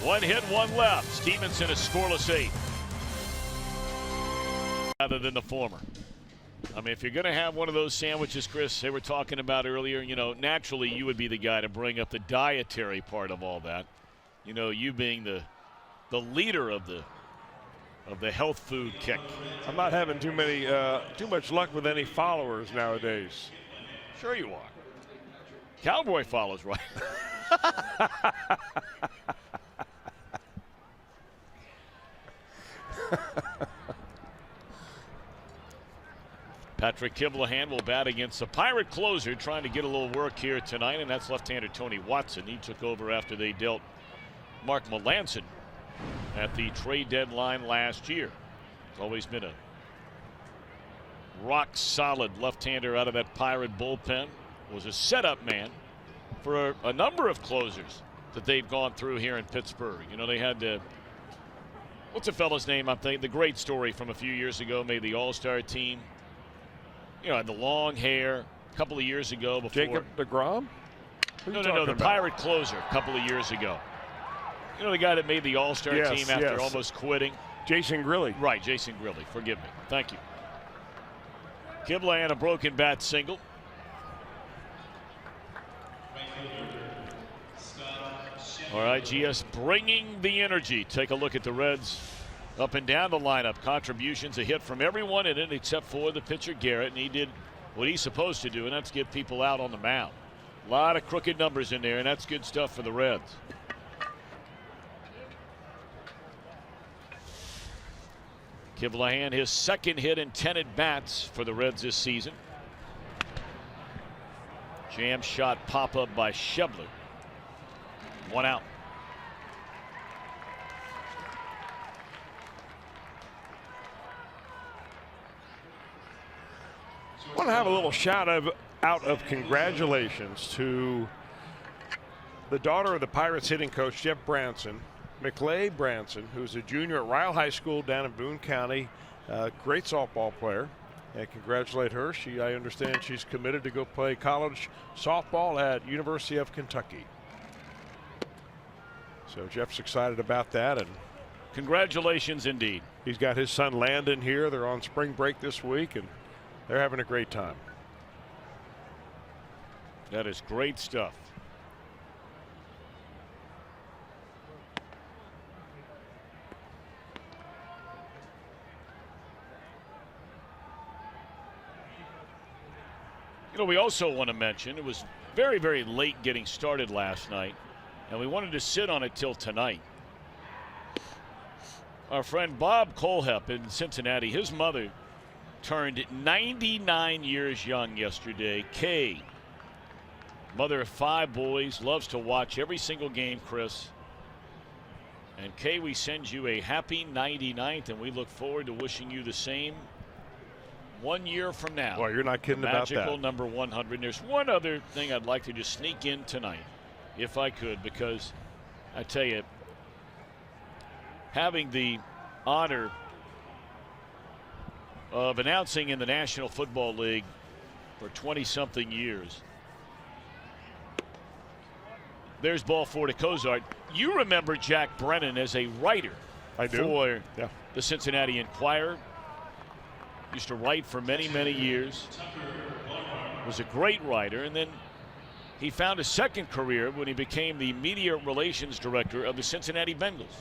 One hit, one left. Stevenson a scoreless 8. Rather than the former. I mean, if you're going to have one of those sandwiches, Chris, they were talking about earlier, you know, naturally you would be the guy to bring up the dietary part of all that. You know, you being the leader of the health food kick. I'm not having too much luck with any followers nowadays. Sure you are. Cowboy follows, right? Patrick Kivlahan will bat against the Pirate closer, trying to get a little work here tonight, and that's left-hander Tony Watson. He took over after they dealt Mark Melanson at the trade deadline last year. It's always been a rock-solid left-hander out of that Pirate bullpen. Was a setup man for a number of closers that they've gone through here in Pittsburgh. You know, they had what's the fellow's name? I'm thinking the great story from a few years ago, made the All-Star team. You know, had the long hair a couple of years ago before. Jacob DeGrom? No, the Pirate closer a couple of years ago. You know, the guy that made the All-Star team after almost quitting? Jason Grilli. Right, Jason Grilli. Forgive me. Thank you. Kivlahan a broken bat single. All right, GS bringing the energy. Take a look at the Reds up and down the lineup. Contributions, a hit from everyone in it except for the pitcher Garrett, and he did what he's supposed to do, and that's get people out on the mound. A lot of crooked numbers in there, and that's good stuff for the Reds. Kivlahan, his second hit in 10 at-bats for the Reds this season. Jam shot pop-up by Schebler. 1 out. I want to have a little shout out of congratulations to the daughter of the Pirates hitting coach, Jeff Branson, McLeay Branson, who's a junior at Ryle High School down in Boone County. Great softball player. And congratulate her. I understand she's committed to go play college softball at University of Kentucky. So Jeff's excited about that, and congratulations indeed. He's got his son Landon here. They're on spring break this week, and they're having a great time. That is great stuff. You know, we also want to mention it was very, very late getting started last night, and we wanted to sit on it till tonight. Our friend Bob Colehep in Cincinnati, his mother turned 99 years young yesterday. Kay, mother of 5 boys, loves to watch every single game, Chris. And Kay, we send you a happy 99th, and we look forward to wishing you the same 1 year from now. Well, you're not kidding about that. Magical number 100. And there's one other thing I'd like to just sneak in tonight, if I could, because I tell you, having the honor of announcing in the National Football League for 20-something years. There's ball 4 to Cozart. You remember Jack Brennan as a writer for the Cincinnati Enquirer. Used to write for many, many years. Was a great writer, and then he found a second career when he became the media relations director of the Cincinnati Bengals.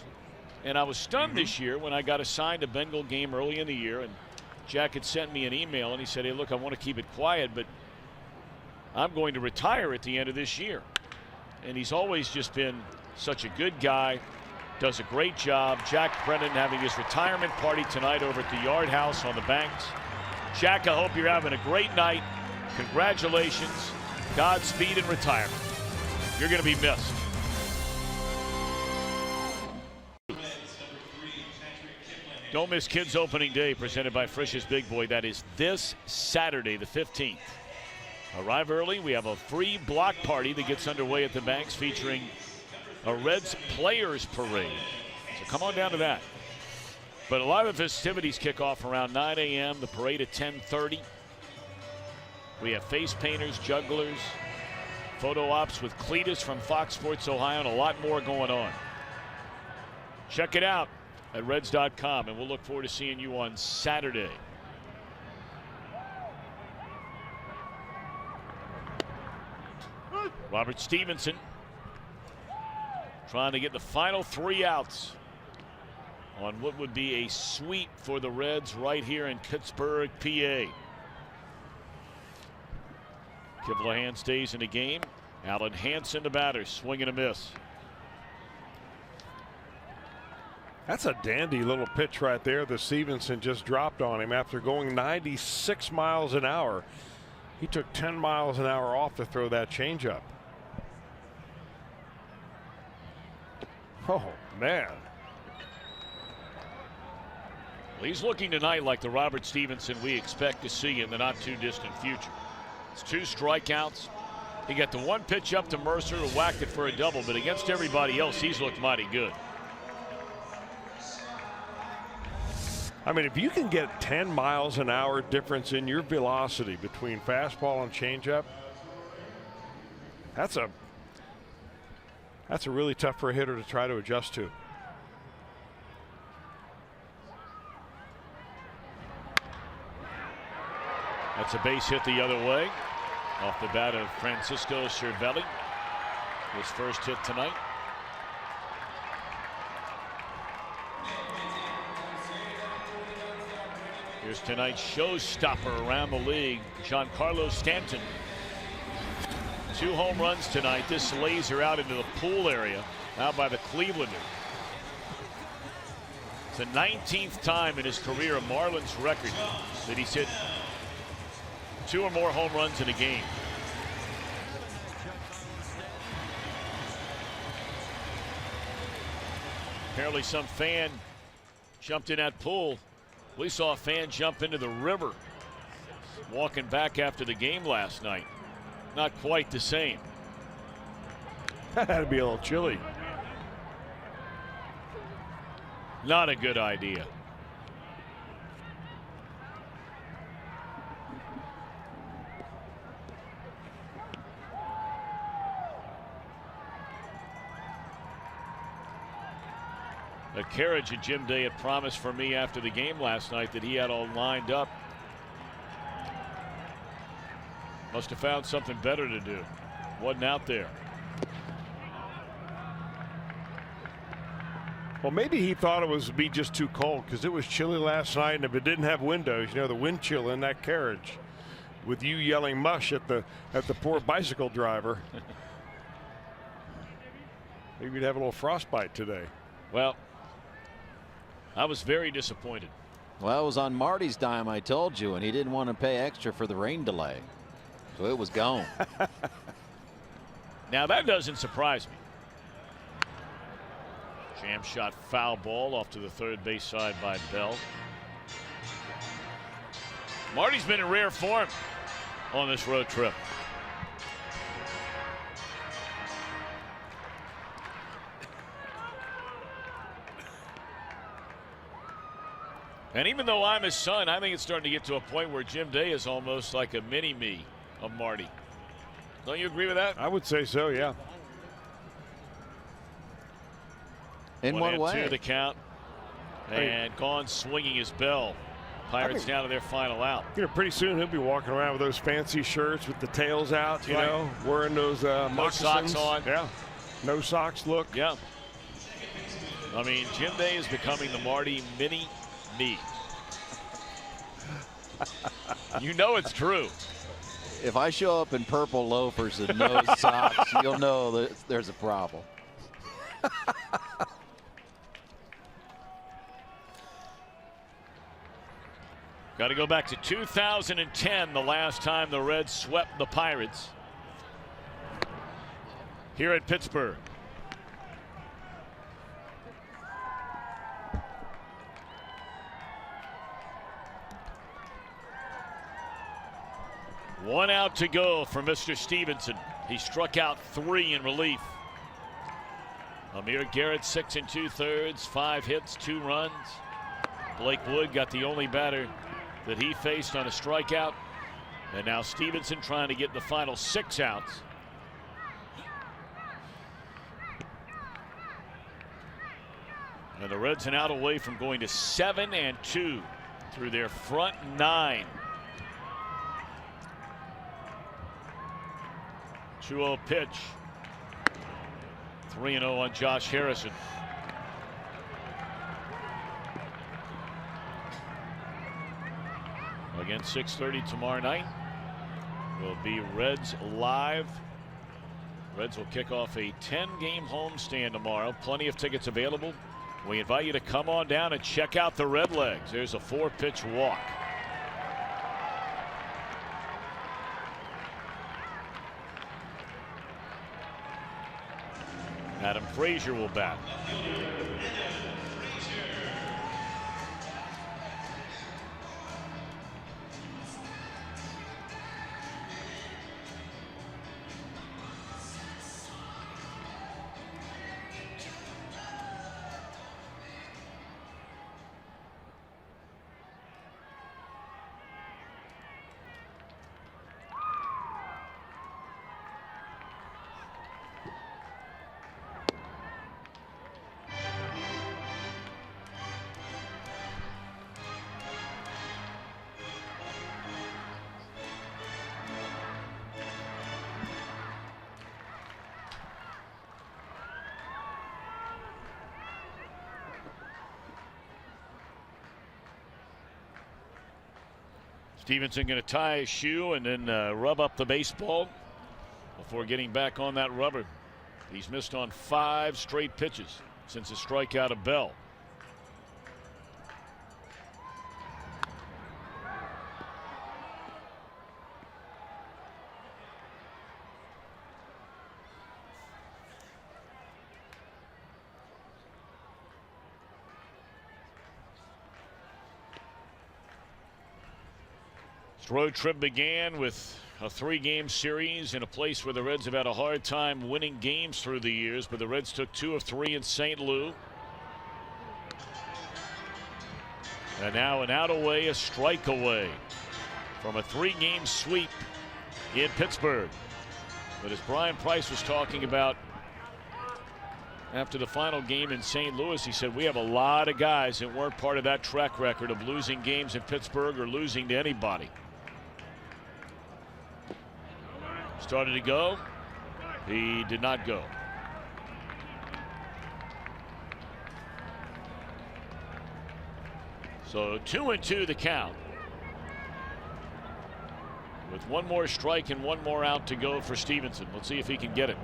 And I was stunned this year when I got assigned a Bengal game early in the year, and Jack had sent me an email, and he said, hey, look, I want to keep it quiet, but I'm going to retire at the end of this year. And he's always just been such a good guy, does a great job. Jack Brennan having his retirement party tonight over at the Yard House on the Banks. Jack, I hope you're having a great night. Congratulations. Godspeed in retirement. You're going to be missed. Don't miss Kids Opening Day, presented by Frisch's Big Boy. That is this Saturday, the 15th. Arrive early. We have a free block party that gets underway at the Banks featuring a Reds Players Parade. So come on down to that. But a lot of the festivities kick off around 9 a.m., the parade at 10:30. We have face painters, jugglers, photo ops with Cletus from Fox Sports Ohio, and a lot more going on. Check it out at Reds.com, and we'll look forward to seeing you on Saturday. Robert Stevenson trying to get the final 3 outs on what would be a sweep for the Reds right here in Pittsburgh, PA. Kivlahan stays in the game. Alan Hansen, the batter, swing and a miss. That's a dandy little pitch right there that Stevenson just dropped on him after going 96 miles an hour. He took 10 miles an hour off to throw that changeup. Oh, man. Well, he's looking tonight like the Robert Stevenson we expect to see in the not too distant future. It's 2 strikeouts. He got the 1 pitch up to Mercer, who whacked it for a double, but against everybody else, he's looked mighty good. I mean, if you can get 10 miles an hour difference in your velocity between fastball and changeup, that's a really tough for a hitter to try to adjust to. That's a base hit the other way off the bat of Francisco Cervelli. His first hit tonight. Here's tonight's showstopper around the league, Giancarlo Stanton. 2 home runs tonight. This laser out into the pool area, out by the Clevelander. It's the 19th time in his career, a Marlins record, that he's hit 2 or more home runs in a game. Apparently some fan jumped in that pool. We saw a fan jump into the river walking back after the game last night. Not quite the same. That'd be a little chilly. Not a good idea. A carriage that Jim Day had promised for me after the game last night that he had all lined up. Must have found something better to do. Wasn't out there. Well, maybe he thought it was be just too cold because it was chilly last night, and if it didn't have windows, you know, the wind chill in that carriage with you yelling mush at the poor bicycle driver. Maybe you'd have a little frostbite today. Well, I was very disappointed. Well, it was on Marty's dime, I told you, and he didn't want to pay extra for the rain delay. So it was gone. Now that doesn't surprise me. Jam shot, foul ball off to the third base side by Bell. Marty's been in rare form on this road trip. And even though I'm his son, I think it's starting to get to a point where Jim Day is almost like a mini-me of Marty. Don't you agree with that? I would say so, yeah. In what way? 1-2 the count. And gone swinging his Bell. Pirates down to their final out. You know, pretty soon he'll be walking around with those fancy shirts with the tails out, you know, wearing those moccasins. Socks on. Yeah. No socks look. Yeah. I mean, Jim Day is becoming the Marty mini-me. You know it's true. If I show up in purple loafers and no socks, you'll know that there's a problem. Got to go back to 2010, the last time the Reds swept the Pirates here at Pittsburgh. One out to go for Mr. Stevenson. He struck out 3 in relief. Amir Garrett 6 2/3, 5 hits, 2 runs. Blake Wood got the only batter that he faced on a strikeout. And now Stevenson trying to get the final 6 outs. And the Reds an out away from going to 7-2 through their front 9. 2-0 pitch. 3-0 on Josh Harrison. Again, 6:30 tomorrow night will be Reds Live. Reds will kick off a 10-game homestand tomorrow. Plenty of tickets available. We invite you to come on down and check out the Redlegs. There's a 4-pitch walk. Adam Frazier will bat. Stevenson going to tie his shoe and then rub up the baseball before getting back on that rubber. He's missed on 5 straight pitches since a strikeout of Bell. This road trip began with a 3-game series in a place where the Reds have had a hard time winning games through the years, but the Reds took 2 of 3 in St. Louis. And now an out away, a strike away from a 3-game sweep in Pittsburgh. But as Brian Price was talking about after the final game in St. Louis, he said we have a lot of guys that weren't part of that track record of losing games in Pittsburgh or losing to anybody. Started to go. He did not go. So 2-2 the count. With 1 more strike and 1 more out to go for Stevenson. Let's see if he can get it.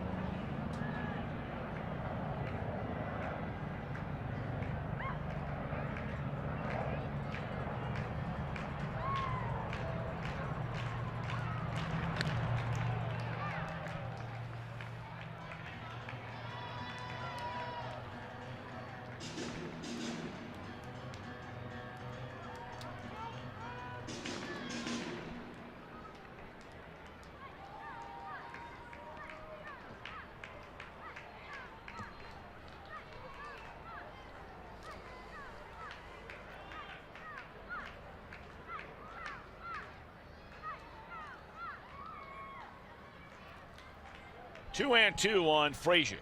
Two and 2 on Frazier.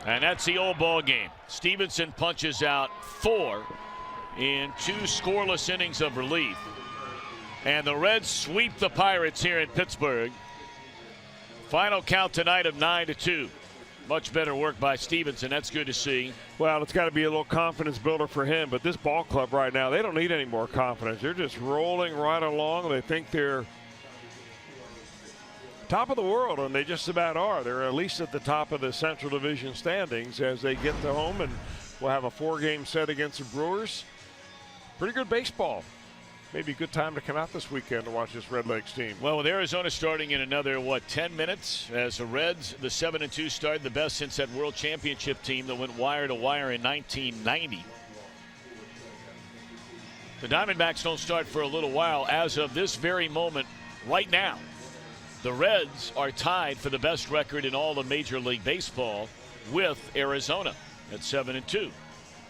And that's the old ball game. Stevenson punches out 4 in 2 scoreless innings of relief. And the Reds sweep the Pirates here in Pittsburgh. Final count tonight of 9-2. Much better work by Stevenson. That's good to see. Well, it's got to be a little confidence builder for him. But this ball club right now, they don't need any more confidence. They're just rolling right along. They think they're top of the world, and they just about are. They're at least at the top of the Central Division standings as they get to home, and we'll have a 4-game set against the Brewers. pretty good baseball. Maybe a good time to come out this weekend to watch this Red Lakes team. Well, with Arizona starting in another, 10 minutes, as the Reds, the 7-2 start, the best since that World Championship team that went wire to wire in 1990. The Diamondbacks don't start for a little while. As of this very moment, right now, the Reds are tied for the best record in all of Major League Baseball with Arizona at 7-2.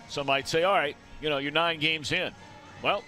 Some might say, all right, you're 9 games in. Well,